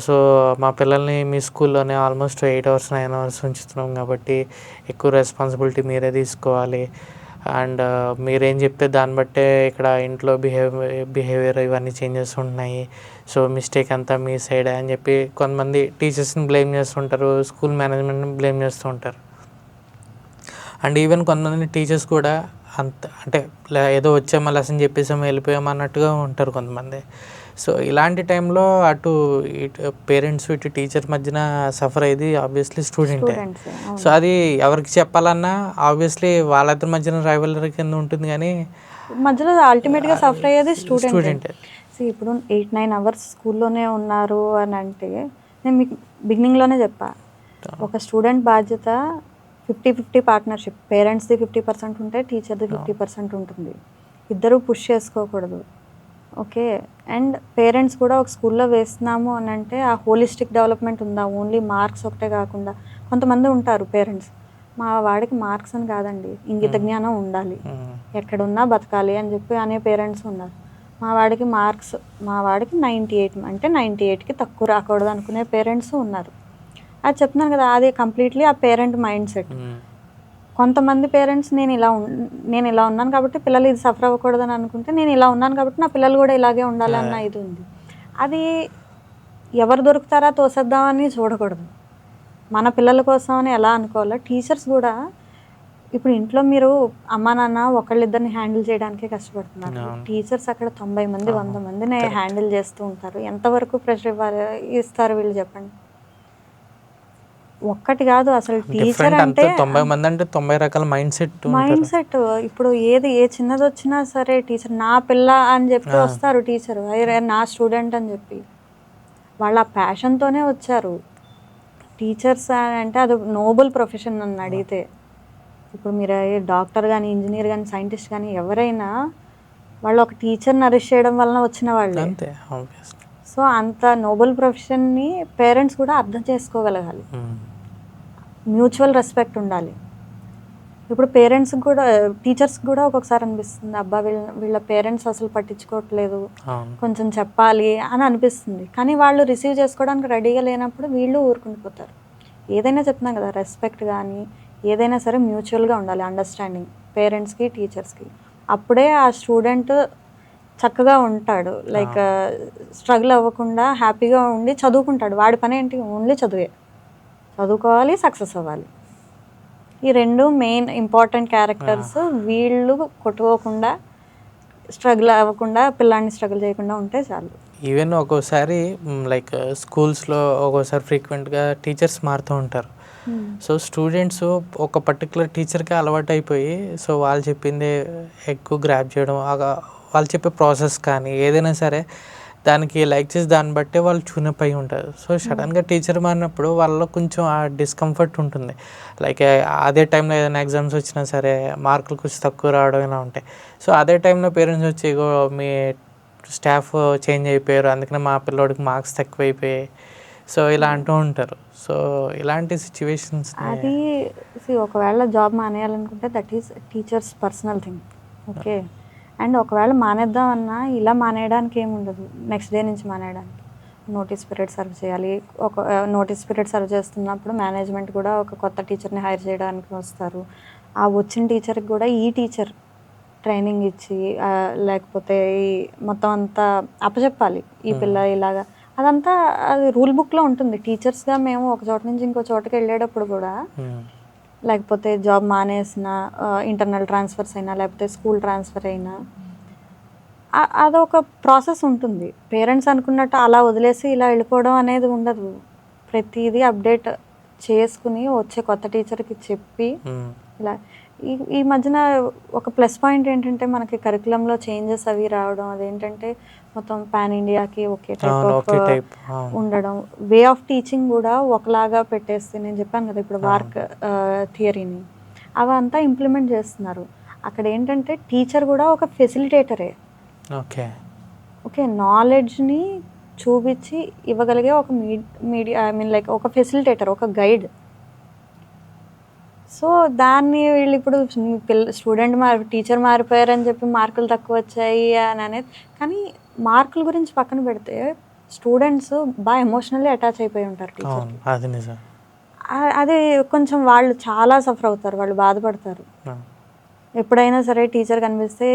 సో మా పిల్లల్ని మీ స్కూల్లోనే ఆల్మోస్ట్ 8 hours 9 hours ఉంచుతున్నాం కాబట్టి ఎక్కువ రెస్పాన్సిబిలిటీ మీరే తీసుకోవాలి, అండ్ మీరేం చెప్తే దాన్ని బట్టే ఇక్కడ ఇంట్లో బిహేవియర్ ఇవన్నీ చేంజెస్ ఉన్నాయి, సో మిస్టేక్ అంతా మీ సైడే అని చెప్పి కొంతమంది టీచర్స్ని బ్లేమ్ చేస్తుంటారు, స్కూల్ మేనేజ్మెంట్ని బ్లేమ్ చేస్తూ ఉంటారు. అండ్ ఈవెన్ కొంతమంది టీచర్స్ కూడా అంటే ఏదో వచ్చామా లెసన్ చెప్పేసాము వెళ్ళిపోయాము అన్నట్టుగా ఉంటారు కొంతమంది. సో ఇలాంటి టైంలో అటు ఇటు పేరెంట్స్ ఇటు టీచర్ మధ్యన సఫర్ అయ్యేది ఆబ్వియస్లీ స్టూడెంటే. సో అది ఎవరికి చెప్పాలన్నా ఆబ్వియస్లీ వాళ్ళిద్దరి మధ్యన రైవలరీ కింద ఉంటుంది, కానీ మధ్యలో అల్టిమేట్గా సఫర్ అయ్యేది స్టూడెంటే. ఇప్పుడు 8-9 hours స్కూల్లోనే ఉన్నారు అని అంటే, నేను మీకు బిగినింగ్లోనే చెప్పా, ఒక స్టూడెంట్ బాధ్యత 50-50 పార్ట్నర్షిప్. పేరెంట్స్ది 50% ఉంటే టీచర్ది 50% ఉంటుంది. ఇద్దరూ పుష్ చేసుకోకూడదు. ఓకే, అండ్ పేరెంట్స్ కూడా ఒక స్కూల్లో వేస్తున్నాము అని అంటే ఆ హోలిస్టిక్ డెవలప్మెంట్ ఉందా, ఓన్లీ మార్క్స్ ఒకటే కాకుండా. కొంతమంది ఉంటారు పేరెంట్స్, మా వాడికి మార్క్స్ అని కాదండి, ఇంగిత జ్ఞానం ఉండాలి, ఎక్కడున్నా బతకాలి అని చెప్పి అనే పేరెంట్స్ ఉన్నారు. మా వాడికి 98 అంటే 98కి తక్కువ రాకూడదు అనుకునే పేరెంట్స్ ఉన్నారు. అది చెప్తున్నాను కదా, అది కంప్లీట్లీ ఆ పేరెంట్ మైండ్ సెట్. కొంతమంది పేరెంట్స్ నేను ఇలా ఉన్నాను కాబట్టి పిల్లలు ఇది సఫర్ అవ్వకూడదని అనుకుంటే, నేను ఇలా ఉన్నాను కాబట్టి నా పిల్లలు కూడా ఇలాగే ఉండాలి అన్న ఇది ఉంది. అది ఎవరు దొరుకుతారా తోసేద్దామని చూడకూడదు, మన పిల్లల కోసం అని ఎలా అనుకోవాలో. టీచర్స్ కూడా ఇప్పుడు ఇంట్లో మీరు అమ్మా నాన్న ఒకళ్ళిద్దరిని హ్యాండిల్ చేయడానికే కష్టపడుతున్నారు. టీచర్స్ అక్కడ 90 మంది 100 మందిని హ్యాండిల్ చేస్తూ ఉంటారు. ఎంతవరకు ప్రెషర్ ఇస్తారు వీళ్ళు చెప్పండి. ఒక్కటి కాదు అసలు టీచర్ అంటే 90 మంది అంటే 90 రకాల మైండ్ సెట్. ఇప్పుడు ఏ చిన్నది వచ్చినా సరే టీచర్ నా పిల్ల అని చెప్పి వస్తారు, టీచర్ నా స్టూడెంట్ అని చెప్పి. వాళ్ళ ప్యాషన్తోనే వచ్చారు. టీచర్స్ అంటే అది నోబుల్ ప్రొఫెషన్ అని అడిగితే. ఇప్పుడు మీరు డాక్టర్ కానీ ఇంజనీర్ కానీ సైంటిస్ట్ కానీ ఎవరైనా వాళ్ళు ఒక టీచర్ నరిష్ చేయడం వలన వచ్చిన వాళ్ళు. సో అంత నోబెల్ ప్రొఫెషన్ని పేరెంట్స్ కూడా అర్థం చేసుకోగలగాలి. మ్యూచువల్ రెస్పెక్ట్ ఉండాలి. ఇప్పుడు పేరెంట్స్కి కూడా టీచర్స్కి కూడా ఒక్కొక్కసారి అనిపిస్తుంది, అబ్బా వీళ్ళ పేరెంట్స్ అసలు పట్టించుకోవట్లేదు, కొంచెం చెప్పాలి అని అనిపిస్తుంది. కానీ వాళ్ళు రిసీవ్ చేసుకోవడానికి రెడీగా లేనప్పుడు వీళ్ళు ఊరుకుండిపోతారు. ఏదైనా చెప్తున్నాం కదా, రెస్పెక్ట్ కానీ ఏదైనా సరే మ్యూచువల్గా ఉండాలి, అండర్స్టాండింగ్ పేరెంట్స్కి టీచర్స్కి. అప్పుడే ఆ స్టూడెంట్ చక్కగా ఉంటాడు, లైక్ స్ట్రగుల్ అవ్వకుండా హ్యాపీగా ఉండి చదువుకుంటాడు. వాడి పని ఏంటి, ఓన్లీ చదువుకోవాలి, సక్సెస్ అవ్వాలి. ఈ రెండు మెయిన్ ఇంపార్టెంట్ క్యారెక్టర్స్. వీళ్ళు కొట్టుకోకుండా స్ట్రగుల్ అవ్వకుండా పిల్లాన్ని స్ట్రగుల్ చేయకుండా ఉంటే చాలు. ఈవెన్ ఒక్కోసారి లైక్ స్కూల్స్లో ఒక్కోసారి ఫ్రీక్వెంట్గా టీచర్స్ మారుతూ ఉంటారు. సో స్టూడెంట్స్ ఒక పర్టికులర్ టీచర్కి అలవాటు అయిపోయి సో వాళ్ళు చెప్పిందే ఎక్కువ గ్రాప్ చేయడం, వాళ్ళు చెప్పే ప్రాసెస్ కానీ ఏదైనా సరే దానికి లైక్ చేసి దాన్ని బట్టే వాళ్ళు ట్యూనప్ అయి ఉంటారు. సో సడన్గా టీచర్ మారినప్పుడు వాళ్ళలో కొంచెం ఆ డిస్కంఫర్ట్ ఉంటుంది. లైక్ అదే టైంలో ఏదైనా ఎగ్జామ్స్ వచ్చినా సరే మార్కులు కొంచెం తక్కువ రావడం ఇలా ఉంటాయి. సో అదే టైంలో పేరెంట్స్ వచ్చి ఇగో మీ స్టాఫ్ చేంజ్ అయిపోయారు, అందుకనే మా పిల్లోడికి మార్క్స్ తక్కువ అయిపోయాయి, సో ఇలా అంటూ ఉంటారు. సో ఇలాంటి సిచ్యువేషన్స్ అది ఒకవేళ జాబ్ మానేయాలనుకుంటే that is teachers personal thing. Okay, and ఒకవేళ మానేద్దామన్నా ఇలా మానేయడానికి ఏమి ఉండదు. నెక్స్ట్ డే నుంచి మానేయడానికి నోటీస్ పీరియడ్ సర్వ్ చేయాలి. ఒక నోటీస్ పీరియడ్ సర్వ్ చేస్తున్నప్పుడు మేనేజ్మెంట్ కూడా ఒక కొత్త టీచర్ని హైర్ చేయడానికి వస్తారు. ఆ వచ్చిన టీచర్కి కూడా ఈ టీచర్ ట్రైనింగ్ ఇచ్చి లేకపోతే ఈ మొత్తం అంతా అప్పచెప్పాలి. ఈ పిల్ల ఇలాగా అదంతా అది రూల్ బుక్లో ఉంటుంది. టీచర్స్గా మేము ఒక చోట నుంచి ఇంకో చోటకి వెళ్ళేటప్పుడు కూడా, లేకపోతే జాబ్ మానేసిన, ఇంటర్నల్ ట్రాన్స్ఫర్స్ అయినా లేకపోతే స్కూల్ ట్రాన్స్ఫర్ అయినా అదొక ప్రాసెస్ ఉంటుంది. పేరెంట్స్ అనుకున్నట్టు అలా వదిలేసి ఇలా వెళ్ళిపోవడం అనేది ఉండదు. ప్రతిదీ అప్డేట్ చేసుకుని వచ్చే కొత్త టీచర్కి చెప్పి ఇలా ఈ మధ్యన ఒక ప్లస్ పాయింట్ ఏంటంటే మనకి కరికులంలో చేంజెస్ అవి రావడం. అదేంటంటే మొత్తం పాన్ ఇండియాకి ఒకే టైప్ ఉండడం, వే ఆఫ్ టీచింగ్ కూడా ఒకలాగా పెట్టేస్తే, నేను చెప్పాను కదా ఇప్పుడు వార్క్ థియరీని అవంతా ఇంప్లిమెంట్ చేస్తున్నారు. అక్కడ ఏంటంటే టీచర్ కూడా ఒక ఫెసిలిటేటరే. ఓకే, నాలెడ్జ్ని చూపించి ఇవ్వగలిగే ఒక మీడియా, ఐ మీన్ లైక్ ఒక ఫెసిలిటేటర్, ఒక గైడ్. సో దాన్ని వీళ్ళు ఇప్పుడు స్టూడెంట్ టీచర్ మారిపోయారని చెప్పి మార్కులు తక్కువ వచ్చాయి అని అనేది. కానీ మార్కుల గురించి పక్కన పెడితే స్టూడెంట్స్ బాగా ఎమోషనల్లీ అటాచ్ అయిపోయి ఉంటారు టీచర్. అది కొంచెం వాళ్ళు చాలా సఫర్ అవుతారు, వాళ్ళు బాధపడతారు. ఎప్పుడైనా సరే టీచర్ కనిపిస్తే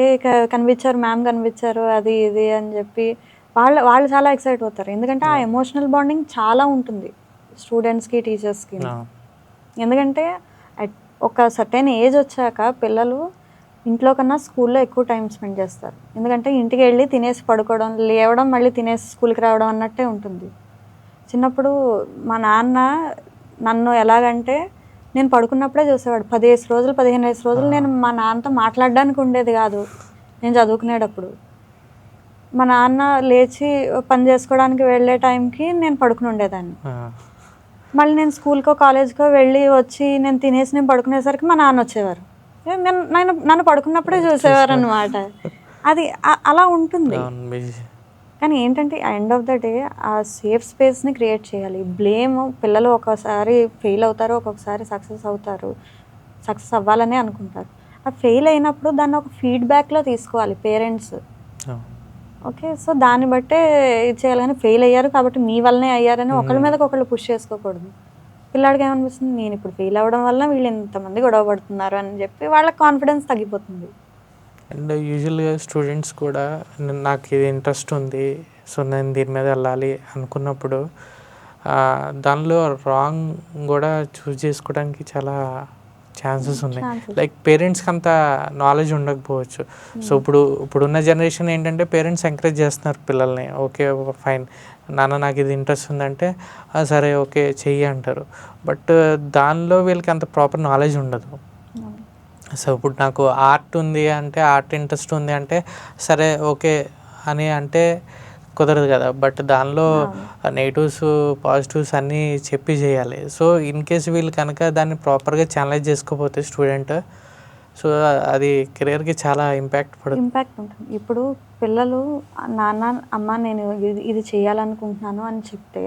కనిపించారు మ్యామ్ కనిపించారు అది ఇది అని చెప్పి వాళ్ళు చాలా ఎక్సైట్ అవుతారు. ఎందుకంటే ఆ ఎమోషనల్ బాండింగ్ చాలా ఉంటుంది స్టూడెంట్స్కి టీచర్స్కి. ఎందుకంటే ఒక సర్టెన్ ఏజ్ వచ్చాక పిల్లలు ఇంట్లో కన్నా స్కూల్లో ఎక్కువ టైం స్పెండ్ చేస్తారు. ఎందుకంటే ఇంటికి వెళ్ళి తినేసి పడుకోవడం, లేవడం, మళ్ళీ తినేసి స్కూల్కి రావడం అన్నట్టే ఉంటుంది. చిన్నప్పుడు మా నాన్న నన్ను ఎలాగంటే నేను పడుకున్నప్పుడే చూసేవాడు. 15 రోజులు 15 రోజులు నేను మా నాన్నతో మాట్లాడడానికి ఉండేది కాదు. నేను చదువుకునేటప్పుడు మా నాన్న లేచి పని చేసుకోవడానికి వెళ్ళే టైంకి నేను పడుకుని ఉండేదాన్ని. మళ్ళీ నేను స్కూల్కో కాలేజ్కో వెళ్ళి వచ్చి నేను తినేసి నేను పడుకునేసరికి మా నాన్న వచ్చేవారు. నన్ను పడుకున్నప్పుడే చూసేవారు అనమాట. అది అలా ఉంటుంది. కానీ ఏంటంటే ఎండ్ ఆఫ్ ద డే ఆ సేఫ్ స్పేస్ని క్రియేట్ చేయాలి. బ్లేమ్, పిల్లలు ఒక్కోసారి ఫెయిల్ అవుతారు, ఒక్కొక్కసారి సక్సెస్ అవుతారు, సక్సెస్ అవ్వాలనే అనుకుంటారు. ఆ ఫెయిల్ అయినప్పుడు దాన్ని ఒక ఫీడ్బ్యాక్లో తీసుకోవాలి పేరెంట్స్. ఓకే, సో దాన్ని బట్టే చేయాలి. కానీ ఫెయిల్ అయ్యారు కాబట్టి మీ వల్లనే అయ్యారని ఒకళ్ళ మీదకి ఒకళ్ళు పుష్ చేసుకోకూడదు. పిల్లాడికి ఏమనిపిస్తుంది, నేను ఇప్పుడు ఫెయిల్ అవ్వడం వల్ల వీళ్ళు ఇంతమంది గొడవ పడుతున్నారు అని చెప్పి వాళ్ళ కాన్ఫిడెన్స్ తగ్గిపోతుంది. అండ్ యూజువల్గా స్టూడెంట్స్ కూడా నాకు ఇది ఇంట్రెస్ట్ ఉంది, సో నేను దీని మీద వెళ్ళాలి అనుకున్నప్పుడు దానిలో రాంగ్ కూడా చూస్ చేసుకోవడానికి చాలా ఛాన్సెస్ ఉన్నాయి. లైక్ పేరెంట్స్కి అంత నాలెడ్జ్ ఉండకపోవచ్చు. సో ఇప్పుడున్న జనరేషన్ ఏంటంటే పేరెంట్స్ ఎంకరేజ్ చేస్తున్నారు పిల్లల్ని. ఓకే ఫైన్ నాన్న నాకు ఇది ఇంట్రెస్ట్ ఉందంటే సరే ఓకే చెయ్యి అంటారు. బట్ దానిలో వీళ్ళకి అంత ప్రాపర్ నాలెడ్జ్ ఉండదు. సో ఇప్పుడు నాకు ఆర్ట్ ఉంది అంటే, ఆర్ట్ ఇంట్రెస్ట్ ఉంది అంటే సరే ఓకే అని అంటే కుదరదు కదా. బట్ దానిలో నెగిటివ్స్ పాజిటివ్స్ అన్నీ చెప్పి చేయాలి. సో ఇన్ కేస్ వీళ్ళు కనుక దాన్ని ప్రాపర్గా ఛానలైజ్ చేసుకోకపోతే స్టూడెంట్ సో అది కెరియర్కి చాలా ఇంపాక్ట్ పడుతుంది. ఇంపాక్ట్ ఉంటుంది. ఇప్పుడు పిల్లలు నాన్న, అమ్మ నేను ఇది చేయాలనుకుంటున్నాను అని చెప్తే,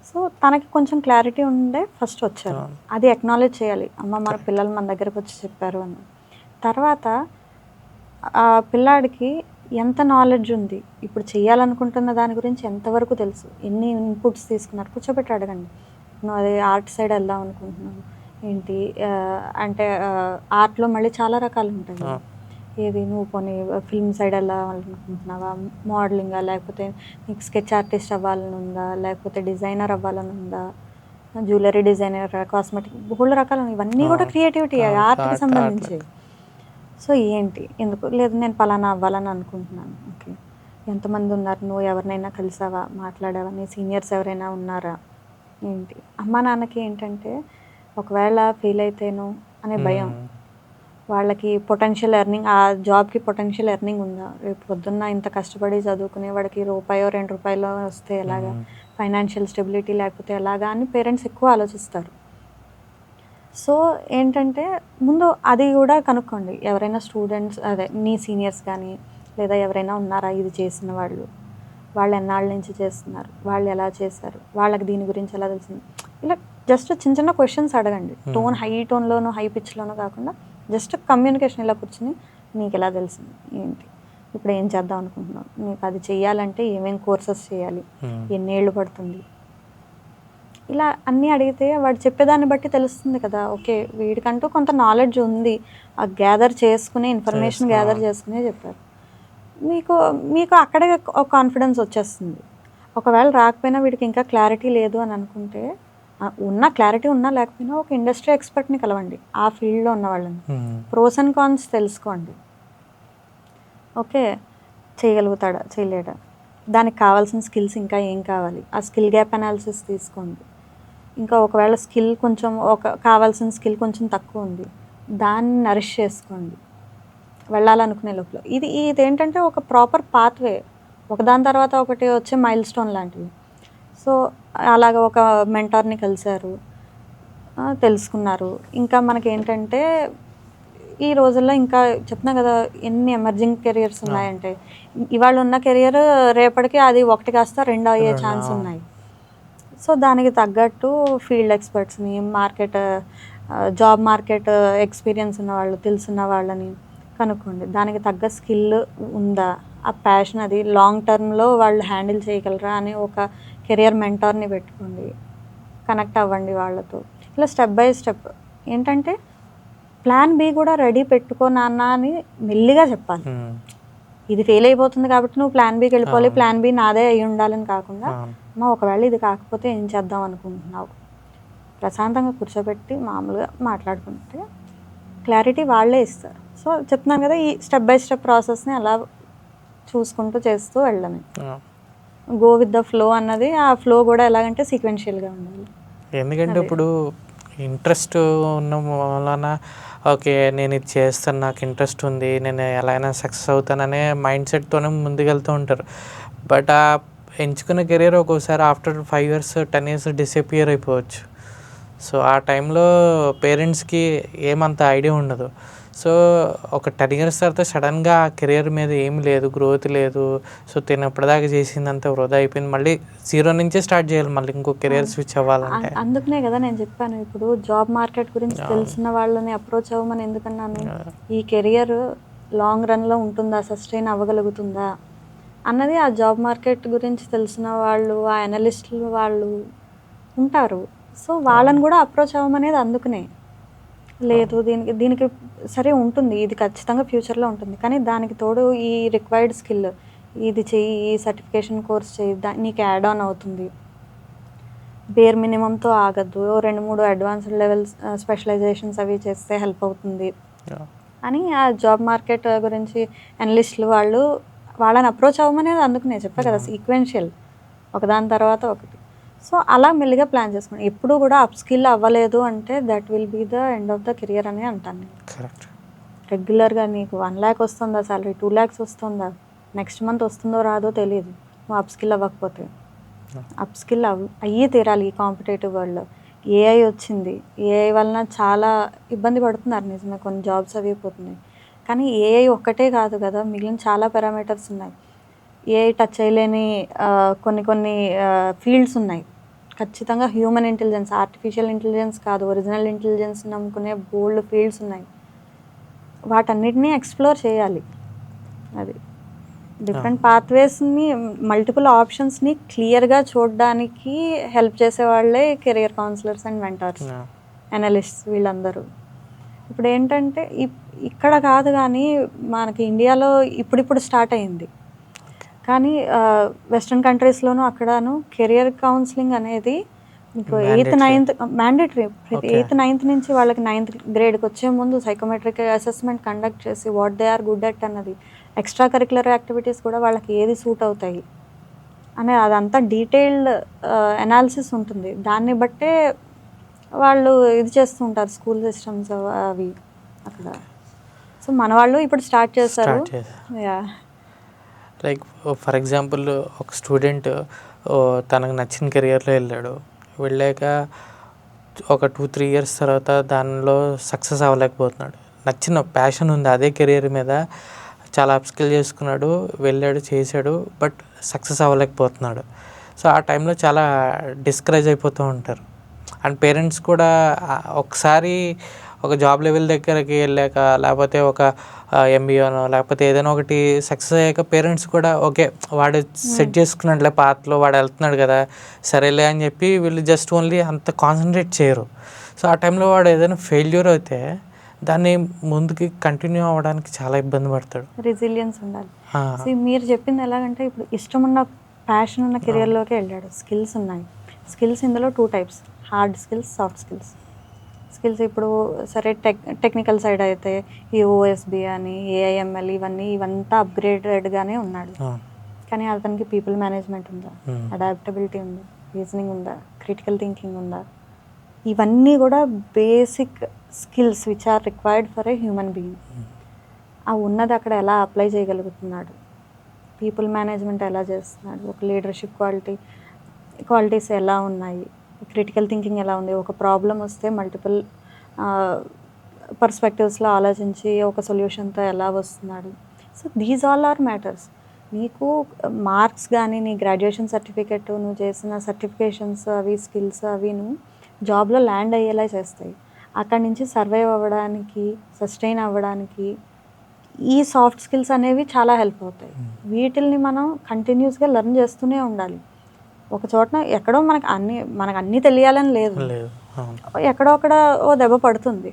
సో తనకి కొంచెం క్లారిటీ ఉండే ఫస్ట్ వచ్చారు. అది అక్నాలెడ్జ్ చేయాలి. అమ్మ మన పిల్లలు మన దగ్గరకు వచ్చి చెప్పారు అని. తర్వాత ఆ పిల్లాడికి ఎంత నాలెడ్జ్ ఉంది, ఇప్పుడు చేయాలనుకుంటున్న దాని గురించి ఎంతవరకు తెలుసు, ఎన్ని ఇన్పుట్స్ తీసుకున్నారు, కూర్చోబెట్టి అడగండి. నువ్వు అది ఆర్ట్ సైడ్ వెళ్దాం అనుకుంటున్నావు ఏంటి, అంటే ఆర్ట్లో మళ్ళీ చాలా రకాలు ఉంటాయి. ఏది నువ్వు పోనీ ఫిల్మ్ సైడ్ వెళ్ళాలనుకుంటున్నావా, మోడలింగా, లేకపోతే నీకు స్కెచ్ ఆర్టిస్ట్ అవ్వాలని ఉందా, లేకపోతే డిజైనర్ అవ్వాలని ఉందా, జ్యువెలరీ డిజైనర్, కాస్మెటిక్, బోల్డ్ రకాలు ఇవన్నీ కూడా క్రియేటివిటీ ఆర్ట్కి సంబంధించి. సో ఏంటి, ఎందుకు లేదు నేను పలానా అవ్వాలని అనుకుంటున్నాను. ఓకే, ఎంతమంది ఉన్నారు, నువ్వు ఎవరినైనా కలిసావా, మాట్లాడావా, నీ సీనియర్స్ ఎవరైనా ఉన్నారా, ఏంటి. అమ్మా నాన్నకి ఏంటంటే ఒకవేళ ఫెయిల్ అయితేనో అనే భయం. వాళ్ళకి పొటెన్షియల్ ఎర్నింగ్, ఆ జాబ్కి పొటెన్షియల్ ఎర్నింగ్ ఉందా, రేపు పొద్దున్న ఇంత కష్టపడి చదువుకునే వాడికి రూపాయో 2 రూపాయలు వస్తే ఎలాగా, ఫైనాన్షియల్ స్టెబిలిటీ లేకపోతే ఎలాగా అని పేరెంట్స్ ఎక్కువ ఆలోచిస్తారు. సో ఏంటంటే ముందు అది కూడా కనుక్కోండి. ఎవరైనా స్టూడెంట్స్, అదే నీ సీనియర్స్ కానీ లేదా ఎవరైనా ఉన్నారా ఇది చేసిన వాళ్ళు ఎన్నాళ్ళ నుంచి చేస్తున్నారు, వాళ్ళు ఎలా చేశారు, వాళ్ళకి దీని గురించి ఎలా తెలిసింది, ఇలా జస్ట్ చిన్న చిన్న క్వశ్చన్స్ అడగండి. హై టోన్లోనూ హై పిచ్లోనూ కాకుండా జస్ట్ కమ్యూనికేషన్ ఇలా కూర్చుని నీకు ఎలా తెలిసింది, ఏంటి, ఇప్పుడు ఏం చేద్దాం అనుకుంటున్నావు, నీకు అది చేయాలంటే ఏమేమి కోర్సెస్ చేయాలి, ఎన్నేళ్ళు పడుతుంది, ఇలా అన్నీ అడిగితే వాడు చెప్పేదాన్ని బట్టి తెలుస్తుంది కదా. ఓకే, వీడికంటూ కొంత నాలెడ్జ్ ఉంది, ఆ గ్యాదర్ చేసుకునే ఇన్ఫర్మేషన్ గ్యాదర్ చేసుకునే చెప్పారు. మీకు అక్కడే ఒక కాన్ఫిడెన్స్ వచ్చేస్తుంది. ఒకవేళ రాకపోయినా వీడికి ఇంకా క్లారిటీ లేదు అని అనుకుంటే, ఉన్న క్లారిటీ ఉన్నా లేకపోయినా ఒక ఇండస్ట్రీ ఎక్స్పర్ట్ని కలవండి, ఆ ఫీల్డ్లో ఉన్న వాళ్ళని, ప్రోస్ అండ్ కాన్స్ తెలుసుకోండి. ఓకే, చేయగలుగుతాడా చేయలేడా, దానికి కావాల్సిన స్కిల్స్ ఇంకా ఏం కావాలి, ఆ స్కిల్ గ్యాప్ అనాలిసిస్ తీసుకోండి. ఇంకా ఒకవేళ స్కిల్ కొంచెం కావాల్సిన స్కిల్ కొంచెం తక్కువ ఉంది, దాన్ని నరిష్ చేసుకోండి వెళ్ళాలనుకునే లోపల. ఇదేంటంటే ఒక ప్రాపర్ పాత్వే, ఒకదాని తర్వాత ఒకటి వచ్చే మైల్ స్టోన్ లాంటివి. సో అలాగ ఒక మెంటార్ని కలిశారు, తెలుసుకున్నారు. ఇంకా మనకి ఏంటంటే ఈ రోజుల్లో ఇంకా చెప్తున్నా కదా ఎన్ని ఎమర్జింగ్ కెరియర్స్ ఉన్నాయంటే, ఇవాళ ఉన్న కెరియర్ రేపటికి అది 1 కాస్త 2 అయ్యే ఛాన్స్ ఉన్నాయి. సో దానికి తగ్గట్టు ఫీల్డ్ ఎక్స్పర్ట్స్ని, జాబ్ మార్కెట్ ఎక్స్పీరియన్స్ ఉన్న వాళ్ళు, తెలుసున్న వాళ్ళని కనుక్కోండి. దానికి తగ్గ స్కిల్ ఉందా, ఆ ప్యాషన్ అది లాంగ్ టర్మ్లో వాళ్ళు హ్యాండిల్ చేయగలరా అని ఒక కెరియర్ మెంటార్ని పెట్టుకోండి, కనెక్ట్ అవ్వండి వాళ్ళతో. ఇలా స్టెప్ బై స్టెప్ ఏంటంటే ప్లాన్ బి కూడా రెడీ పెట్టుకో నాన్న అని మెల్లిగా చెప్పాలి. ఇది ఫెయిల్ అయిపోతుంది కాబట్టి నువ్వు ప్లాన్ బికి వెళ్ళిపోవాలి, ప్లాన్ బి నాదే అయి ఉండాలని కాకుండా, అమ్మ ఒకవేళ ఇది కాకపోతే ఏం చేద్దాం అనుకుంటున్నావు, ప్రశాంతంగా కూర్చోబెట్టి మామూలుగా మాట్లాడుకుంటే క్లారిటీ వాళ్ళే ఇస్తారు. సో చెప్తున్నాను కదా, ఈ స్టెప్ బై స్టెప్ ప్రాసెస్ని అలా చూసుకుంటూ చేస్తూ వెళ్ళడమే. గో విత్ ద ఫ్లో అన్నది, ఆ ఫ్లో కూడా ఎలాగంటే సీక్వెన్షియల్గా ఉండాలి. ఎందుకంటే ఇప్పుడు ఇంట్రెస్ట్ ఉన్న వలన ఓకే నేను ఇది చేస్తాను, నాకు ఇంట్రెస్ట్ ఉంది, నేను ఎలా అయినా సక్సెస్ అవుతాననే మైండ్ సెట్తోనే ముందుకెళ్తూ ఉంటారు. బట్ ఆ ఎంచుకున్న కెరీర్ ఒక్కోసారి ఆఫ్టర్ 5 years 10 years డిసపియర్ అయిపోవచ్చు. సో ఆ టైంలో పేరెంట్స్కి ఏమంత ఐడియా ఉండదు. సో ఒక 10 years తర్వాత సడన్గా ఆ కెరియర్ మీద ఏమి లేదు, గ్రోత్ లేదు, సో తిను ఇప్పటిదాకా చేసిందంతా వృధా అయిపోయింది, మళ్ళీ 0 నుంచే స్టార్ట్ చేయాలి, మళ్ళీ ఇంకో కెరియర్ స్విచ్ అవ్వాలంటే. అందుకనే కదా నేను చెప్పాను, ఇప్పుడు జాబ్ మార్కెట్ గురించి తెలిసిన వాళ్ళని అప్రోచ్ అవ్వమని ఎందుకన్నాను. ఈ కెరియర్ లాంగ్ రన్లో ఉంటుందా, సస్టైన్ అవ్వగలుగుతుందా అన్నది ఆ జాబ్ మార్కెట్ గురించి తెలిసిన వాళ్ళు, ఆ అనలిస్టులు వాళ్ళు ఉంటారు. సో వాళ్ళని కూడా అప్రోచ్ అవ్వమనేది అందుకనే. లేదు దీనికి సరే ఉంటుంది, ఇది ఖచ్చితంగా ఫ్యూచర్లో ఉంటుంది, కానీ దానికి తోడు ఈ రిక్వైర్డ్ స్కిల్ ఇది చెయ్యి, ఈ సర్టిఫికేషన్ కోర్స్ చెయ్యి, నీకు యాడ్ ఆన్ అవుతుంది, బేర్ మినిమంతో ఆగద్దు, 2-3 అడ్వాన్స్డ్ లెవెల్స్ స్పెషలైజేషన్స్ అవి చేస్తే హెల్ప్ అవుతుంది అని ఆ జాబ్ మార్కెట్ గురించి అనలిస్టులు వాళ్ళని అప్రోచ్ అవ్వమనేది అందుకనే చెప్పా కదా, సీక్వెన్షియల్, ఒకదాని తర్వాత ఒకటి. సో అలా మెల్లిగా ప్లాన్ చేసుకోండి. ఎప్పుడు కూడా అప్ స్కిల్ అవ్వలేదు అంటే that will be the end of the career అని అంటాను నేను. రెగ్యులర్గా నీకు 1 lakh వస్తుందా సాలరీ, 2 lakhs వస్తుందా, నెక్స్ట్ మంత్ వస్తుందో రాదో తెలియదు, నువ్వు అప్ స్కిల్ అవ్వకపోతే. అప్ స్కిల్ అయ్యి తీరాలి ఈ కాంపిటేటివ్ వరల్డ్లో. ఏఐ వచ్చింది. ఏఐ వలన చాలా ఇబ్బంది పడుతున్నారు నిజమే, కొన్ని జాబ్స్ అవి పోతున్నాయి. కానీ ఏఐ ఒక్కటే కాదు కదా, మిగిలిన చాలా పారామీటర్స్ ఉన్నాయి. ఏఐ టచ్ చేయలేని కొన్ని కొన్ని ఫీల్డ్స్ ఉన్నాయి. ఖచ్చితంగా హ్యూమన్ ఇంటెలిజెన్స్, ఆర్టిఫిషియల్ ఇంటెలిజెన్స్ కాదు, ఒరిజినల్ ఇంటెలిజెన్స్ నమ్ముకునే బోల్డ్ ఫీల్డ్స్ ఉన్నాయి. వాటన్నిటినీ ఎక్స్ప్లోర్ చేయాలి. అది డిఫరెంట్ పాత్వేస్ని, మల్టిపుల్ ఆప్షన్స్ని క్లియర్గా చూడడానికి హెల్ప్ చేసేవాళ్ళే career counsellors and mentors, analysts, వీళ్ళందరూ. ఇప్పుడు ఏంటంటే ఇక్కడ కాదు కానీ మనకి ఇండియాలో ఇప్పుడిప్పుడు స్టార్ట్ అయింది. కానీ వెస్ట్రన్ కంట్రీస్లోనూ అక్కడను కెరియర్ కౌన్సిలింగ్ అనేది ఇప్పుడు 8th 9th మ్యాండేటరీ. ప్రతి 8th 9th నుంచి వాళ్ళకి 9th గ్రేడ్కి వచ్చే ముందు సైకోమెట్రిక్ అసెస్మెంట్ కండక్ట్ చేసి what they are good at అన్నది, ఎక్స్ట్రా కరిక్యులర్ యాక్టివిటీస్ కూడా వాళ్ళకి ఏది సూట్ అవుతాయి అనే అదంతా డీటెయిల్డ్ అనాలిసిస్ ఉంటుంది. దాన్ని బట్టే వాళ్ళు ఇది చేస్తూ ఉంటారు స్కూల్ సిస్టమ్స్ అవి అక్కడ. సో మన వాళ్ళు ఇప్పుడు స్టార్ట్ చేశారు. యా, లైక్ ఫర్ ఎగ్జాంపుల్ ఒక స్టూడెంట్ తనకు నచ్చిన కెరియర్లో వెళ్ళాక ఒక 2-3 years తర్వాత దానిలో సక్సెస్ అవ్వలేకపోతున్నాడు. నచ్చిన ప్యాషన్ ఉంది అదే కెరియర్ మీద, చాలా అప్స్కిల్ చేసుకున్నాడు, వెళ్ళాడు, చేశాడు, బట్ సక్సెస్ అవ్వలేకపోతున్నాడు. సో ఆ టైంలో చాలా డిస్కరేజ్ అయిపోతూ ఉంటారు. అండ్ పేరెంట్స్ కూడా ఒకసారి ఒక జాబ్ లెవెల్ దగ్గరికి వెళ్ళాక, లేకపోతే ఒక ఎంబీఏనో లేకపోతే ఏదైనా ఒకటి సక్సెస్ అయ్యాక పేరెంట్స్ కూడా ఓకే వాడు సెట్ చేసుకున్నాడులే పాత్రలో, వాడు వెళ్తున్నాడు కదా సరేలే అని చెప్పి వీళ్ళు జస్ట్ ఓన్లీ అంత కాన్సన్ట్రేట్ చేయరు. సో ఆ టైంలో వాడు ఏదైనా ఫెయిల్యూర్ అయితే దాన్ని ముందుకి కంటిన్యూ అవ్వడానికి చాలా ఇబ్బంది పడతాడు. రెసిలియన్స్ ఉండాలి. మీరు చెప్పింది ఎలాగంటే ఇప్పుడు ఇష్టం ఉన్న ప్యాషన్ ఉన్న కెరియర్లోకి వెళ్ళాడు, స్కిల్స్ ఉన్నాయి. స్కిల్స్ ఇందులో 2 types, hard skills, soft skills. Skills ఇప్పుడు సరే టెక్నికల్ సైడ్ అయితే ఈ ఓఎస్బి అని, ఏఐఎంఎల్, ఇవంతా అప్గ్రేడెడ్గానే ఉన్నాడు. కానీ అతనికి పీపుల్ మేనేజ్మెంట్ ఉందా, అడాప్టబిలిటీ ఉందా, రీజనింగ్ ఉందా, క్రిటికల్ థింకింగ్ ఉందా, ఇవన్నీ కూడా basic skills which are required for a human being. ఆ ఉన్నది అక్కడ ఎలా అప్లై చేయగలుగుతున్నాడు, పీపుల్ మేనేజ్మెంట్ ఎలా చేస్తున్నాడు, ఒక లీడర్షిప్ క్వాలిటీస్ ఎలా ఉన్నాయి, క్రిటికల్ థింకింగ్ ఎలా ఉంది, ఒక ప్రాబ్లం వస్తే మల్టిపుల్ పర్స్పెక్టివ్స్లో ఆలోచించి ఒక సొల్యూషన్తో ఎలా వస్తున్నాడు. So these all are matters. నీకు మార్క్స్ కానీ, నీ గ్రాడ్యుయేషన్ సర్టిఫికెట్, నువ్వు చేసిన సర్టిఫికేషన్స్ అవి, స్కిల్స్ అవి నువ్వు జాబ్లో ల్యాండ్ అయ్యేలా చేస్తాయి. అక్కడి నుంచి సర్వైవ్ అవ్వడానికి, సస్టైన్ అవ్వడానికి ఈ సాఫ్ట్ స్కిల్స్ అనేవి చాలా హెల్ప్ అవుతాయి. వీటిల్ని మనం కంటిన్యూస్గా లెర్న్ చేస్తూనే ఉండాలి. ఒక చోట ఎక్కడో మనకు అన్నీ తెలియాలని లేదు, ఎక్కడో అక్కడ ఓ దెబ్బ పడుతుంది.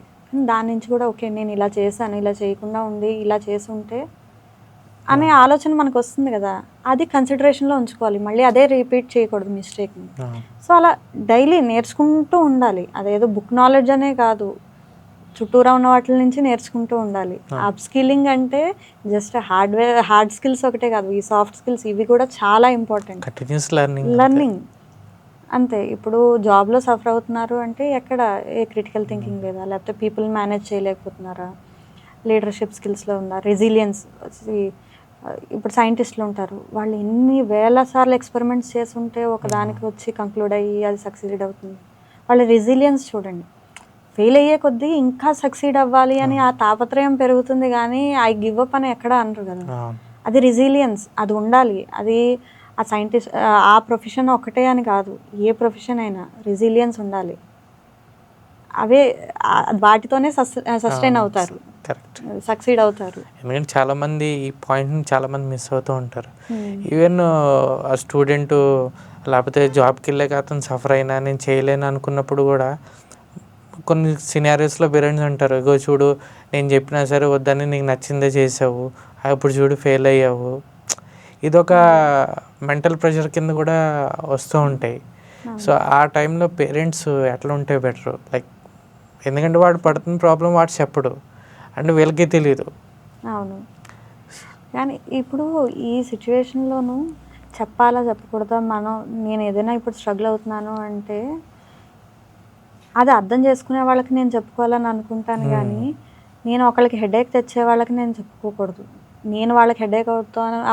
దాని నుంచి కూడా ఓకే నేను ఇలా చేశాను, ఇలా చేయకుండా ఉంది, ఇలా చేసి ఉంటే అనే ఆలోచన మనకు వస్తుంది కదా, అది కన్సిడరేషన్లో ఉంచుకోవాలి. మళ్ళీ అదే రిపీట్ చేయకూడదు మిస్టేక్ని. సో అలా డైలీ నేర్చుకుంటూ ఉండాలి. అదేదో బుక్ నాలెడ్జ్ అనే కాదు, చుట్టూరా ఉన్న వాటి నుంచి నేర్చుకుంటూ ఉండాలి. అప్ స్కిల్లింగ్ అంటే జస్ట్ హార్డ్ స్కిల్స్ ఒకటే కాదు, ఈ సాఫ్ట్ స్కిల్స్ ఇవి కూడా చాలా ఇంపార్టెంట్. కంటిన్యూస్ లెర్నింగ్ అంతే. ఇప్పుడు జాబ్లో సఫర్ అవుతున్నారు అంటే ఎక్కడ ఏ క్రిటికల్ థింకింగ్ లేదా, లేకపోతే పీపుల్ మేనేజ్ చేయలేకపోతున్నారా, లీడర్షిప్ స్కిల్స్లో ఉందా, రెసిలియన్స్. ఇప్పుడు సైంటిస్టులు ఉంటారు, వాళ్ళు ఎన్ని వేల సార్లు ఎక్స్పెరిమెంట్స్ చేసి ఉంటే ఒకదానికి వచ్చి కంక్లూడ్ అయ్యి అది సక్సీడ్ అవుతుంది. వాళ్ళ రెసిలియన్స్ చూడండి. ఫెయిల్ అయ్యే కొద్దీ ఇంకా సక్సీడ్ అవ్వాలి అని ఆ తాపత్రయం పెరుగుతుంది, కానీ ఐ గివ్ అప్ అని ఎక్కడ అనరు కదా. అది రెసిలియన్స్, అది ఉండాలి. అది ఆ సైంటిస్ట్ ఆ ప్రొఫెషన్ ఒకటే అని కాదు, ఏ ప్రొఫెషన్ అయినా రెసిలియన్స్ ఉండాలి. అవే వాటితోనే సస్టైన్ అవుతారు, కరెక్ట్, సక్సీడ్ అవుతారు. ఎందుకంటే చాలామంది ఈ పాయింట్ని చాలామంది మిస్ అవుతూ ఉంటారు. ఈవెన్ ఆ స్టూడెంట్ లేకపోతే జాబ్కి వెళ్ళాక అతను సఫర్ అయినా నేను చేయలేను అనుకున్నప్పుడు కూడా కొన్ని సినారియోస్లో పేరెంట్స్ అంటారు, ఇగో చూడు నేను చెప్పినా సరే వద్దని నీకు నచ్చిందే చేసావు, అప్పుడు చూడు ఫెయిల్ అయ్యావు. ఇదొక మెంటల్ ప్రెషర్ కింద కూడా వస్తూ ఉంటాయి. సో ఆ టైంలో పేరెంట్స్ ఎట్లా ఉంటే బెటర్, లైక్ ఎందుకంటే వాడు పడుతున్న ప్రాబ్లం వాడు చెప్పడు అంటే వీళ్ళకి తెలియదు. అవును, కానీ ఇప్పుడు ఈ సిచ్యువేషన్లోనూ చెప్పాలా చెప్పకూడదా, నేను ఏదైనా ఇప్పుడు స్ట్రగుల్ అవుతున్నాను అంటే అది అర్థం చేసుకునే వాళ్ళకి నేను చెప్పుకోవాలని అనుకుంటాను, కానీ నేను ఒకళ్ళకి హెడేక్ తెచ్చే వాళ్ళకి నేను చెప్పుకోకూడదు. నేను వాళ్ళకి హెడేక్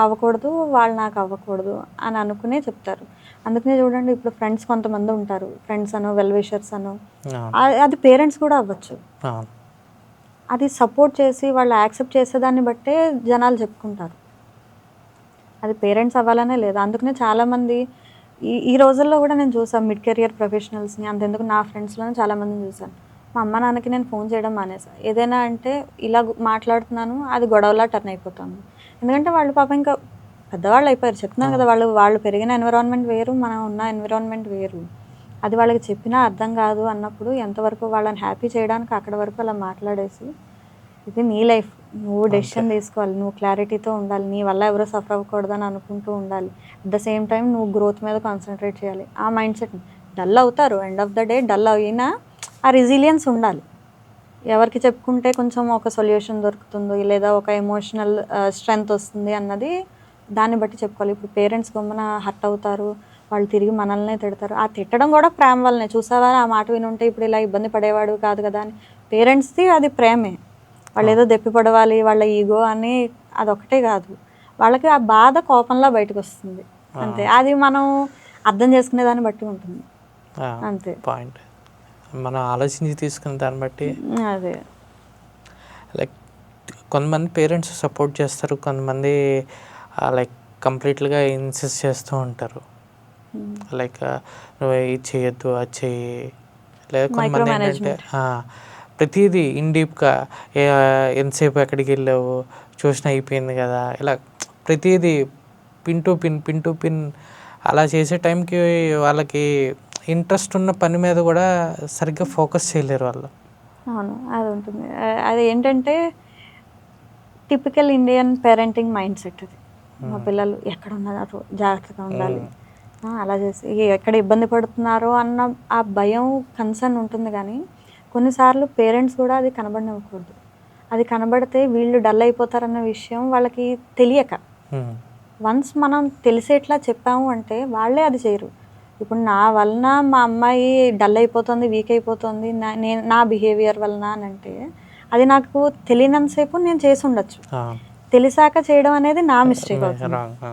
అవ్వకూడదు, వాళ్ళు నాకు అవ్వకూడదు అని అనుకునే చెప్తారు. అందుకనే చూడండి ఇప్పుడు ఫ్రెండ్స్ కొంతమంది ఉంటారు, ఫ్రెండ్స్ అనో వెల్ విషర్స్ అనో, అది పేరెంట్స్ కూడా అవ్వచ్చు. అది సపోర్ట్ చేసి వాళ్ళు యాక్సెప్ట్ చేసేదాన్ని బట్టే జనాలు చెప్పుకుంటారు. అది పేరెంట్స్ అవ్వాలనే లేదు. అందుకనే చాలామంది ఈ రోజుల్లో కూడా నేను చూసాను మిడ్ కెరియర్ ప్రొఫెషనల్స్ని, అంతెందుకు నా ఫ్రెండ్స్లోనే చాలామందిని చూసాను. మా అమ్మ నాన్నకి నేను ఫోన్ చేయడం మానేసా. ఏదైనా అంటే ఇలా మాట్లాడుతున్నాను, అది గొడవలా టర్న్ అయిపోతాను. ఎందుకంటే వాళ్ళు పాపం ఇంకా పెద్దవాళ్ళు అయిపోయారు. చెప్తున్నాను కదా, వాళ్ళు పెరిగిన ఎన్విరాన్మెంట్ వేరు, మనం ఉన్న ఎన్విరాన్మెంట్ వేరు. అది వాళ్ళకి చెప్పినా అర్థం కాదు అన్నప్పుడు ఎంతవరకు వాళ్ళని హ్యాపీ చేయడానికి అక్కడ వరకు అలా మాట్లాడేసి, ఇది నీ లైఫ్, నువ్వు డెసిషన్ తీసుకోవాలి, నువ్వు క్లారిటీతో ఉండాలి, నీ వల్ల ఎవరో సఫర్ అవ్వకూడదని అనుకుంటూ ఉండాలి. అట్ ద సేమ్ టైం నువ్వు గ్రోత్ మీద కాన్సన్ట్రేట్ చేయాలి. ఆ మైండ్ సెట్. డల్ అవుతారు, end of the day dull అయినా ఆ రెసిలియన్స్ ఉండాలి. ఎవరికి చెప్పుకుంటే కొంచెం ఒక సొల్యూషన్ దొరుకుతుందో, లేదా ఒక ఎమోషనల్ స్ట్రెంగ్త్ వస్తుంది అన్నది దాన్ని బట్టి చెప్పుకోవాలి. ఇప్పుడు పేరెంట్స్ గమ్మున హర్ట్ అవుతారు, వాళ్ళు తిరిగి మనల్నే తిడతారు. ఆ తిట్టడం కూడా ప్రేమ వల్లనే. చూసావా, ఆ మాట వినుంటే ఇప్పుడు ఇలా ఇబ్బంది పడేవాడు కాదు కదా అని. పేరెంట్స్ది అది ప్రేమే. వాళ్ళు ఏదో దెప్పి పడవాలి, వాళ్ళ ఈగో అని అదొకటే కాదు. వాళ్ళకి ఆ బాధ కోపంలో బయటకు వస్తుంది అంతే. అది మనం అర్థం చేసుకునే దాన్ని బట్టి ఉంటుంది అంతే. పాయింట్ మనం ఆలోచించి తీసుకున్న దాన్ని బట్టి. అదే లైక్ కొంతమంది పేరెంట్స్ సపోర్ట్ చేస్తారు, కొంతమంది లైక్ కంప్లీట్గా ఇన్సిస్ట్ చేస్తూ ఉంటారు. లైక్ నువ్వు ఇది చేయొద్దు, అది చెయ్యి. లేదా కొంతమంది ఏంటంటే ప్రతిదీ ఇన్ డీప్గా ఎంతసేపు ఎక్కడికి వెళ్ళావు, ట్యూషన్ అయిపోయింది కదా, ఇలా ప్రతిదీ పిన్ టు పిన్ అలా చేసే టైంకి వాళ్ళకి ఇంట్రెస్ట్ ఉన్న పని మీద కూడా సరిగ్గా ఫోకస్ చేయలేరు వాళ్ళు. అవును, అది ఉంటుంది. అది ఏంటంటే typical Indian parenting mind set అది. మా పిల్లలు ఎక్కడ ఉన్నారో జాగ్రత్తగా ఉండాలి, అలా చేసి ఎక్కడ ఇబ్బంది పడుతున్నారో అన్న ఆ భయం, కన్సర్న్ ఉంటుంది. కానీ కొన్నిసార్లు పేరెంట్స్ కూడా అది కనబడనివ్వకూడదు. అది కనబడితే వీళ్ళు డల్ అయిపోతారన్న విషయం వాళ్ళకి తెలియక, వన్స్ మనం తెలిసేట్లా చెప్పాము అంటే వాళ్ళే అది చేయరు. ఇప్పుడు నా వలన మా అమ్మాయి డల్ అయిపోతుంది, వీక్ అయిపోతుంది, నా బిహేవియర్ వలన అని అంటే అది నాకు తెలియనంతసేపు నేను చేసి ఉండొచ్చు. తెలిసాక చేయడం అనేది నా మిస్టేక్ అవుతుంది.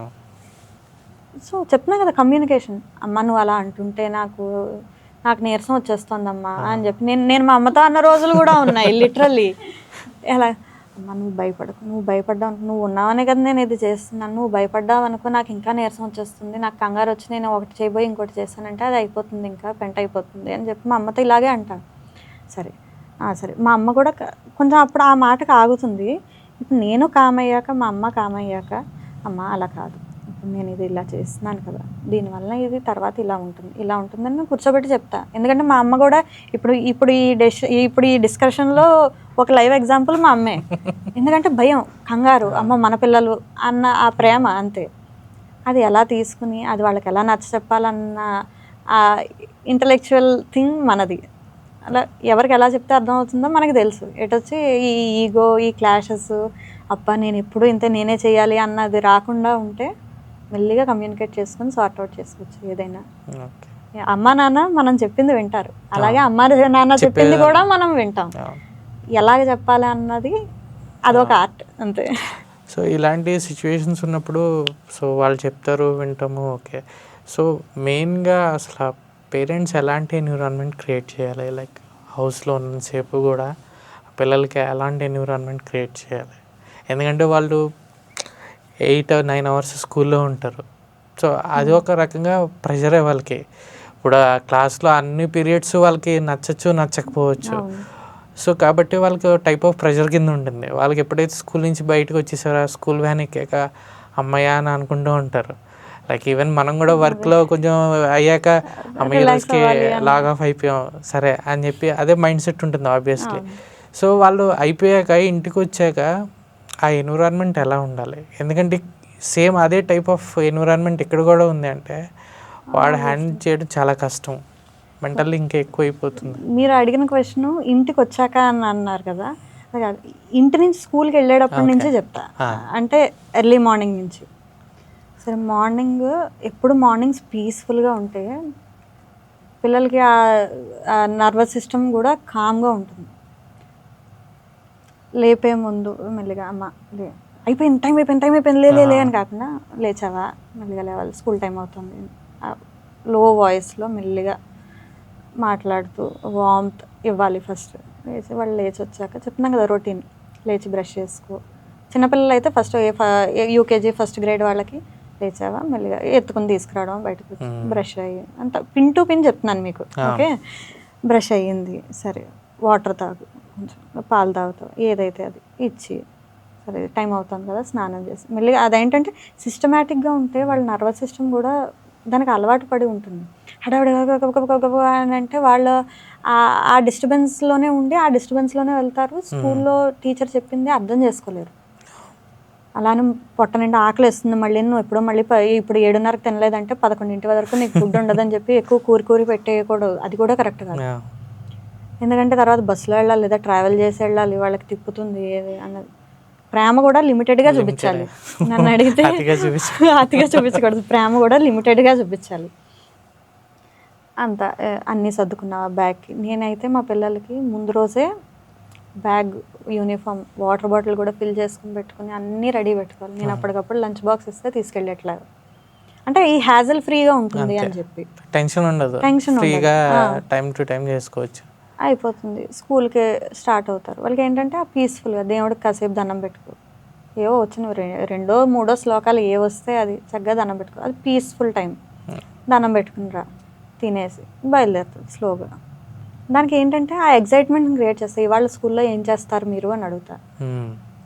సో చెప్తున్నా కదా, కమ్యూనికేషన్. అమ్మ నువ్వు అలా అంటుంటే నాకు నీరసం వచ్చేస్తుందమ్మా అని చెప్పి నేను మా అమ్మతో అన్న రోజులు కూడా ఉన్నాయి. లిటరల్లీ ఎలా, అమ్మ నువ్వు భయపడకు, నువ్వు భయపడ్డావు అనుకో, నువ్వు ఉన్నావనే కదా నేను ఇది చేస్తున్నాను, నువ్వు భయపడ్డావు అనుకో నాకు ఇంకా నీరసం వచ్చేస్తుంది, నాకు కంగారు వచ్చి నేను ఒకటి చేయబోయి ఇంకోటి చేస్తానంటే అది అయిపోతుంది, ఇంకా పెంట అయిపోతుంది అని చెప్పి మా అమ్మతో ఇలాగే అంటాను. సరే సరే, మా అమ్మ కూడా కొంచెం అప్పుడు ఆ మాటకు ఆగుతుంది. ఇప్పుడు నేను కామయ్యాక, మా అమ్మ కామయ్యాక, అమ్మ అలా కాదు, ఇప్పుడు నేను ఇది ఇలా చేస్తున్నాను కదా, దీనివల్ల ఇది తర్వాత ఇలా ఉంటుందని నేను కూర్చోబెట్టి చెప్తా. ఎందుకంటే మా అమ్మ కూడా ఇప్పుడు ఈ డిస్కషన్లో ఒక లైవ్ ఎగ్జాంపుల్ మా అమ్మే. ఎందుకంటే భయం, కంగారు, అమ్మ మన పిల్లలు అన్న ఆ ప్రేమ అంతే. అది ఎలా తీసుకుని అది వాళ్ళకి ఎలా నచ్చ చెప్పాలన్న ఆ ఇంటలెక్చువల్ థింగ్ మనది. అలా ఎవరికి ఎలా చెప్తే అర్థమవుతుందో మనకి తెలుసు. ఎటొచ్చి ఈ ఈగో, ఈ క్లాషెస్, అప్ప నేను ఎప్పుడు ఇంతే నేనే చేయాలి అన్నది రాకుండా ఉంటే మెల్లిగా కమ్యూనికేట్ చేసుకుని సార్ట్ అవుట్ చేసుకోవచ్చు ఏదైనా. అమ్మ నాన్న మనం చెప్పింది వింటారు, అలాగే అమ్మ నాన్న చెప్పింది కూడా మనం వింటాం. ఎలాగ చెప్పాలి అన్నది అదొక ఆర్ట్ అంతే. సో ఇలాంటి సిచ్యువేషన్స్ ఉన్నప్పుడు సో వాళ్ళు చెప్తారు, వింటాము, ఓకే. సో మెయిన్గా అసలు పేరెంట్స్ ఎలాంటి ఎన్విరాన్మెంట్ క్రియేట్ చేయాలి, లైక్ హౌస్లో ఉన్నసేపు కూడా పిల్లలకి ఎలాంటి ఎన్విరాన్మెంట్ క్రియేట్ చేయాలి? ఎందుకంటే వాళ్ళు 8-9 అవర్స్ స్కూల్లో ఉంటారు. సో అది ఒక రకంగా ప్రెషరే వాళ్ళకి. ఇప్పుడు ఆ క్లాస్లో అన్ని పీరియడ్స్ వాళ్ళకి నచ్చచ్చు, నచ్చకపోవచ్చు. సో కాబట్టి వాళ్ళకి టైప్ ఆఫ్ ప్రెషర్ కింద ఉంటుంది. వాళ్ళకి ఎప్పుడైతే స్కూల్ నుంచి బయటకు వచ్చేసారో స్కూల్ వ్యాన్ ఎక్కాక అమ్మయ్య అని అనుకుంటూ ఉంటారు. లైక్ ఈవెన్ మనం కూడా వర్క్లో కొంచెం అయ్యాక అమ్మ రోజుకి లాగ్ ఆఫ్ అయిపోయాం సరే అని చెప్పి అదే మైండ్ సెట్ ఉంటుంది ఆబ్వియస్లీ. సో వాళ్ళు అయిపోయాక ఇంటికి వచ్చాక ఆ ఎన్విరాన్మెంట్ ఎలా ఉండాలి? ఎందుకంటే సేమ్ అదే టైప్ ఆఫ్ ఎన్విరాన్మెంట్ ఇక్కడ కూడా ఉంది అంటే వాడు హ్యాండిల్ చేయడం చాలా కష్టం, మెంటల్లీ ఇంకా ఎక్కువ అయిపోతుంది. మీరు అడిగిన క్వశ్చన్ ఇంటికి వచ్చాక అని అన్నారు కదా, ఇంటి నుంచి స్కూల్కి వెళ్ళేటప్పటి నుంచే చెప్తా. అంటే ఎర్లీ మార్నింగ్ నుంచి. సరే మార్నింగ్ ఎప్పుడు మార్నింగ్స్ పీస్ఫుల్గా ఉంటే పిల్లలకి ఆ నర్వస్ సిస్టమ్ కూడా కామ్గా ఉంటుంది. లేపే ముందు మెల్లిగా అమ్మ అయిపోయింది టైం అయిపోయింది లే అని కాకుండా లేచావా మెల్లిగా లేవాలి స్కూల్ టైం అవుతుంది లో వాయిస్లో మెల్లిగా మాట్లాడుతూ వార్మ్త్ ఇవ్వాలి. ఫస్ట్ లేచి వాళ్ళు లేచి వచ్చాక చెప్తున్నాం కదా రొటీన్, లేచి బ్రష్ చేసుకో. చిన్నపిల్లలు అయితే ఫస్ట్ యూకేజీ ఫస్ట్ గ్రేడ్ వాళ్ళకి లేచావా మెల్లిగా ఎత్తుకుని తీసుకురావడం, బయటకు వచ్చి బ్రష్ అయ్యి అంత పిన్ టు పిన్ చెప్తున్నాను మీకు. ఓకే, బ్రష్ అయ్యింది, సరే వాటర్ తాగు, కొంచెం పాలు తాగుతావు, ఏదైతే అది ఇచ్చి సరే టైం అవుతుంది కదా స్నానం చేసి మెల్లిగా. అదేంటంటే సిస్టమేటిక్గా ఉంటే వాళ్ళ నర్వస్ సిస్టమ్ కూడా దానికి అలవాటు పడి ఉంటుంది. హడావిడిగా అని అంటే వాళ్ళు ఆ డిస్టర్బెన్స్లోనే ఉండి ఆ డిస్టర్బెన్స్లోనే వెళ్తారు. స్కూల్లో టీచర్ చెప్పింది అర్థం చేసుకోలేరు. అలానే పొట్ట నిండా ఆకలి వేస్తుంది, మళ్ళీ నువ్వు ఎప్పుడో మళ్ళీ ఇప్పుడు 7:30కి తినలేదంటే 11 వరకు నీకు ఫుడ్ ఉండదని చెప్పి ఎక్కువ కూరి పెట్టేయకూడదు. అది కూడా కరెక్ట్ కాదు. ఎందుకంటే తర్వాత బస్సులో వెళ్ళాలి లేదా ట్రావెల్ చేసి వెళ్ళాలి, వాళ్ళకి తిప్పుతుంది ఏది అన్నది. ప్రేమ కూడా లిమిటెడ్గా చూపించాలి. నన్ను అడిగితే అతిగా చూపించకూడదు, ప్రేమ కూడా లిమిటెడ్గా చూపించాలి. అంత అన్నీ సర్దుకున్నావా బ్యాగ్కి. నేనైతే మా పిల్లలకి ముందు రోజే బ్యాగ్, యూనిఫామ్, వాటర్ బాటిల్ కూడా ఫిల్ చేసుకుని పెట్టుకుని అన్నీ రెడీ పెట్టుకోవాలి. నేను అప్పటికప్పుడు లంచ్ బాక్స్ ఇస్తే తీసుకెళ్ళేట్లాగా, అంటే ఈ హ్యాజల్ ఫ్రీగా ఉంటుంది అని చెప్పి. టెన్షన్ ఉండదు, ఫ్రీగా టైం టు టైం చేసుకోవచ్చు, అయిపోతుంది. స్కూల్కి స్టార్ట్ అవుతారు. వాళ్ళకి ఏంటంటే ఆ పీస్ఫుల్గా దేవుడికి కాసేపు దండం పెట్టుకో, ఏవో వచ్చిన 2, 3 శ్లోకాలు ఏ వస్తే అది చక్కగా దండం పెట్టుకో, అది పీస్ఫుల్ టైం. దండం పెట్టుకుని రా, తినేసి బయలుదేరుతుంది స్లోగా. దానికి ఏంటంటే ఆ ఎగ్జైట్మెంట్ క్రియేట్ చేస్తాయి. ఇవాళ స్కూల్లో ఏం చేస్తారు మీరు అని అడుగుతా,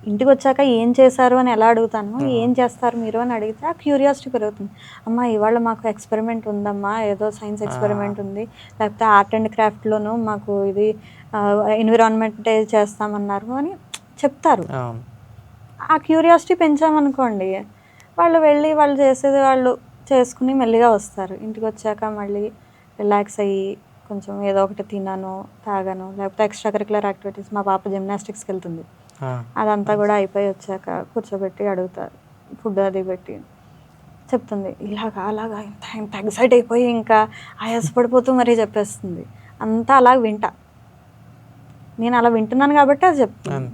ఇంటికి వచ్చాక ఏం చేశారు అని ఎలా అడుగుతాను, ఏం చేస్తారు మీరు అని అడిగితే ఆ క్యూరియాసిటీ పెరుగుతుంది. అమ్మ ఇవాళ మాకు ఎక్స్పెరిమెంట్ ఉందమ్మా, ఏదో సైన్స్ ఎక్స్పెరిమెంట్ ఉంది, లేకపోతే ఆర్ట్ అండ్ క్రాఫ్ట్లోనూ మాకు ఇది ఎన్విరాన్మెంట్ డే చేస్తామన్నారు అని చెప్తారు. ఆ క్యూరియాసిటీ పెంచామనుకోండి, వాళ్ళు వెళ్ళి వాళ్ళు చేసేది వాళ్ళు చేసుకుని మెల్లిగా వస్తారు. ఇంటికి వచ్చాక మళ్ళీ రిలాక్స్ అయ్యి కొంచెం ఏదో ఒకటి తిన్నాను తాగాను, లేకపోతే ఎక్స్ట్రా కరికులర్ యాక్టివిటీస్. మా పాప జిమ్నాస్టిక్స్కి వెళ్తుంది, అదంతా కూడా అయిపోయి వచ్చాక కూర్చోబెట్టి అడుగుతారు, ఫుడ్ అది పెట్టి చెప్తుంది. ఇలాగా అలాగా ఇంత ఎక్సైట్ అయిపోయి ఇంకా ఆయాసపడిపోతూ మరీ చెప్పేస్తుంది. అంతా అలా వింటా, నేను అలా వింటున్నాను కాబట్టి అది చెప్తాను,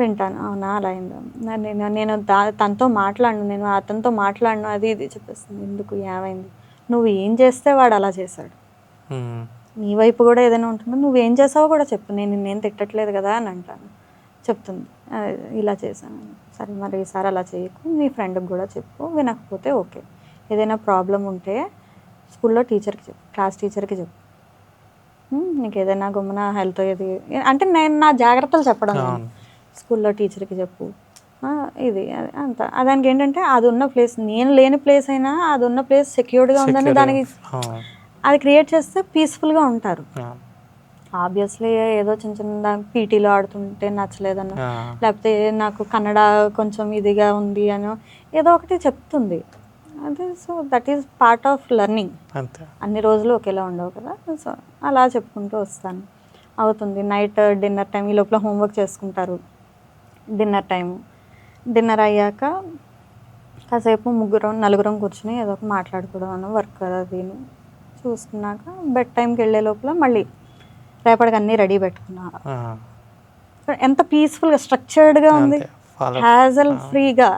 వింటాను. అవునా అలా అయిందా, నేను తనతో మాట్లాడను, నేను అతనితో మాట్లాడను, అది ఇది చెప్పేస్తుంది. ఎందుకు ఏమైంది, నువ్వు ఏం చేస్తే వాడు అలా చేశాడు, నీ వైపు కూడా ఏదైనా ఉంటుందో, నువ్వేం చేసావో కూడా చెప్పు, నేను తిట్టట్లేదు కదా అని అంటాను. చెప్తుంది ఇలా చేశాను, సరే మరి ఈసారి అలా చేయకు, మీ ఫ్రెండ్కి కూడా చెప్పు, వినకపోతే ఓకే. ఏదైనా ప్రాబ్లం ఉంటే స్కూల్లో టీచర్కి చెప్పు, క్లాస్ టీచర్కి చెప్పు, నీకు ఏదైనా గమ్మున హెల్త్ ఏది అంటే నేను నా జాగ్రత్తలు చెప్పడం, స్కూల్లో టీచర్కి చెప్పు, ఇది అంత. దానికి ఏంటంటే అది ఉన్న ప్లేస్, నేను లేని ప్లేస్ అయినా అది ఉన్న ప్లేస్ సెక్యూర్డ్గా ఉందని దానికి అది క్రియేట్ చేస్తే పీస్ఫుల్గా ఉంటారు. ఆబ్వియస్లీ ఏదో చిన్న పీటీలో ఆడుతుంటే నచ్చలేదనో, లేకపోతే నాకు కన్నడ కొంచెం ఇదిగా ఉంది అనో ఏదో ఒకటి చెప్తుంది. అదే so that is part of learning. అన్ని రోజులు ఒకేలా ఉండవు కదా, సో అలా చెప్పుకుంటూ వస్తాను. అవుతుంది నైట్ డిన్నర్ టైం, ఈ లోపల హోంవర్క్ చేసుకుంటారు. డిన్నర్ అయ్యాక కాసేపు 3-4 కూర్చుని ఏదో ఒక మాట్లాడుకోవడం, వర్క్ అది చూసుకున్నాక బెడ్ టైంకి వెళ్ళే లోపల మళ్ళీ రేపటికి అన్నీ రెడీ పెట్టుకున్నా. ఎంత పీస్ఫుల్గా స్ట్రక్చర్డ్గా ఉంది, హ్యాజల్ ఫ్రీగా,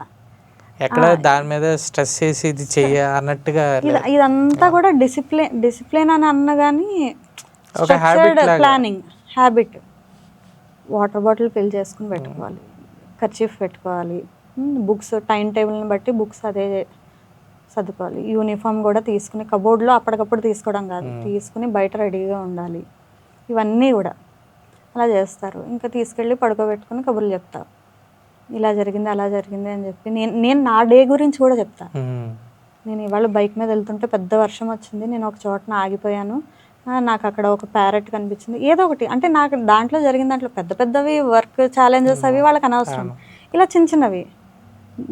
ఎక్కడ దాని మీద స్ట్రెస్ చేసి ఇది చెయ్య అన్నట్టుగా. ఇదంతా కూడా డిసిప్లిన్ అని అన్న కానీ structured planning, habit. Water bottle fill చేసుకుని పెట్టుకోవాలి, కర్చీఫ్ పెట్టుకోవాలి, బుక్స్ టైం టేబుల్ని బట్టి బుక్స్ అదే సర్దుకోవాలి. యూనిఫామ్ కూడా తీసుకుని కబోర్డ్లో అప్పటికప్పుడు తీసుకోవడం కాదు, తీసుకుని బయట రెడీగా ఉండాలి. ఇవన్నీ కూడా అలా చేస్తారు. ఇంకా తీసుకెళ్ళి పడుకోబెట్టుకుని కబుర్లు చెప్తా, ఇలా జరిగింది అలా జరిగింది అని చెప్పి. నేను నా డే గురించి కూడా చెప్తా. నేను ఇవాళ బైక్ మీద వెళ్తుంటే పెద్ద వర్షం వచ్చింది, నేను ఒక చోటన ఆగిపోయాను, నాకు అక్కడ ఒక ప్యారెట్ కనిపించింది, ఏదో ఒకటి. అంటే నాకు దాంట్లో జరిగిన దాంట్లో పెద్దవి వర్క్ ఛాలెంజెస్ అవి వాళ్ళకి అనవసరం, ఇలా చిన్నవి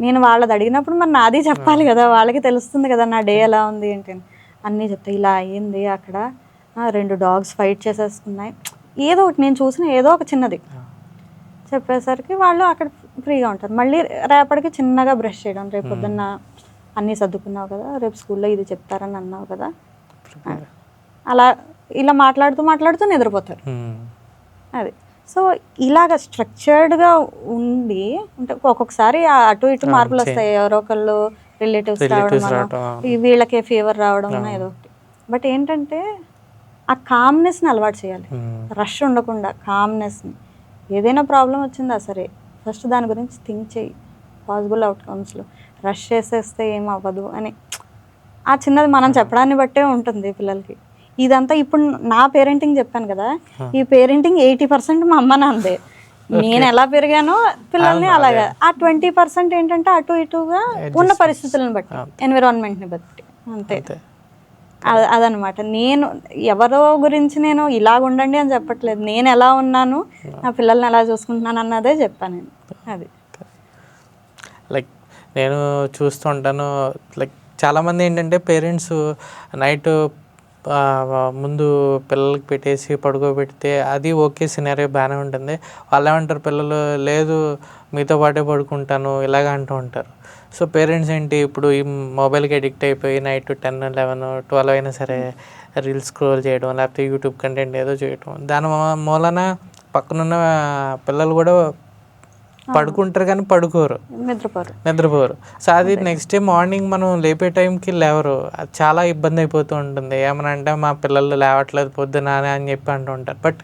నేను వాళ్ళది అడిగినప్పుడు మరి నాది చెప్పాలి కదా, వాళ్ళకి తెలుస్తుంది కదా నా డే ఎలా ఉంది ఏంటి అన్నీ చెప్తా. ఇలా అయ్యింది అక్కడ, 2 డాగ్స్ ఫైట్ చేసేసుకున్నాయి, ఏదో ఒకటి నేను చూసిన ఏదో ఒక చిన్నది చెప్పేసరికి వాళ్ళు అక్కడ ఫ్రీగా ఉంటారు. మళ్ళీ రేపటికి చిన్నగా బ్రష్ చేయడం, రేపు పొద్దున్న అన్నీ సర్దుకున్నావు కదా, రేపు స్కూల్లో ఇది చెప్తారని అన్నావు కదా, అలా ఇలా మాట్లాడుతూ నిద్రపోతారు. అది సో ఇలాగ స్ట్రక్చర్డ్గా ఉండి అంటే ఒక్కొక్కసారి అటు ఇటు మార్పులు వస్తాయి, ఎవరో ఒకళ్ళు రిలేటివ్స్ రావడం, వీళ్ళకే ఫీవర్ రావడం ఏదో ఒకటి. బట్ ఏంటంటే ఆ కామ్నెస్ని అలవాటు చేయాలి, రష్ ఉండకుండా కామ్నెస్ని. ఏదైనా ప్రాబ్లం వచ్చిందా సరే ఫస్ట్ దాని గురించి థింక్ చేయి, పాసిబుల్ అవుట్కమ్స్లో. రష్ చేసేస్తే ఏం అవ్వదు అని ఆ చిన్నది మనం చెప్పడాన్ని బట్టే ఉంటుంది పిల్లలకి. ఇదంతా ఇప్పుడు నా పేరెంటింగ్ చెప్పాను కదా, ఈ పేరెంటింగ్ 80% మా అమ్మ నాన్నదే. నేను ఎలా పెరిగానో పిల్లల్ని అలాగా. ఆ 20% ఏంటంటే అటు ఇటుగా ఉన్న పరిస్థితులను బట్టి, ఎన్విరాన్మెంట్ని బట్టి, అంతే. అదనమాట. నేను ఎవరో గురించి నేను ఇలాగ ఉండండి అని చెప్పట్లేదు, నేను ఎలా ఉన్నాను, నా పిల్లల్ని ఎలా చూసుకుంటున్నాను అన్నదే చెప్పాను నేను. అది లైక్ నేను చూస్తుంటాను, లైక్ చాలామంది ఏంటంటే పేరెంట్స్ నైట్ ముందు పిల్లలకి పెట్టేసి పడుకోబెడితే అది ఓకే, సినారియో బాగానే ఉంటుంది. వాళ్ళు ఏమంటారు, పిల్లలు లేదు మీతో పాటే పడుకుంటాను ఇలాగ అంటూ ఉంటారు. సో పేరెంట్స్ ఏంటి ఇప్పుడు ఈ మొబైల్కి అడిక్ట్ అయిపోయి నైట్ 10, 11, 12 అయినా సరే రీల్స్ స్క్రోల్ చేయడం, లేకపోతే యూట్యూబ్ కంటెంట్ ఏదో చేయడం, దాని మూలన పక్కనున్న పిల్లలు కూడా పడుకుంటారు కానీ నిద్రపోరు. సో అది నెక్స్ట్ డే మార్నింగ్ మనం లేపే టైంకి లేవరు. అది చాలా ఇబ్బంది అయిపోతూ ఉంటుంది. ఏమన్నా అంటే మా పిల్లలు లేవట్లేదు పొద్దున అని చెప్పి అంటూ ఉంటారు. బట్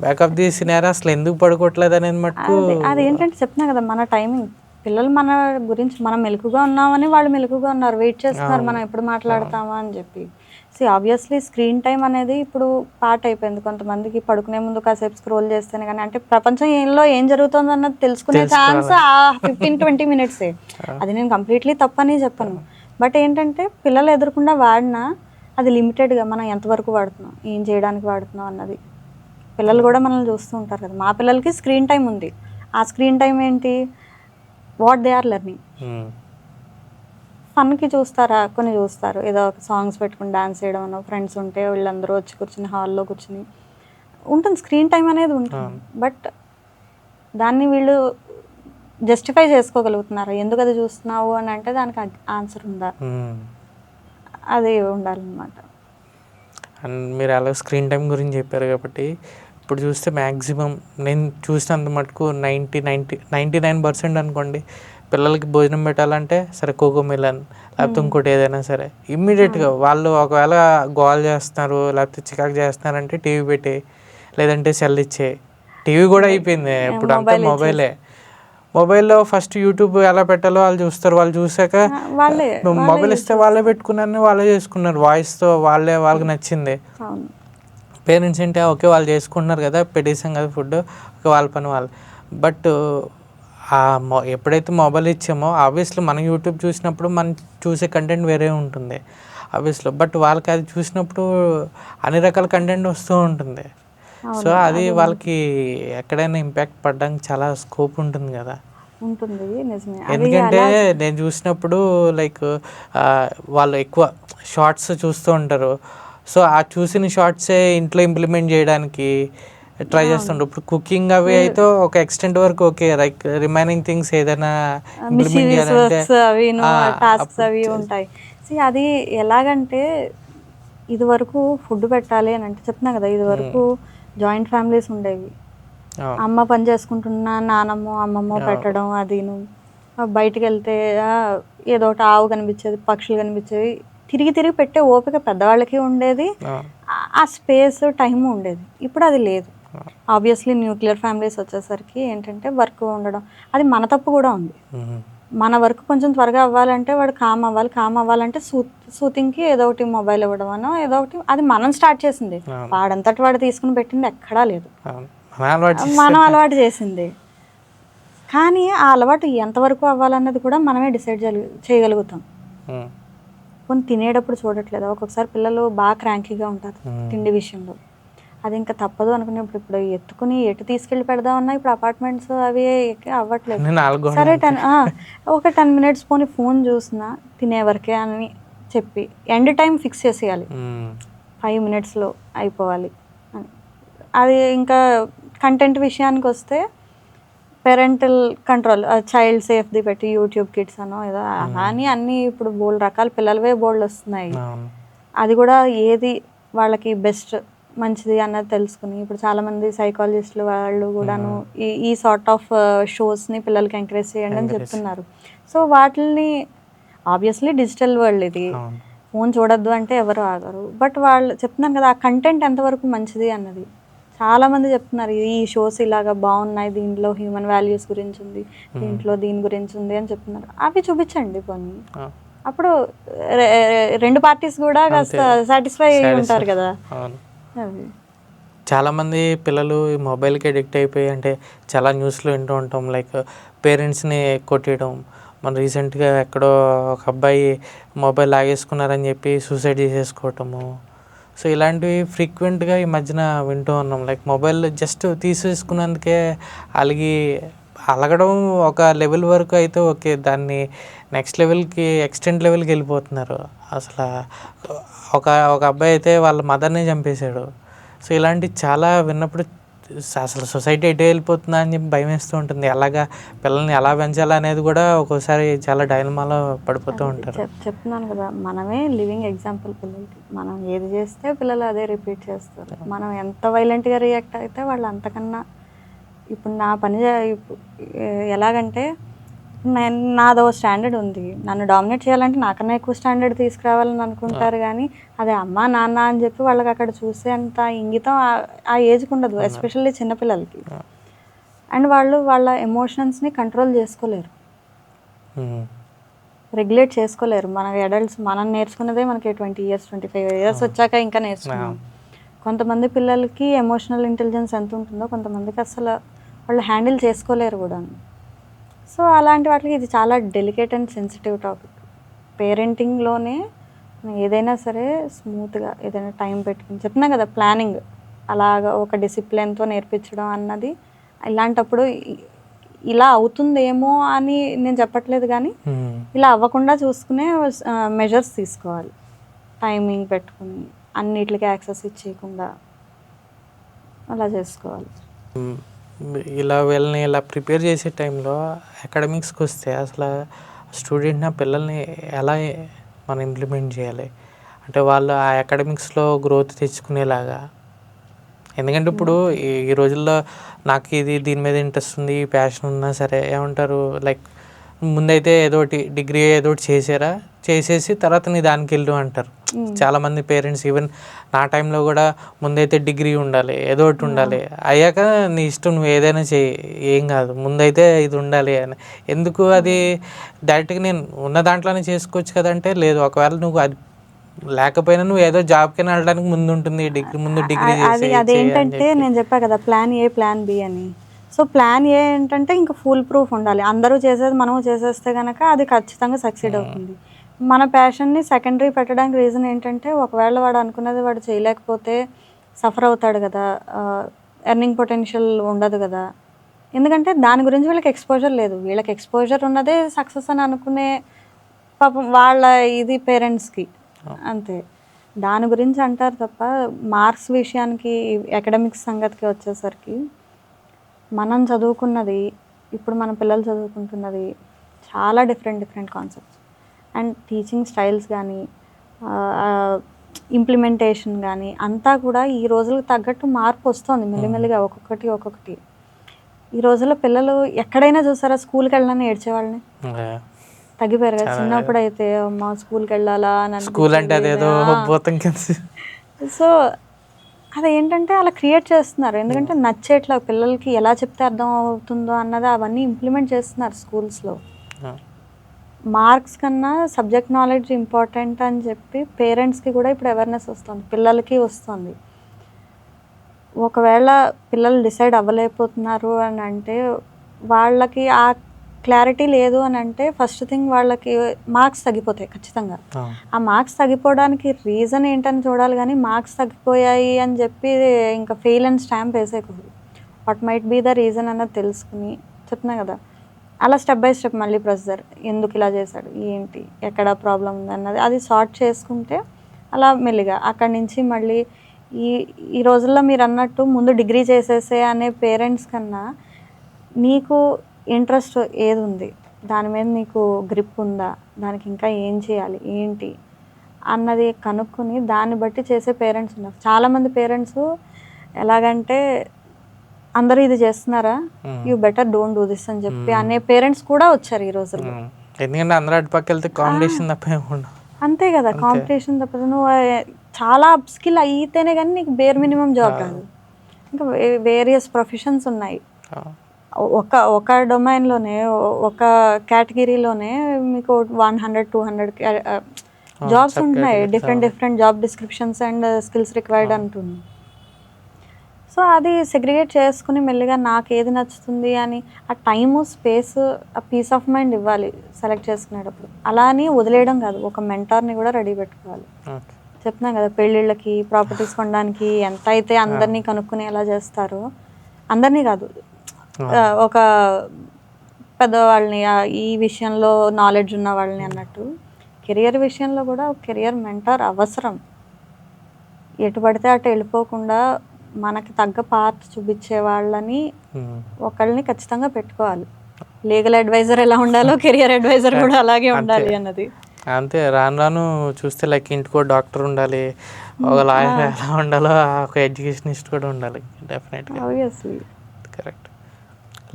బ్యాకప్ ది సినారీ అసలు ఎందుకు పడుకోవట్లేదు అనేది మటుకు అది ఏంటంటే చెప్తున్నా కదా, మన టైమింగ్. పిల్లలు మన గురించి మనం మెలకుగా ఉన్నామని వాళ్ళు మెలకుగా ఉన్నారు, వెయిట్ చేస్తున్నారు మనం ఎప్పుడు మాట్లాడతామా అని చెప్పి. సో ఆబ్వియస్లీ స్క్రీన్ టైం అనేది ఇప్పుడు పార్ట్ అయిపోయింది. కొంతమందికి పడుకునే ముందు కాసేపు స్క్రోల్ చేస్తేనే కానీ, అంటే ప్రపంచంలో ఏం జరుగుతుంది అన్నది తెలుసుకునే ఛాన్స్ ఆ 15-20 మినిట్సే. అది నేను కంప్లీట్లీ తప్పని చెప్పను. బట్ ఏంటంటే పిల్లలు ఎదురకుండా వాడినా అది లిమిటెడ్గా, మనం ఎంతవరకు వాడుతున్నాం, ఏం చేయడానికి వాడుతున్నాం అన్నది. పిల్లలు కూడా మనల్ని చూస్తూ ఉంటారు కదా. మా పిల్లలకి స్క్రీన్ టైం ఉంది. ఆ స్క్రీన్ టైం ఏంటి, వాట్ దే ఆర్ లెర్నింగ్. ఫన్కి చూస్తారా, కొన్ని చూస్తారు, ఏదో ఒక సాంగ్స్ పెట్టుకుని డాన్స్ చేయడం అనో, ఫ్రెండ్స్ ఉంటే వీళ్ళందరూ వచ్చి కూర్చుని హాల్లో కూర్చుని ఉంటుంది. స్క్రీన్ టైం అనేది ఉంటుంది. బట్ దాన్ని వీళ్ళు జస్టిఫై చేసుకోగలుగుతున్నారు, ఎందుకు అది చూస్తున్నావు అని అంటే దానికి ఆన్సర్ ఉందా, అది ఉండాలన్నమాట. అండ్ మీరు అలా స్క్రీన్ టైం గురించి చెప్పారు కాబట్టి ఇప్పుడు చూస్తే మ్యాక్సిమం నేను చూసినంత మటుకు 99% అనుకోండి, పిల్లలకి భోజనం పెట్టాలంటే సరే కోకోమిలన్ లేకపోతే ఇంకోటి ఏదైనా సరే ఇమ్మీడియట్గా వాళ్ళు ఒకవేళ గోల్ చేస్తున్నారు లేకపోతే చికాకు చేస్తున్నారంటే టీవీ పెట్టి, లేదంటే సెల్ ఇచ్చే. టీవీ కూడా అయిపోయింది ఇప్పుడు, అంతా మొబైల్లో ఫస్ట్ యూట్యూబ్ ఎలా పెట్టాలో వాళ్ళు చూస్తారు. వాళ్ళు చూసాక మొబైల్ ఇస్తే వాళ్ళే పెట్టుకున్నారని వాళ్ళే చేసుకున్నారు, వాయిస్తో వాళ్ళకి నచ్చింది. పేరెంట్స్ ఏంటి ఓకే వాళ్ళు చేసుకుంటున్నారు కదా, పెట్టేసాం కదా ఫుడ్, ఓకే వాళ్ళ పని వాళ్ళు. బట్ ఎప్పుడైతే మొబైల్ ఇచ్చామో ఆబ్వియస్లీ మనం యూట్యూబ్ చూసినప్పుడు మనం చూసే కంటెంట్ వేరే ఉంటుంది ఆబ్వియస్లీ. బట్ వాళ్ళకి అది చూసినప్పుడు అన్ని రకాల కంటెంట్ వస్తూ ఉంటుంది. సో అది వాళ్ళకి ఎక్కడైనా ఇంపాక్ట్ పడడానికి చాలా స్కోప్ ఉంటుంది కదా. ఎందుకంటే నేను చూసినప్పుడు లైక్ వాళ్ళు ఎక్కువ షార్ట్స్ చూస్తూ ఉంటారు. సో ఆ చూసిన షార్ట్సే ఇంట్లో ఇంప్లిమెంట్ చేయడానికి ట్రై చేస్తుంటారు. ఇప్పుడు కుకింగ్ అవి అయితే ఒక ఎక్స్టెంట్ వరకు ఓకే, లైక్ రిమైనింగ్ థింగ్స్ ఏదైనా ఇంప్లిమెంట్ చేయాలంటే అవి ఉంటాయి. అది ఎలాగంటే ఇది వరకు ఫుడ్ పెట్టాలి అని అంటే చెప్తున్నా కదా, ఇది వరకు జాయింట్ ఫ్యామిలీస్ ఉండేవి. అమ్మ పని చేసుకుంటున్నా, నానమ్మ అమ్మమ్మ పెట్టడం, అది బయటికి వెళ్తే ఏదో ఒకటి ఆవు కనిపించేది, పక్షులు కనిపించేవి, తిరిగి పెట్టే ఓపిక పెద్దవాళ్ళకి ఉండేది, ఆ స్పేస్ టైము ఉండేది. ఇప్పుడు అది లేదు. ఆబ్వియస్లీ న్యూక్లియర్ ఫ్యామిలీస్ వచ్చేసరికి ఏంటంటే వర్క్ ఉండడం, అది మన తప్పు కూడా ఉంది. మన వర్క్ కొంచెం త్వరగా అవ్వాలంటే వాడు కామ్ అవ్వాలంటే సూతింగ్కి ఏదో ఒకటి మొబైల్ ఇవ్వడం అనో ఏదో ఒకటి, అది మనం స్టార్ట్ చేసింది. వాడంతటి వాడు తీసుకుని పెట్టింది ఎక్కడా లేదు, మనం అలవాటు చేసింది. కానీ ఆ అలవాటు ఎంతవరకు అవ్వాలన్నది కూడా మనమే డిసైడ్ చేయగలుగుతాం. కొన్ని తినేటప్పుడు చూడట్లేదు, ఒక్కొక్కసారి పిల్లలు బాగా క్రాంకీగా ఉంటారు తిండి విషయంలో. అది ఇంకా తప్పదు అనుకున్నప్పుడు ఇప్పుడు ఎత్తుకుని ఎటు తీసుకెళ్ళి పెడదామన్నా ఇప్పుడు అపార్ట్మెంట్స్ అవి అవ్వట్లేదు. సరే ఒక 10 minutes పోనీ ఫోన్ చూసినా తినే వరకే అని చెప్పి ఎండ్ టైం ఫిక్స్ చేసేయాలి, 5 minutesలో అయిపోవాలి అని. అది ఇంకా కంటెంట్ విషయానికి వస్తే పేరెంటల్ కంట్రోల్, చైల్డ్ సేఫ్ది పెట్టి యూట్యూబ్ కిడ్స్ అనో ఏదో అలా అని అన్నీ ఇప్పుడు బోల్డ్ రకాల పిల్లలవే బోల్డ్ వస్తున్నాయి. అది కూడా ఏది వాళ్ళకి బెస్ట్ మంచిది అన్నది తెలుసుకుని ఇప్పుడు చాలామంది సైకాలజిస్టులు వాళ్ళు కూడాను ఈ సార్ట్ ఆఫ్ షోస్ని పిల్లలకి ఎంకరేజ్ చేయండి అని చెప్తున్నారు. సో వాటిని ఆబ్వియస్లీ డిజిటల్ వరల్డ్ ఇది, ఫోన్ చూడొద్దు అంటే ఎవరు ఆగరు. బట్ వాళ్ళు చెప్తున్నారు కదా ఆ కంటెంట్ ఎంతవరకు మంచిది అన్నది. చాలామంది చెప్తున్నారు ఈ షోస్ ఇలాగా బాగున్నాయి, దీంట్లో హ్యూమన్ వాల్యూస్ గురించి ఉంది, దీంట్లో దీని గురించి ఉంది అని చెప్తున్నారు. అవి చూపించండి కొన్ని, అప్పుడు రెండు పార్టీస్ కూడా కాస్త సాటిస్ఫై ఉంటారు కదా. చాలామంది పిల్లలు ఈ మొబైల్కి అడిక్ట్ అయిపోయి, అంటే చాలా న్యూస్లో వింటూ ఉంటాం, లైక్ పేరెంట్స్ని కొట్టేయడం. మన రీసెంట్గా ఎక్కడో ఒక అబ్బాయి మొబైల్ లాగేసుకున్నారని చెప్పి సూసైడ్ చేసేసుకోవటము. సో ఇలాంటివి ఫ్రీక్వెంట్గా ఈ మధ్యన వింటూ ఉన్నాం. లైక్ మొబైల్ జస్ట్ తీసేసుకున్నందుకే అలగడం ఒక లెవెల్ వరకు అయితే ఓకే, దాన్ని నెక్స్ట్ లెవెల్కి ఎక్స్టెంట్ లెవెల్కి వెళ్ళిపోతున్నారు. అసలు ఒక అబ్బాయి అయితే వాళ్ళ మదర్ని చంపేశాడు. సో ఇలాంటివి చాలా విన్నప్పుడు అసలు సొసైటీ ఎటు వెళ్ళిపోతుందా అని చెప్పి భయం వేస్తూ ఉంటుంది. అలాగా పిల్లల్ని ఎలా పెంచాలా అనేది కూడా ఒక్కోసారి చాలా డైలమాలో పడిపోతూ ఉంటారు. చెప్తున్నాను కదా, మనమే లివింగ్ ఎగ్జాంపుల్ పిల్లలకి. మనం ఏది చేస్తే పిల్లలు అదే రిపీట్ చేస్తారు. మనం ఎంత వైలెంట్గా రియాక్ట్ అయితే వాళ్ళు అంతకన్నా. ఇప్పుడు నా పని ఎలాగంటే నాదో స్టాండర్డ్ ఉంది, నన్ను డామినేట్ చేయాలంటే నాకన్నా ఎక్కువ స్టాండర్డ్ తీసుకురావాలని అనుకుంటారు. కానీ అదే అమ్మ నాన్న అని చెప్పి వాళ్ళకి అక్కడ చూసే అంత ఇంగితం ఆ ఏజ్కి ఉండదు, ఎస్పెషల్లీ చిన్నపిల్లలకి. అండ్ వాళ్ళు వాళ్ళ ఎమోషన్స్ని కంట్రోల్ చేసుకోలేరు, రెగ్యులేట్ చేసుకోలేరు. మన అడల్ట్స్ మనం నేర్చుకున్నదే మనకి 20 years 25 years వచ్చాక ఇంకా నేర్చుకున్నాం. కొంతమంది పిల్లలకి ఎమోషనల్ ఇంటెలిజెన్స్ ఎంత ఉంటుందో కొంతమందికి అసలు వాళ్ళు హ్యాండిల్ చేసుకోలేరు కూడా. సో అలాంటి వాటికి ఇది చాలా డెలికేట్ అండ్ సెన్సిటివ్ టాపిక్. పేరెంటింగ్లోనే ఏదైనా సరే స్మూత్గా ఏదైనా టైం పెట్టుకుని చెప్తున్నా కదా, ప్లానింగ్ అలాగా ఒక డిసిప్లిన్తో నేర్పించడం అన్నది. ఇలాంటప్పుడు ఇలా అవుతుందేమో అని నేను చెప్పట్లేదు, కానీ ఇలా అవ్వకుండా చూసుకునే మెజర్స్ తీసుకోవాలి. టైమింగ్ పెట్టుకుని అన్నిటికీ యాక్సెస్ ఇచ్చేయకుండా అలా చేసుకోవాలి. ఇలా వీళ్ళని ఇలా ప్రిపేర్ చేసే టైంలో అకాడమిక్స్కి వస్తే అసలు స్టూడెంట్ని పిల్లల్ని ఎలా మనం ఇంప్లిమెంట్ చేయాలి అంటే వాళ్ళు ఆ అకాడమిక్స్లో గ్రోత్ తెచ్చుకునేలాగా. ఎందుకంటే ఇప్పుడు ఈ రోజుల్లో నాకు దీని మీద ఇంట్రెస్ట్ ఉంది, ప్యాషన్ ఉన్నా సరే ఏమంటారు, లైక్ ముందైతే ఏదోటి డిగ్రీ ఏదోటి చేసేసి తర్వాత నీ దానికి వెళ్ళు అంటారు చాలామంది పేరెంట్స్. ఈవెన్ నా టైంలో కూడా ముందైతే డిగ్రీ ఉండాలి, ఏదో ఒకటి ఉండాలి, అయ్యాక నీ ఇష్టం నువ్వు ఏదైనా చేయి, ఏం కాదు, ముందైతే ఇది ఉండాలి అని. ఎందుకు అది డైరెక్ట్గా నేను ఉన్న దాంట్లోనే చేసుకోవచ్చు కదంటే లేదు, ఒకవేళ నువ్వు అది లేకపోయినా నువ్వు ఏదో జాబ్కి వెళ్ళడానికి ముందు ఉంటుంది, డిగ్రీ అదేంటంటే నేను చెప్పా కదా ప్లాన్ ఏ ప్లాన్ బి అని. సో ప్లాన్ ఏ ఏంటంటే ఇంకా ఫుల్ ప్రూఫ్ ఉండాలి, అందరూ చేసేది మనము చేసేస్తే కనుక అది ఖచ్చితంగా సక్సీడ్ అవుతుంది. మన ప్యాషన్ని సెకండరీ పెట్టడానికి రీజన్ ఏంటంటే ఒకవేళ వాడు అనుకున్నది వాడు చేయలేకపోతే సఫర్ అవుతాడు కదా, ఎర్నింగ్ పొటెన్షియల్ ఉండదు కదా. ఎందుకంటే దాని గురించి వీళ్ళకి ఎక్స్పోజర్ లేదు, వీళ్ళకి ఎక్స్పోజర్ ఉన్నదే సక్సెస్ అని అనుకునే పాపం వాళ్ళ ఇది పేరెంట్స్కి అంతే. దాని గురించి అంటారు తప్ప మార్క్స్ విషయానికి అకాడమిక్స్ సంగతికి వచ్చేసరికి మనం చదువుకున్నది ఇప్పుడు మన పిల్లలు చదువుకుంటున్నది చాలా different concepts. And teaching styles కానీ ఇంప్లిమెంటేషన్ కానీ అంతా కూడా ఈ రోజులకు తగ్గట్టు మార్పు వస్తుంది మెల్లిమెల్లిగా ఒక్కొక్కటి. ఈ రోజుల్లో పిల్లలు ఎక్కడైనా చూసారా స్కూల్కి వెళ్ళాలని ఏడ్చేవాళ్ళని తగ్గిపోయారు కదా. చిన్నప్పుడు అయితే అమ్మ స్కూల్కి వెళ్ళాలా అని. సో అదేంటంటే అలా క్రియేట్ చేస్తున్నారు, ఎందుకంటే నచ్చేట్లా పిల్లలకి ఎలా చెప్తే అర్థం అవుతుందో అన్నది అవన్నీ ఇంప్లిమెంట్ చేస్తున్నారు స్కూల్స్లో. మార్క్స్ కన్నా సబ్జెక్ట్ నాలెడ్జ్ ఇంపార్టెంట్ అని చెప్పి పేరెంట్స్కి కూడా ఇప్పుడు అవేర్నెస్ వస్తుంది, పిల్లలకి వస్తుంది. ఒకవేళ పిల్లలు డిసైడ్ అవ్వలేకపోతున్నారు అని అంటే వాళ్ళకి ఆ క్లారిటీ లేదు అని అంటే ఫస్ట్ థింగ్ వాళ్ళకి మార్క్స్ తగ్గిపోతాయి ఖచ్చితంగా. ఆ మార్క్స్ తగ్గిపోవడానికి రీజన్ ఏంటని చూడాలి, కానీ మార్క్స్ తగ్గిపోయాయి అని చెప్పి ఇంకా ఫెయిల్ అని స్టాంప్ వేసేయకూడదు. What might be the reason అన్నది తెలుసుకుని చెప్తున్నా కదా, అలా స్టెప్ బై స్టెప్ మళ్ళీ ప్రొసీజర్ ఎందుకు ఇలా చేశాడు, ఏంటి, ఎక్కడ ప్రాబ్లం ఉంది అన్నది అది సార్ట్ చేసుకుంటే అలా మెల్లిగా అక్కడి నుంచి మళ్ళీ ఈ రోజుల్లో మీరు అన్నట్టు ముందు డిగ్రీ చేసేసే అనే పేరెంట్స్ కన్నా నీకు ఇంట్రెస్ట్ ఏది ఉంది, దాని మీద నీకు గ్రిప్ ఉందా, దానికి ఇంకా ఏం చేయాలి ఏంటి అన్నది కనుక్కొని దాన్ని బట్టి చేసే పేరెంట్స్ ఉన్నారు. చాలామంది పేరెంట్స్ ఎలాగంటే అందరూ ఇది చేస్తున్నారా, you better don't do this అని చెప్పి అనే పేరెంట్స్ కూడా వచ్చారు ఈ రోజుల్లో. ఎందుకంటే అందరూ అటు పక్క వెళ్తే కాంపిటీషన్ తప్ప ఏముండదు. అంతే కదా, కాంపిటీషన్ తప్పదు. నువ్వు చాలా అప్ స్కిల్ అయితేనే కానీ నీకు బేర్ మినిమం జాబ్ రాదు. ఇంకా వేరియస్ ప్రొఫెషన్స్ ఉన్నాయి. ఒక డొమైన్లోనే ఒక కేటగిరీలోనే మీకు 100-200 జాబ్స్ ఉంటున్నాయి. Different job descriptions and skills required అంటుంది. సో అది సెగ్రిగేట్ చేసుకుని మెల్లిగా నాకు ఏది నచ్చుతుంది అని ఆ టైము, స్పేస్, ఆ పీస్ ఆఫ్ మైండ్ ఇవ్వాలి సెలెక్ట్ చేసుకునేటప్పుడు. అలా అని వదిలేయడం కాదు, ఒక మెంటార్ని కూడా రెడీ పెట్టుకోవాలి. చెప్తున్నాను కదా, పెళ్ళిళ్ళకి, ప్రాపర్టీస్ కొనడానికి ఎంత అయితే అందరినీ కనుక్కుని ఎలా చేస్తారో, అందరినీ కాదు, ఒక పెద్దవాళ్ళని, ఈ విషయంలో నాలెడ్జ్ ఉన్న వాళ్ళని అన్నట్టు కెరియర్ విషయంలో కూడా కెరియర్ మెంటార్ అవసరం. ఎటు పడితే అటు వెళ్ళిపోకుండా మనకి తగ్గ పార్ట్ చూపించే వాళ్ళని ఒకళ్ళని ఖచ్చితంగా పెట్టుకోవాలి. లీగల్ అడ్వైజర్ ఎలా ఉండాలో కెరియర్ అడ్వైజర్ కూడా అలాగే ఉండాలి అన్నది. అంతే, రాను రాను చూస్తే లైక్ ఇంటికో డాక్టర్ ఉండాలి, ఒక లాయర్ ఎలా ఉండాలో ఒక ఎడ్యుకేషనిస్ట్ కూడా ఉండాలి డెఫినెట్గా. Obviously correct.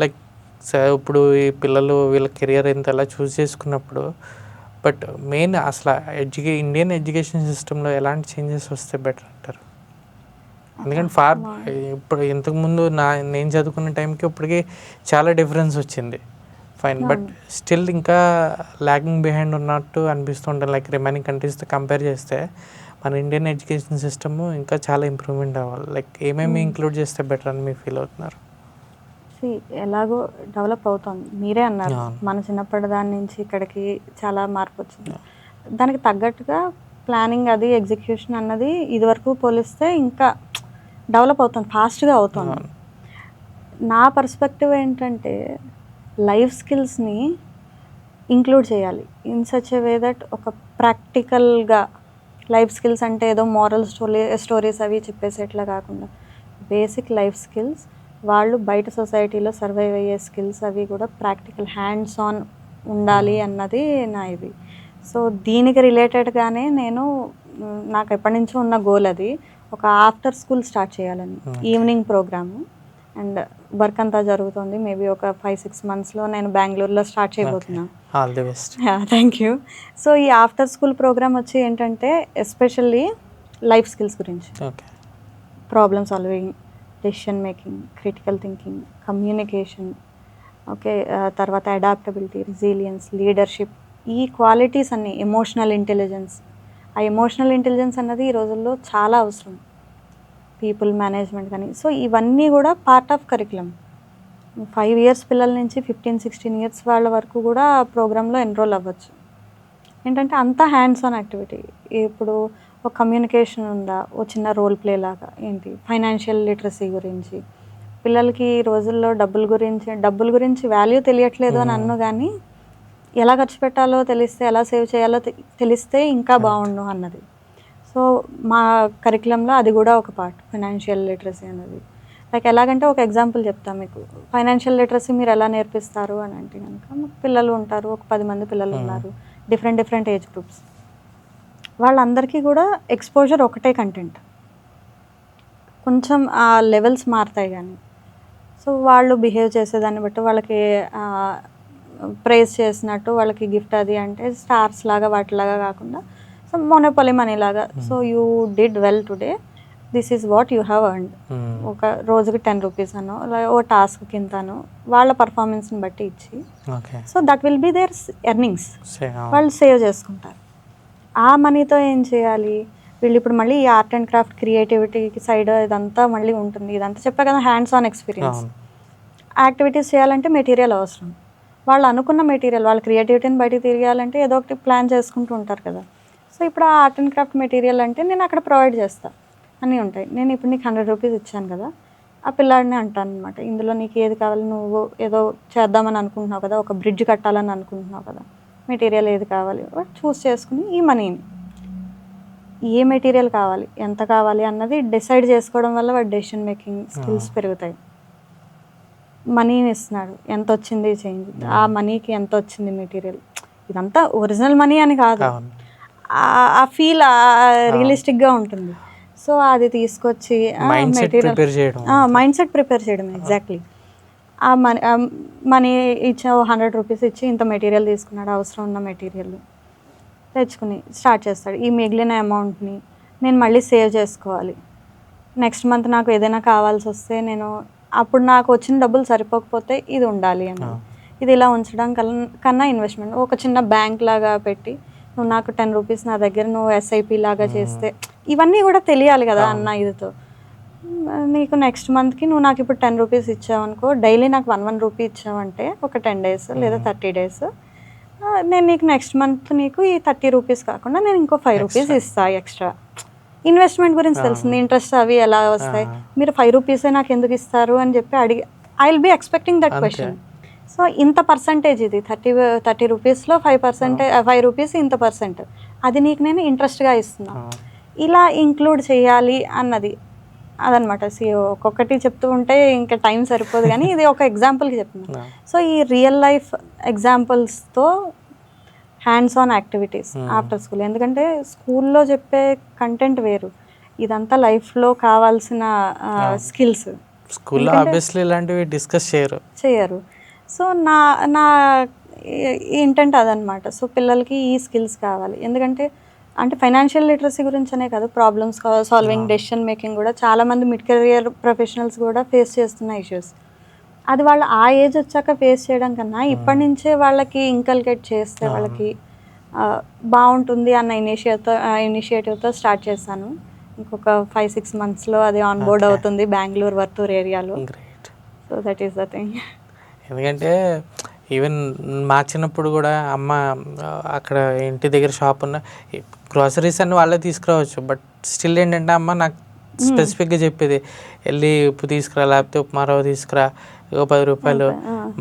లైక్ ఇప్పుడు ఈ పిల్లలు వీళ్ళ కెరియర్ ఇంత ఎలా చూస్ చేసుకున్నప్పుడు, బట్ మెయిన్ అసలు ఇండియన్ ఎడ్యుకేషన్ సిస్టంలో ఎలాంటి చేంజెస్ వస్తే బెటర్ అంటారు? ఎందుకంటే ఇప్పుడు ఇంతకుముందు నేను చదువుకున్న టైంకి ఇప్పటికి చాలా డిఫరెన్స్ వచ్చింది, ఫైన్, బట్ స్టిల్ ఇంకా ల్యాగింగ్ బిహైండ్ ఉన్నట్టు అనిపిస్తుంటాను. లైక్ రిమైనింగ్ కంట్రీస్తో కంపేర్ చేస్తే మన ఇండియన్ ఎడ్యుకేషన్ సిస్టమ్ ఇంకా చాలా ఇంప్రూవ్మెంట్ అవ్వాలి. లైక్ ఏమేమి ఇంక్లూడ్ చేస్తే బెటర్ అని మీరు ఫీల్ అవుతున్నారు? ఎలాగో డెవలప్ అవుతుంది, మీరే అన్నారు మన చిన్నప్పటి దాని నుంచి ఇక్కడికి చాలా మార్పు వచ్చింది. దానికి తగ్గట్టుగా ప్లానింగ్ అది ఎగ్జిక్యూషన్ అన్నది ఇదివరకు పోలిస్తే ఇంకా డెవలప్ అవుతుంది, ఫాస్ట్గా అవుతుంది. నా పర్స్పెక్టివ్ ఏంటంటే లైఫ్ స్కిల్స్ని ఇంక్లూడ్ చేయాలి in such a way that ఒక ప్రాక్టికల్గా లైఫ్ స్కిల్స్ అంటే ఏదో మోరల్ స్టోరీస్ అవి చెప్పేసేట్లా కాకుండా బేసిక్ లైఫ్ స్కిల్స్, వాళ్ళు బయట సొసైటీలో సర్వైవ్ అయ్యే స్కిల్స్ అవి కూడా ప్రాక్టికల్ హ్యాండ్స్ ఆన్ ఉండాలి అన్నది నా ఇది. సో దీనికి రిలేటెడ్గానే నాకు ఎప్పటి నుంచో ఉన్న గోల్ అది, ఒక ఆఫ్టర్ స్కూల్ స్టార్ట్ చేయాలని, ఈవినింగ్ ప్రోగ్రాము. అండ్ వర్క్ అంతా జరుగుతుంది, మేబీ ఒక 5-6 monthsలో నేను బెంగళూరులో స్టార్ట్ చేయబోతున్నాను. All the best. Thank you. So ఈ ఆఫ్టర్ స్కూల్ ప్రోగ్రామ్ వచ్చి ఏంటంటే ఎస్పెషల్లీ లైఫ్ స్కిల్స్ గురించి, problem solving, decision making, critical thinking, communication, okay, తర్వాత అడాప్టబిలిటీ, రెసిలియన్స్, లీడర్షిప్, ఈ క్వాలిటీస్ అన్నీ, ఎమోషనల్ ఇంటెలిజెన్స్. ఆ ఎమోషనల్ ఇంటెలిజెన్స్ అన్నది ఈ రోజుల్లో చాలా అవసరం, పీపుల్ మేనేజ్మెంట్ కానీ. సో ఇవన్నీ కూడా పార్ట్ ఆఫ్ కరికులం. 5 years పిల్లల నుంచి 15-16 years వాళ్ళ వరకు కూడా ఆ ప్రోగ్రాంలో ఎన్రోల్ అవ్వచ్చు. ఏంటంటే అంతా హ్యాండ్స్ ఆన్ యాక్టివిటీ. ఇప్పుడు ఒక కమ్యూనికేషన్ ఉందా, ఓ చిన్న రోల్ ప్లే లాగా, ఏంటి ఫైనాన్షియల్ లిటరసీ గురించి, పిల్లలకి ఈ రోజుల్లో డబ్బుల గురించి వాల్యూ తెలియట్లేదు అని అన్ను, కానీ ఎలా ఖర్చు పెట్టాలో తెలిస్తే, ఎలా సేవ్ చేయాలో తెలిస్తే ఇంకా బాగుండు అన్నది. సో మా కరికులంలో అది కూడా ఒక పార్ట్, ఫైనాన్షియల్ లిటరసీ అన్నది. లైక్ ఎలాగంటే ఒక ఎగ్జాంపుల్ చెప్తాను మీకు. ఫైనాన్షియల్ లిటరసీ మీరు ఎలా నేర్పిస్తారు అని అంటే కనుక, పిల్లలు ఉంటారు, ఒక 10 మంది పిల్లలు ఉన్నారు, డిఫరెంట్ ఏజ్ గ్రూప్స్, వాళ్ళందరికీ కూడా ఎక్స్పోజర్ ఒకటే కంటెంట్, కొంచెం ఆ లెవెల్స్ మారుతాయి కానీ. సో వాళ్ళు బిహేవ్ చేసేదాన్ని బట్టి వాళ్ళకి ప్రైజ్ చేసినట్టు వాళ్ళకి గిఫ్ట్ అది అంటే స్టార్స్ లాగా వాటిలాగా కాకుండా, సో మొనోపొలి మనీ లాగా, so you did well today, this is what you have earned. ఒక రోజుకి 10 rupees అనో, ఓ టాస్క్ కిందనో వాళ్ళ పర్ఫార్మెన్స్ని బట్టి ఇచ్చి, so that will be their earnings, వాళ్ళు సేవ్ చేసుకుంటారు. ఆ మనీతో ఏం చేయాలి వీళ్ళు? ఇప్పుడు మళ్ళీ ఈ ఆర్ట్ అండ్ క్రాఫ్ట్, క్రియేటివిటీకి సైడ్ ఇదంతా మళ్ళీ ఉంటుంది. ఇదంతా చెప్పా కదా, హ్యాండ్స్ ఆన్ ఎక్స్పీరియన్స్. యాక్టివిటీస్ చేయాలంటే మెటీరియల్ అవసరం. వాళ్ళు అనుకున్న మెటీరియల్, వాళ్ళ క్రియేటివిటీని బయటికి తిరగాలంటే ఏదో ఒకటి ప్లాన్ చేసుకుంటూ ఉంటారు కదా. సో ఇప్పుడు ఆ ఆర్ట్ అండ్ క్రాఫ్ట్ మెటీరియల్ అంటే నేను అక్కడ ప్రొవైడ్ చేస్తాను, అన్నీ ఉంటాయి. నేను ఇప్పుడు నీకు 100 rupees ఇచ్చాను కదా, ఆ పిల్లాడిని అంటాను అనమాట, ఇందులో నీకు ఏది కావాలి, నువ్వు ఏదో చేద్దామని అనుకుంటున్నావు కదా, ఒక బ్రిడ్జ్ కట్టాలని అనుకుంటున్నావు కదా, మెటీరియల్ ఏది కావాలి చూస్ చేసుకుని ఈ మనీని, ఏ మెటీరియల్ కావాలి, ఎంత కావాలి అన్నది డిసైడ్ చేసుకోవడం వల్ల వాడి డెసిషన్ మేకింగ్ స్కిల్స్ పెరుగుతాయి. మనీని ఇస్తున్నాడు, ఎంత వచ్చింది చేంజ్, ఆ మనీకి ఎంత వచ్చింది మెటీరియల్, ఇదంతా ఒరిజినల్ మనీ అని కాదు, ఆ ఫీల్ రియలిస్టిక్గా ఉంటుంది. సో అది తీసుకొచ్చి మైండ్ సెట్ ప్రిపేర్ చేయడం. మైండ్ సెట్ ప్రిపేర్ చేయడం ఎగ్జాక్ట్లీ. ఆ మనీ ఇచ్చావు 100 రూపీస్ ఇచ్చి ఇంత మెటీరియల్ తీసుకున్నాడు, అవసరం ఉన్న మెటీరియల్ తెచ్చుకుని స్టార్ట్ చేస్తాడు. ఈ మిగిలిన అమౌంట్ని నేను మళ్ళీ సేవ్ చేసుకోవాలి. నెక్స్ట్ మంత్ నాకు ఏదైనా కావాల్సి వస్తే నేను అప్పుడు నాకు వచ్చిన డబ్బులు సరిపోకపోతే ఇది ఉండాలి అని, ఇది ఇలా ఉంచడం కన్నా ఇన్వెస్ట్మెంట్ ఒక చిన్న బ్యాంక్ లాగా పెట్టి నువ్వు నాకు 10 రూపీస్ నా దగ్గర నువ్వు SIP లాగా చేస్తే, ఇవన్నీ కూడా తెలియాలి కదా అన్న ఇదితో. నీకు నెక్స్ట్ మంత్కి నువ్వు నాకు ఇప్పుడు 10 రూపీస్ ఇచ్చావు అనుకో, డైలీ నాకు 1 రూపీ ఇచ్చావంటే ఒక 10 days లేదా 30 days నేను నీకు నెక్స్ట్ మంత్ నీకు ఈ 30 రూపీస్ కాకుండా నేను ఇంకో 5 రూపీస్ ఇస్తాను ఎక్స్ట్రా. ఇన్వెస్ట్మెంట్ గురించి తెలుస్తుంది, ఇంట్రెస్ట్ అవి ఎలా వస్తాయి, మీరు 5 రూపీసే నాకు ఎందుకు ఇస్తారు అని చెప్పి అడిగి I will be expecting that question. So ఇంత పర్సంటేజ్ ఇది 30 రూపీస్లో 5 రూపీస్ ఇంత పర్సెంట్, అది నీకు నేను ఇంట్రెస్ట్గా ఇస్తున్నాను, ఇలా ఇంక్లూడ్ చేయాలి అన్నది అదనమాట. ఒక్కొక్కటి చెప్తూ ఉంటే ఇంకా టైం సరిపోదు, కానీ ఇది ఒక ఎగ్జాంపుల్కి చెప్తున్నాను. సో ఈ రియల్ లైఫ్ ఎగ్జాంపుల్స్తో hands on activities after school, ఎందుకంటే స్కూల్లో చెప్పే కంటెంట్ వేరు, ఇదంతా లైఫ్లో కావాల్సిన స్కిల్స్. స్కూల్లో ఆబ్వియస్లీ ఇలాంటివి డిస్కస్ చేయరు. సో నా ఇంటెంట్ అదనమాట. సో పిల్లలకి ఈ స్కిల్స్ కావాలి, ఎందుకంటే అంటే ఫైనాన్షియల్ లిటరసీ గురించనే కాదు, ప్రాబ్లమ్స్ సాల్వింగ్, డెసిషన్ మేకింగ్ కూడా చాలామంది మిడ్ కెరియర్ ప్రొఫెషనల్స్ కూడా ఫేస్ చేస్తున్న ఇష్యూస్. అది వాళ్ళు ఆ ఏజ్ వచ్చాక ఫేస్ చేయడం కన్నా ఇప్పటి నుంచే వాళ్ళకి ఇంకల్కేట్ చేస్తే వాళ్ళకి బాగుంటుంది అన్న ఇనిషియేటివ్తో స్టార్ట్ చేశాను. ఇంకొక 5-6 monthsలో అది ఆన్ బోర్డ్ అవుతుంది బెంగళూరు వర్తూర్ ఏరియాలో. So that is the thing. ఎందుకంటే ఈవెన్ మా చిన్నప్పుడు కూడా అమ్మ అక్కడ ఇంటి దగ్గర షాప్ ఉన్న గ్రాసరీస్ అన్ని వాళ్ళే తీసుకురావచ్చు, బట్ స్టిల్ ఏంటంటే అమ్మ నాకు స్పెసిఫిక్గా చెప్పేది, వెళ్ళి ఉప్పు తీసుకురా, లేకపోతే ఉప్మా రవ్వ తీసుకురా, 10 రూపాయలు,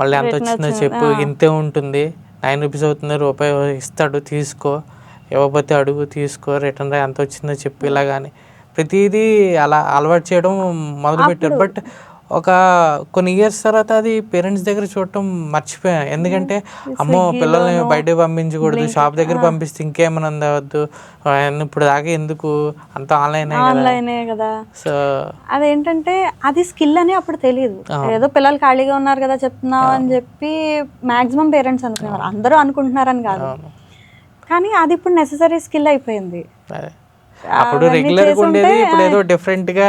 మళ్ళీ ఎంత వచ్చిందో చెప్పు, ఇంతే ఉంటుంది, 9 రూపీస్ అవుతుంది, రూపాయి ఇస్తాడు తీసుకో, ఇవ్వకపోతే అడుగు తీసుకో, రిటర్న్ రా, ఎంత వచ్చిందో చెప్పు, ఇలా కానీ ప్రతిదీ అలా అలవాటు చేయడం మొదలుపెట్టారు. బట్ ఒక కొన్ని ఇయర్స్ తర్వాత అది పేరెంట్స్ దగ్గర చూడటం మర్చిపోయాను, ఎందుకంటే అమ్మో పిల్లల్ని బయటకు పంపించకూడదు, షాప్ దగ్గర పంపిస్తే ఇంకేమైనా అందవద్దు, ఇప్పుడు దాకా ఎందుకు అంత ఆన్లైనే కదా. సో అదేంటంటే అది స్కిల్ అని అప్పుడు తెలియదు, ఏదో పిల్లలు ఖాళీగా ఉన్నారు కదా చెప్తున్నావు అని చెప్పి మాక్సిమం పేరెంట్స్ అనుకునేవారు, అందరూ అనుకుంటున్నారని కాదు, కానీ అది ఇప్పుడు నెసెసరీ స్కిల్ అయిపోయింది. అప్పుడు రెగ్యులర్ గా ఉండేది, ఇప్పుడు ఏదో డిఫరెంట్ గా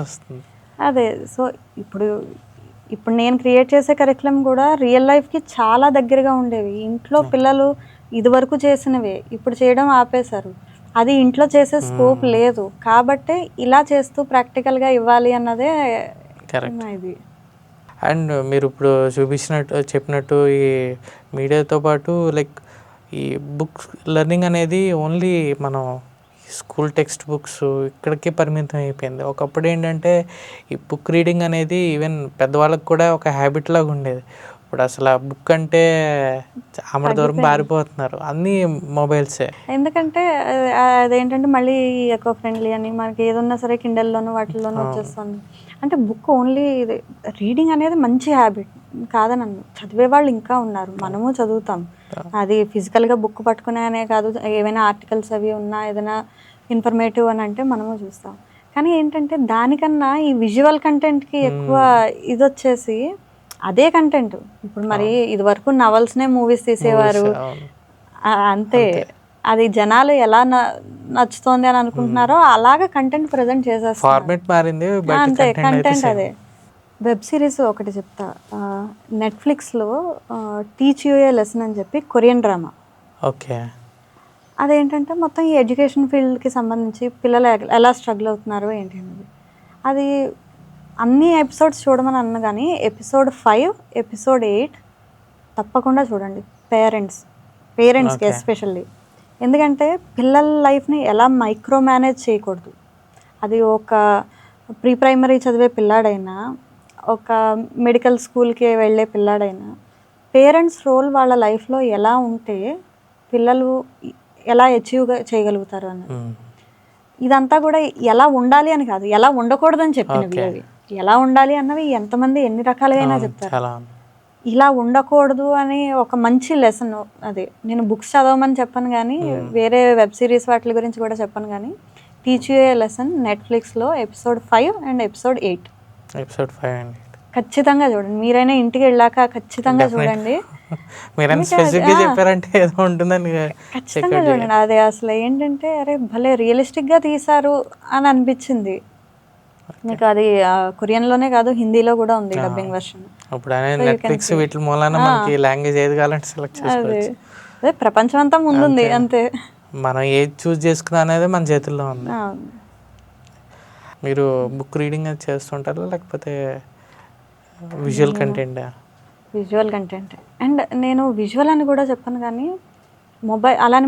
వస్తుంది. అదే. సో ఇప్పుడు నేను క్రియేట్ చేసే కరికులం కూడా రియల్ లైఫ్కి చాలా దగ్గరగా ఉండేవి. ఇంట్లో పిల్లలు ఇదివరకు చేసినవే ఇప్పుడు చేయడం ఆపేశారు, అది ఇంట్లో చేసే స్కోప్ లేదు, కాబట్టి ఇలా చేస్తూ ప్రాక్టికల్గా ఇవ్వాలి అన్నదే ఇది. అండ్ మీరు ఇప్పుడు చెప్పినట్టు ఈ మీడియాతో పాటు లైక్ ఈ బుక్స్ లెర్నింగ్ అనేది ఓన్లీ మనం స్కూల్ టెక్స్ట్ బుక్స్ ఇక్కడికే పరిమితం అయిపోయింది. ఒకప్పుడు ఏంటంటే ఈ బుక్ రీడింగ్ అనేది ఈవెన్ పెద్దవాళ్ళకి కూడా ఒక హ్యాబిట్ లాగా ఉండేది. ఇప్పుడు అసలు ఆ బుక్ అంటే ఆమె దూరం పారిపోతున్నారు, అన్నీ మొబైల్సే. ఎందుకంటే అదేంటంటే మళ్ళీ ఎకో ఫ్రెండ్లీ అని మనకి ఏదన్నా సరే కిండల్లోనూ వాటిల్లోనూ వచ్చేస్తుంది. అంటే బుక్ ఓన్లీ రీడింగ్ అనేది మంచి హ్యాబిట్ కాదని చదివే వాళ్ళు ఇంకా ఉన్నారు, మనము చదువుతాం. అది ఫిజికల్గా బుక్ పట్టుకునే అనే కాదు, ఏవైనా ఆర్టికల్స్ అవి ఉన్నా ఏదైనా ఇన్ఫర్మేటివ్ అని అంటే మనము చూస్తాం. కానీ ఏంటంటే దానికన్నా ఈ విజువల్ కంటెంట్కి ఎక్కువ ఇది వచ్చేసి అదే కంటెంట్. ఇప్పుడు మరి ఇది వరకు నవల్స్నే మూవీస్ తీసేవారు, అంతే. అది జనాలు ఎలా నచ్చుతోంది అని అనుకుంటున్నారో అలాగా కంటెంట్ ప్రజెంట్ చేసేస్తారు, అంతే కంటెంట్ అదే. వెబ్ సిరీస్ ఒకటి చెప్తా, నెట్ఫ్లిక్స్లో టీచ్ యూ ఏ లెసన్ అని చెప్పి కొరియన్ డ్రామా. ఓకే. అదేంటంటే మొత్తం ఈ ఎడ్యుకేషన్ ఫీల్డ్కి సంబంధించి పిల్లలు ఎలా స్ట్రగుల్ అవుతున్నారు ఏంటి అనేది. అది అన్ని ఎపిసోడ్స్ చూడమని అన్న కానీ ఎపిసోడ్ 5, ఎపిసోడ్ 8 తప్పకుండా చూడండి, పేరెంట్స్కి ఎస్పెషల్లీ. ఎందుకంటే పిల్లల లైఫ్ని ఎలా మైక్రో మేనేజ్ చేయకూడదు. అది ఒక ప్రీ ప్రైమరీ చదివే పిల్లాడైనా, ఒక మెడికల్ స్కూల్కి వెళ్ళే పిల్లాడైనా, పేరెంట్స్ రోల్ వాళ్ళ లైఫ్లో ఎలా ఉంటే పిల్లలు ఎలా అచీవ్ చేయగలుగుతారు అన్నది. ఇదంతా కూడా ఎలా ఉండాలి అని కాదు, ఎలా ఉండకూడదని చెప్పినవి. అవి ఎలా ఉండాలి అన్నవి ఎంతమంది ఎన్ని రకాలుగా చెప్తారు. ఇలా ఉండకూడదు అని ఒక మంచి లెసన్ అది. నేను బుక్స్ చదవమని చెప్పను కానీ వేరే వెబ్ సిరీస్ వాటి గురించి కూడా చెప్పను కానీ టీచ్ యూ ఏ లెసన్ నెట్ఫ్లిక్స్లో ఎపిసోడ్ 5 అండ్ ఎపిసోడ్ 8 ఎపిసోడ్ 5 అండి. ఖచ్చితంగా చూడండి. మీరైనా ఇంటికి వెళ్ళాక ఖచ్చితంగా చూడండి. మీరు స్పెసిఫిక్గా చెప్పారంటే ఏదో ఉంటుందని ఖచ్చితంగా చూడండి. అది అసలు ఏంటంటే అరే భలే రియలిస్టిక్గా తీశారు అని అనిపించింది. మీకు అది కొరియన్లోనే కాదు హిందీలో కూడా ఉంది డబ్బింగ్ వర్షన్. ఇప్పుడు నెట్ఫ్లిక్స్ వీటి మూలాన మనకి లాంగ్వేజ్ ఏది కావాలంటే సెలెక్ట్ చేసుకోవచ్చు. అదే ప్రపంచం అంతా ముందుంది అంతే. మనం ఏది చూస్ చేసుకున్నా అనేది మన చేతుల్లో ఉంది. మీరు బుక్ రీడింగ్ అది చేస్తుంటారా లేకపోతే visual content? Visual content. And నేను విజువల్ అని కూడా చెప్పను కానీ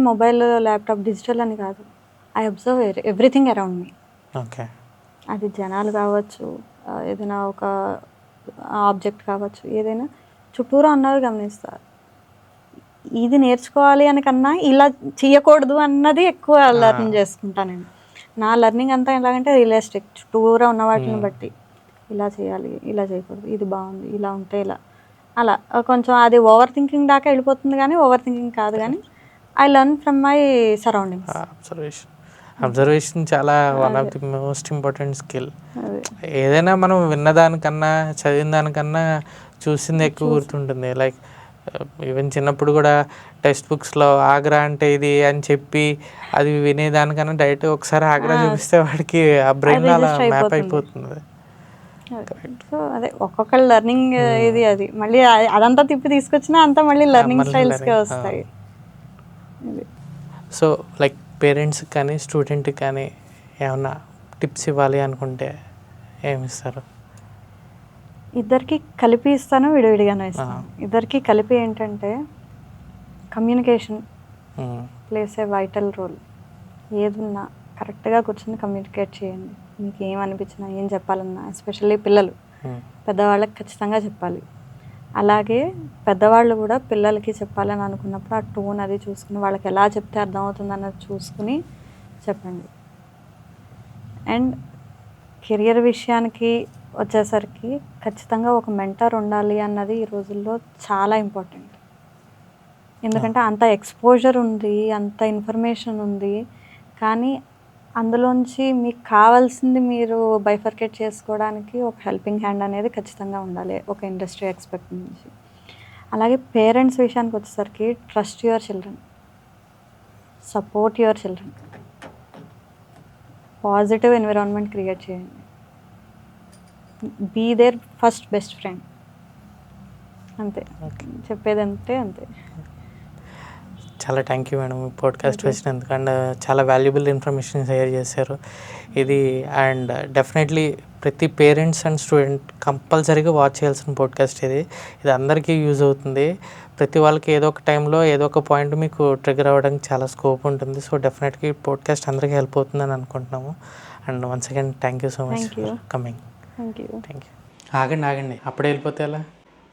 మొబైల్ ల్యాప్టాప్ డిజిటల్ అని కాదు. I observe everything around me. Okay. అది జనాలు కావచ్చు, ఏదైనా ఒక ఆబ్జెక్ట్ కావచ్చు, ఏదైనా చుట్టూరా ఉన్నవి గమనిస్తారు. ఇది నేర్చుకోవాలి అని కన్నా ఇలా చేయకూడదు అన్నది ఎక్కువ లెర్న్ చేసుకుంటాను నేను. నా లెర్నింగ్ అంతా ఎలాగంటే రియలిస్టిక్, చుట్టూరా ఉన్న వాటిని బట్టి ఇలా చేయాలి, ఇలా చేయకూడదు, ఇది బాగుంది, ఇలా ఉంటే ఇలా, అలా కొంచెం అది ఓవర్ థింకింగ్ దాకా వెళ్ళిపోతుంది కానీ ఓవర్ థింకింగ్ కాదు కానీ I learn from my surroundings. Observation చాలా one of the most important skill. ఏదైనా మనం విన్నదానికన్నా చదివిన దానికన్నా చూసింది ఎక్కువ గుర్తుంటుంది. లైక్ ఈవెన్ చిన్నప్పుడు కూడా టెక్స్ట్ బుక్స్లో ఆగ్రా అంటే ఇది అని చెప్పి అది వినేదానికన్నా డైరెక్ట్ ఒకసారి ఆగ్రా చూపిస్తే వాడికి ఆ బ్రెయిన్ అలా మ్యాప్ అయిపోతుంది. సో అదే ఒక్కొక్కరు లెర్నింగ్ ఇది అది మళ్ళీ అదంతా తిప్పి తీసుకొచ్చినా అంతా మళ్ళీ లెర్నింగ్ స్టైల్స్కే వస్తాయి. సో లైక్ పేరెంట్స్కి కానీ స్టూడెంట్కి కానీ ఏమన్నా టిప్స్ ఇవ్వాలి అనుకుంటే ఏమి ఇస్తారు? ఇద్దరికి కలిపి ఇస్తాను, విడివిడిగానే ఇస్తాను. ఇద్దరికి కలిపి ఏంటంటే communication plays a vital role. ఏదున్నా కరెక్ట్గా కూర్చొని కమ్యూనికేట్ చేయండి. మీకు ఏమనిపించినా ఏం చెప్పాలన్నా, ఎస్పెషల్లీ పిల్లలు పెద్దవాళ్ళకి ఖచ్చితంగా చెప్పాలి. అలాగే పెద్దవాళ్ళు కూడా పిల్లలకి చెప్పాలని అనుకున్నప్పుడు ఆ టోన్ అది చూసుకుని వాళ్ళకి ఎలా చెప్తే అర్థమవుతుంది అన్నది చూసుకుని చెప్పండి. అండ్ కెరియర్ విషయానికి వచ్చేసరికి ఖచ్చితంగా ఒక మెంటర్ ఉండాలి అన్నది ఈ రోజుల్లో చాలా ఇంపార్టెంట్. ఎందుకంటే అంత ఎక్స్పోజర్ ఉంది, అంత ఇన్ఫర్మేషన్ ఉంది, కానీ అందులోంచి మీకు కావాల్సింది మీరు బైఫర్కేట్ చేసుకోవడానికి ఒక హెల్పింగ్ హ్యాండ్ అనేది ఖచ్చితంగా ఉండాలి ఒక ఇండస్ట్రీ ఎక్స్పెక్ట్ నుంచి. అలాగే పేరెంట్స్ విషయానికి వచ్చేసరికి trust your children, support your children, positive environment create చేయండి, be there first best friend. అంతే చెప్పేది, అంతే. చాలా థ్యాంక్ యూ మేడం ఈ పాడ్కాస్ట్ వచ్చినందుకు. అండ్ చాలా వాల్యుబుల్ ఇన్ఫర్మేషన్ షేర్ చేశారు ఇది. అండ్ డెఫినెట్లీ ప్రతి పేరెంట్స్ అండ్ స్టూడెంట్ కంపల్సరీగా వాచ్ చేయాల్సిన పాడ్కాస్ట్ ఇది. ఇది అందరికీ యూజ్ అవుతుంది. ప్రతి వాళ్ళకి ఏదో ఒక టైంలో ఏదో ఒక పాయింట్ మీకు ట్రిగర్ అవ్వడానికి చాలా స్కోప్ ఉంటుంది. సో డెఫినెట్గా ఈ పాడ్కాస్ట్ అందరికీ హెల్ప్ అవుతుందని అనుకుంటున్నాము. And once again thank you so much for coming. Thank you. ఆగండి అప్పుడే వెళ్ళిపోతే ఎలా?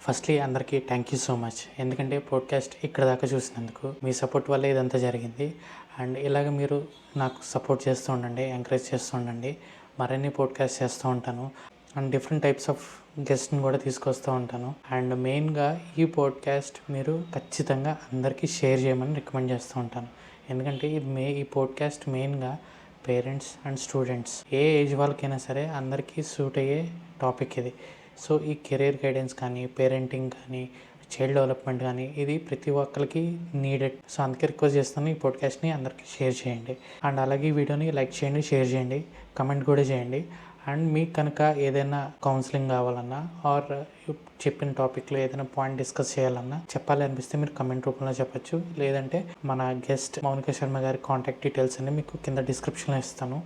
ఫస్ట్లీ అందరికీ థ్యాంక్ యూ సో మచ్. ఎందుకంటే పాడ్కాస్ట్ ఇక్కడ దాకా చూసినందుకు మీ సపోర్ట్ వల్ల ఇదంతా జరిగింది. అండ్ ఇలాగ మీరు నాకు సపోర్ట్ చేస్తూ ఉండండి, ఎంకరేజ్ చేస్తూ ఉండండి. మరిన్ని పాడ్కాస్ట్ చేస్తూ ఉంటాను అండ్ డిఫరెంట్ టైప్స్ ఆఫ్ గెస్ట్ని కూడా తీసుకొస్తూ ఉంటాను. అండ్ మెయిన్గా ఈ పాడ్కాస్ట్ మీరు ఖచ్చితంగా అందరికీ షేర్ చేయమని రికమెండ్ చేస్తూ ఉంటాను. ఎందుకంటే ఈ పాడ్కాస్ట్ మెయిన్గా parents and students A age వాళ్ళకైనా సరే అందరికీ సూట్ అయ్యే టాపిక్ ఇది. సో ఈ కెరీర్ గైడెన్స్ కానీ, పేరెంటింగ్ కానీ, చైల్డ్ డెవలప్మెంట్ కానీ ఇది ప్రతి ఒక్కరికి నీడెడ్. సో అందుకే రిక్వెస్ట్ చేస్తాను, ఈ పాడ్కాస్ట్ని అందరికీ షేర్ చేయండి. అండ్ అలాగే ఈ వీడియోని లైక్ చేయండి, షేర్ చేయండి, కమెంట్ కూడా చేయండి. అండ్ మీకు కనుక ఏదైనా కౌన్సిలింగ్ కావాలన్నా ఆర్ చెప్పిన టాపిక్లో ఏదైనా పాయింట్ డిస్కస్ చేయాలన్నా చెప్పాలి అనిపిస్తే మీరు కమెంట్ రూపంలో చెప్పచ్చు. లేదంటే మన గెస్ట్ మౌనిక శర్మ గారి కాంటాక్ట్ డీటెయిల్స్ అన్ని మీకు కింద డిస్క్రిప్షన్లో ఇస్తాను,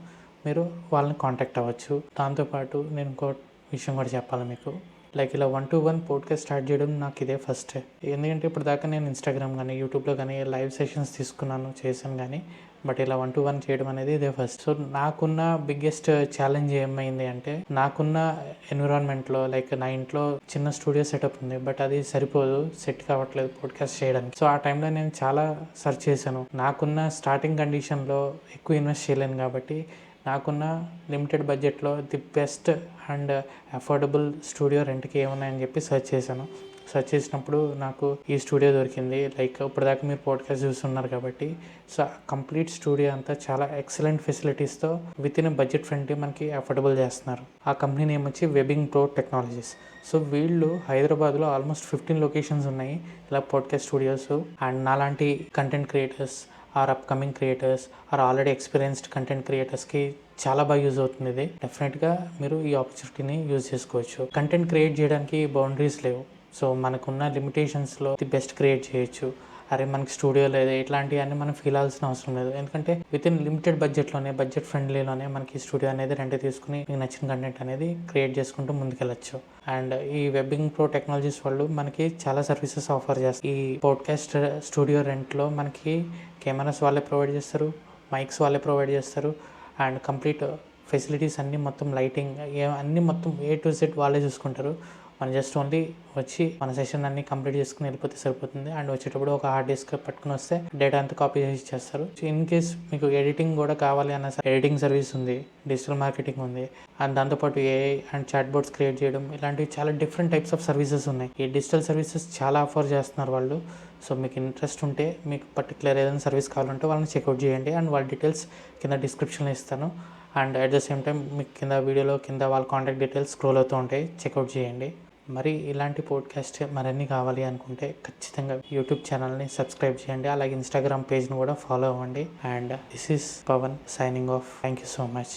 మీరు వాళ్ళని కాంటాక్ట్ అవ్వచ్చు. దాంతోపాటు నేను ఇంకో విషయం కూడా చెప్పాలి మీకు. లైక్ ఇలా 1-to-1 పాడ్కాస్ట్ స్టార్ట్ చేయడం నాకు ఇదే ఫస్ట్. ఎందుకంటే ఇప్పుడు దాకా నేను ఇన్స్టాగ్రామ్ కానీ యూట్యూబ్లో కానీ లైవ్ సెషన్స్ చేశాను కానీ బట్ ఇలా 1-to-1 చేయడం అనేది ఇదే ఫస్ట్. సో నాకున్న బిగ్గెస్ట్ ఛాలెంజ్ ఏమైంది అంటే నాకున్న ఎన్విరాన్మెంట్లో లైక్ నా ఇంట్లో చిన్న స్టూడియో సెటప్ ఉంది, బట్ అది సరిపోదు, సెట్ కావట్లేదు పాడ్కాస్ట్ చేయడానికి. సో ఆ టైంలో నేను చాలా సెర్చ్ చేశాను. నాకున్న స్టార్టింగ్ కండిషన్లో ఎక్కువ ఇన్వెస్ట్ చేయలేను కాబట్టి నాకున్న లిమిటెడ్ బడ్జెట్లో the best and affordable studio రెంట్కి ఏమున్నాయని చెప్పి సెర్చ్ చేశాను. సెర్చ్ చేసినప్పుడు నాకు ఈ స్టూడియో దొరికింది. లైక్ ఇప్పటిదాకా మీరు పాడ్కాస్ట్ చూస్తున్నారు కాబట్టి సో కంప్లీట్ స్టూడియో అంతా చాలా ఎక్సలెంట్ ఫెసిలిటీస్తో విత్ ఇన్ బడ్జెట్ ఫ్రెండ్లీ మనకి అఫోర్డబుల్ చేస్తున్నారు. ఆ కంపెనీ నేమ్ వచ్చి వెబింగ్ ప్రో టెక్నాలజీస్. సో వీళ్ళు హైదరాబాద్లో ఆల్మోస్ట్ 15 లొకేషన్స్ ఉన్నాయి ఇలా పాడ్కాస్ట్ స్టూడియోస్. అండ్ నాలాంటి content creators or upcoming creators or already experienced content క్రియేటర్స్కి చాలా బాగా యూజ్ అవుతుంది. ఇది డెఫినెట్గా మీరు ఈ ఆపర్చునిటీని యూజ్ చేసుకోవచ్చు. కంటెంట్ క్రియేట్ చేయడానికి బౌండరీస్ లేవు. సో మనకున్న లిమిటేషన్స్లో ది బెస్ట్ క్రియేట్ చేయొచ్చు. అరే మనకి స్టూడియో లేదు ఇట్లాంటివన్నీ మనం ఫీల్ అవ్వాల్సిన అవసరం లేదు. ఎందుకంటే విత్ ఇన్ లిమిటెడ్ బడ్జెట్ ఫ్రెండ్లీలోనే మనకి స్టూడియో అనేది రెంట్ తీసుకుని మీకు నచ్చిన కంటెంట్ అనేది క్రియేట్ చేసుకుంటూ ముందుకెళ్ళచ్చు. అండ్ ఈ వెబ్బింగ్ ప్రో టెక్నాలజీస్ వాళ్ళు మనకి చాలా సర్వీసెస్ ఆఫర్ చేస్తారు. ఈ పాడ్కాస్ట్ స్టూడియో రెంట్లో మనకి కెమెరాస్ వాళ్ళే ప్రొవైడ్ చేస్తారు, మైక్స్ వాళ్ళే ప్రొవైడ్ చేస్తారు అండ్ కంప్లీట్ ఫెసిలిటీస్ అన్నీ మొత్తం లైటింగ్ అన్నీ మొత్తం A to Z వాళ్ళే చూసుకుంటారు. మనం జస్ట్ ఓన్లీ వచ్చి మన సెషన్ అన్ని కంప్లీట్ చేసుకుని వెళ్ళిపోతే సరిపోతుంది. అండ్ వచ్చేటప్పుడు ఒక హార్డ్ డిస్క్ పట్టుకుని వస్తే డేటా అంతా కాపీ చేసి ఇచ్చేస్తారు. ఇన్ కేస్ మీకు ఎడిటింగ్ కూడా కావాలి అన్న ఎడిటింగ్ సర్వీస్ ఉంది, డిజిటల్ మార్కెటింగ్ ఉంది అండ్ దాంతోపాటు AI and chat boards create చేయడం ఇలాంటివి చాలా డిఫరెంట్ టైప్స్ ఆఫ్ సర్వీసెస్ ఉన్నాయి. ఈ డిజిటల్ సర్వీసెస్ చాలా ఆఫర్ చేస్తున్నారు వాళ్ళు. సో మీకు ఇంట్రెస్ట్ ఉంటే మీకు పర్టికులర్ ఏదైనా సర్వీస్ కావాలంటే వాళ్ళని చెక్అవుట్ చేయండి అండ్ వాళ్ళ డీటెయిల్స్ కింద డిస్క్రిప్షన్లో ఇస్తాను. And at the same time మీకు కింద వీడియోలో కింద వాళ్ళ కాంటాక్ట్ డీటెయిల్స్ స్క్రోల్ అవుతూ ఉంటాయి, చెక్అవుట్ చేయండి. మరి ఇలాంటి పాడ్కాస్ట్ మరిన్ని కావాలి అనుకుంటే ఖచ్చితంగా యూట్యూబ్ ఛానల్ని సబ్స్క్రైబ్ చేయండి, అలాగే ఇన్స్టాగ్రామ్ పేజ్ని కూడా ఫాలో అవ్వండి. And this is Pavan signing off. Thank you so much.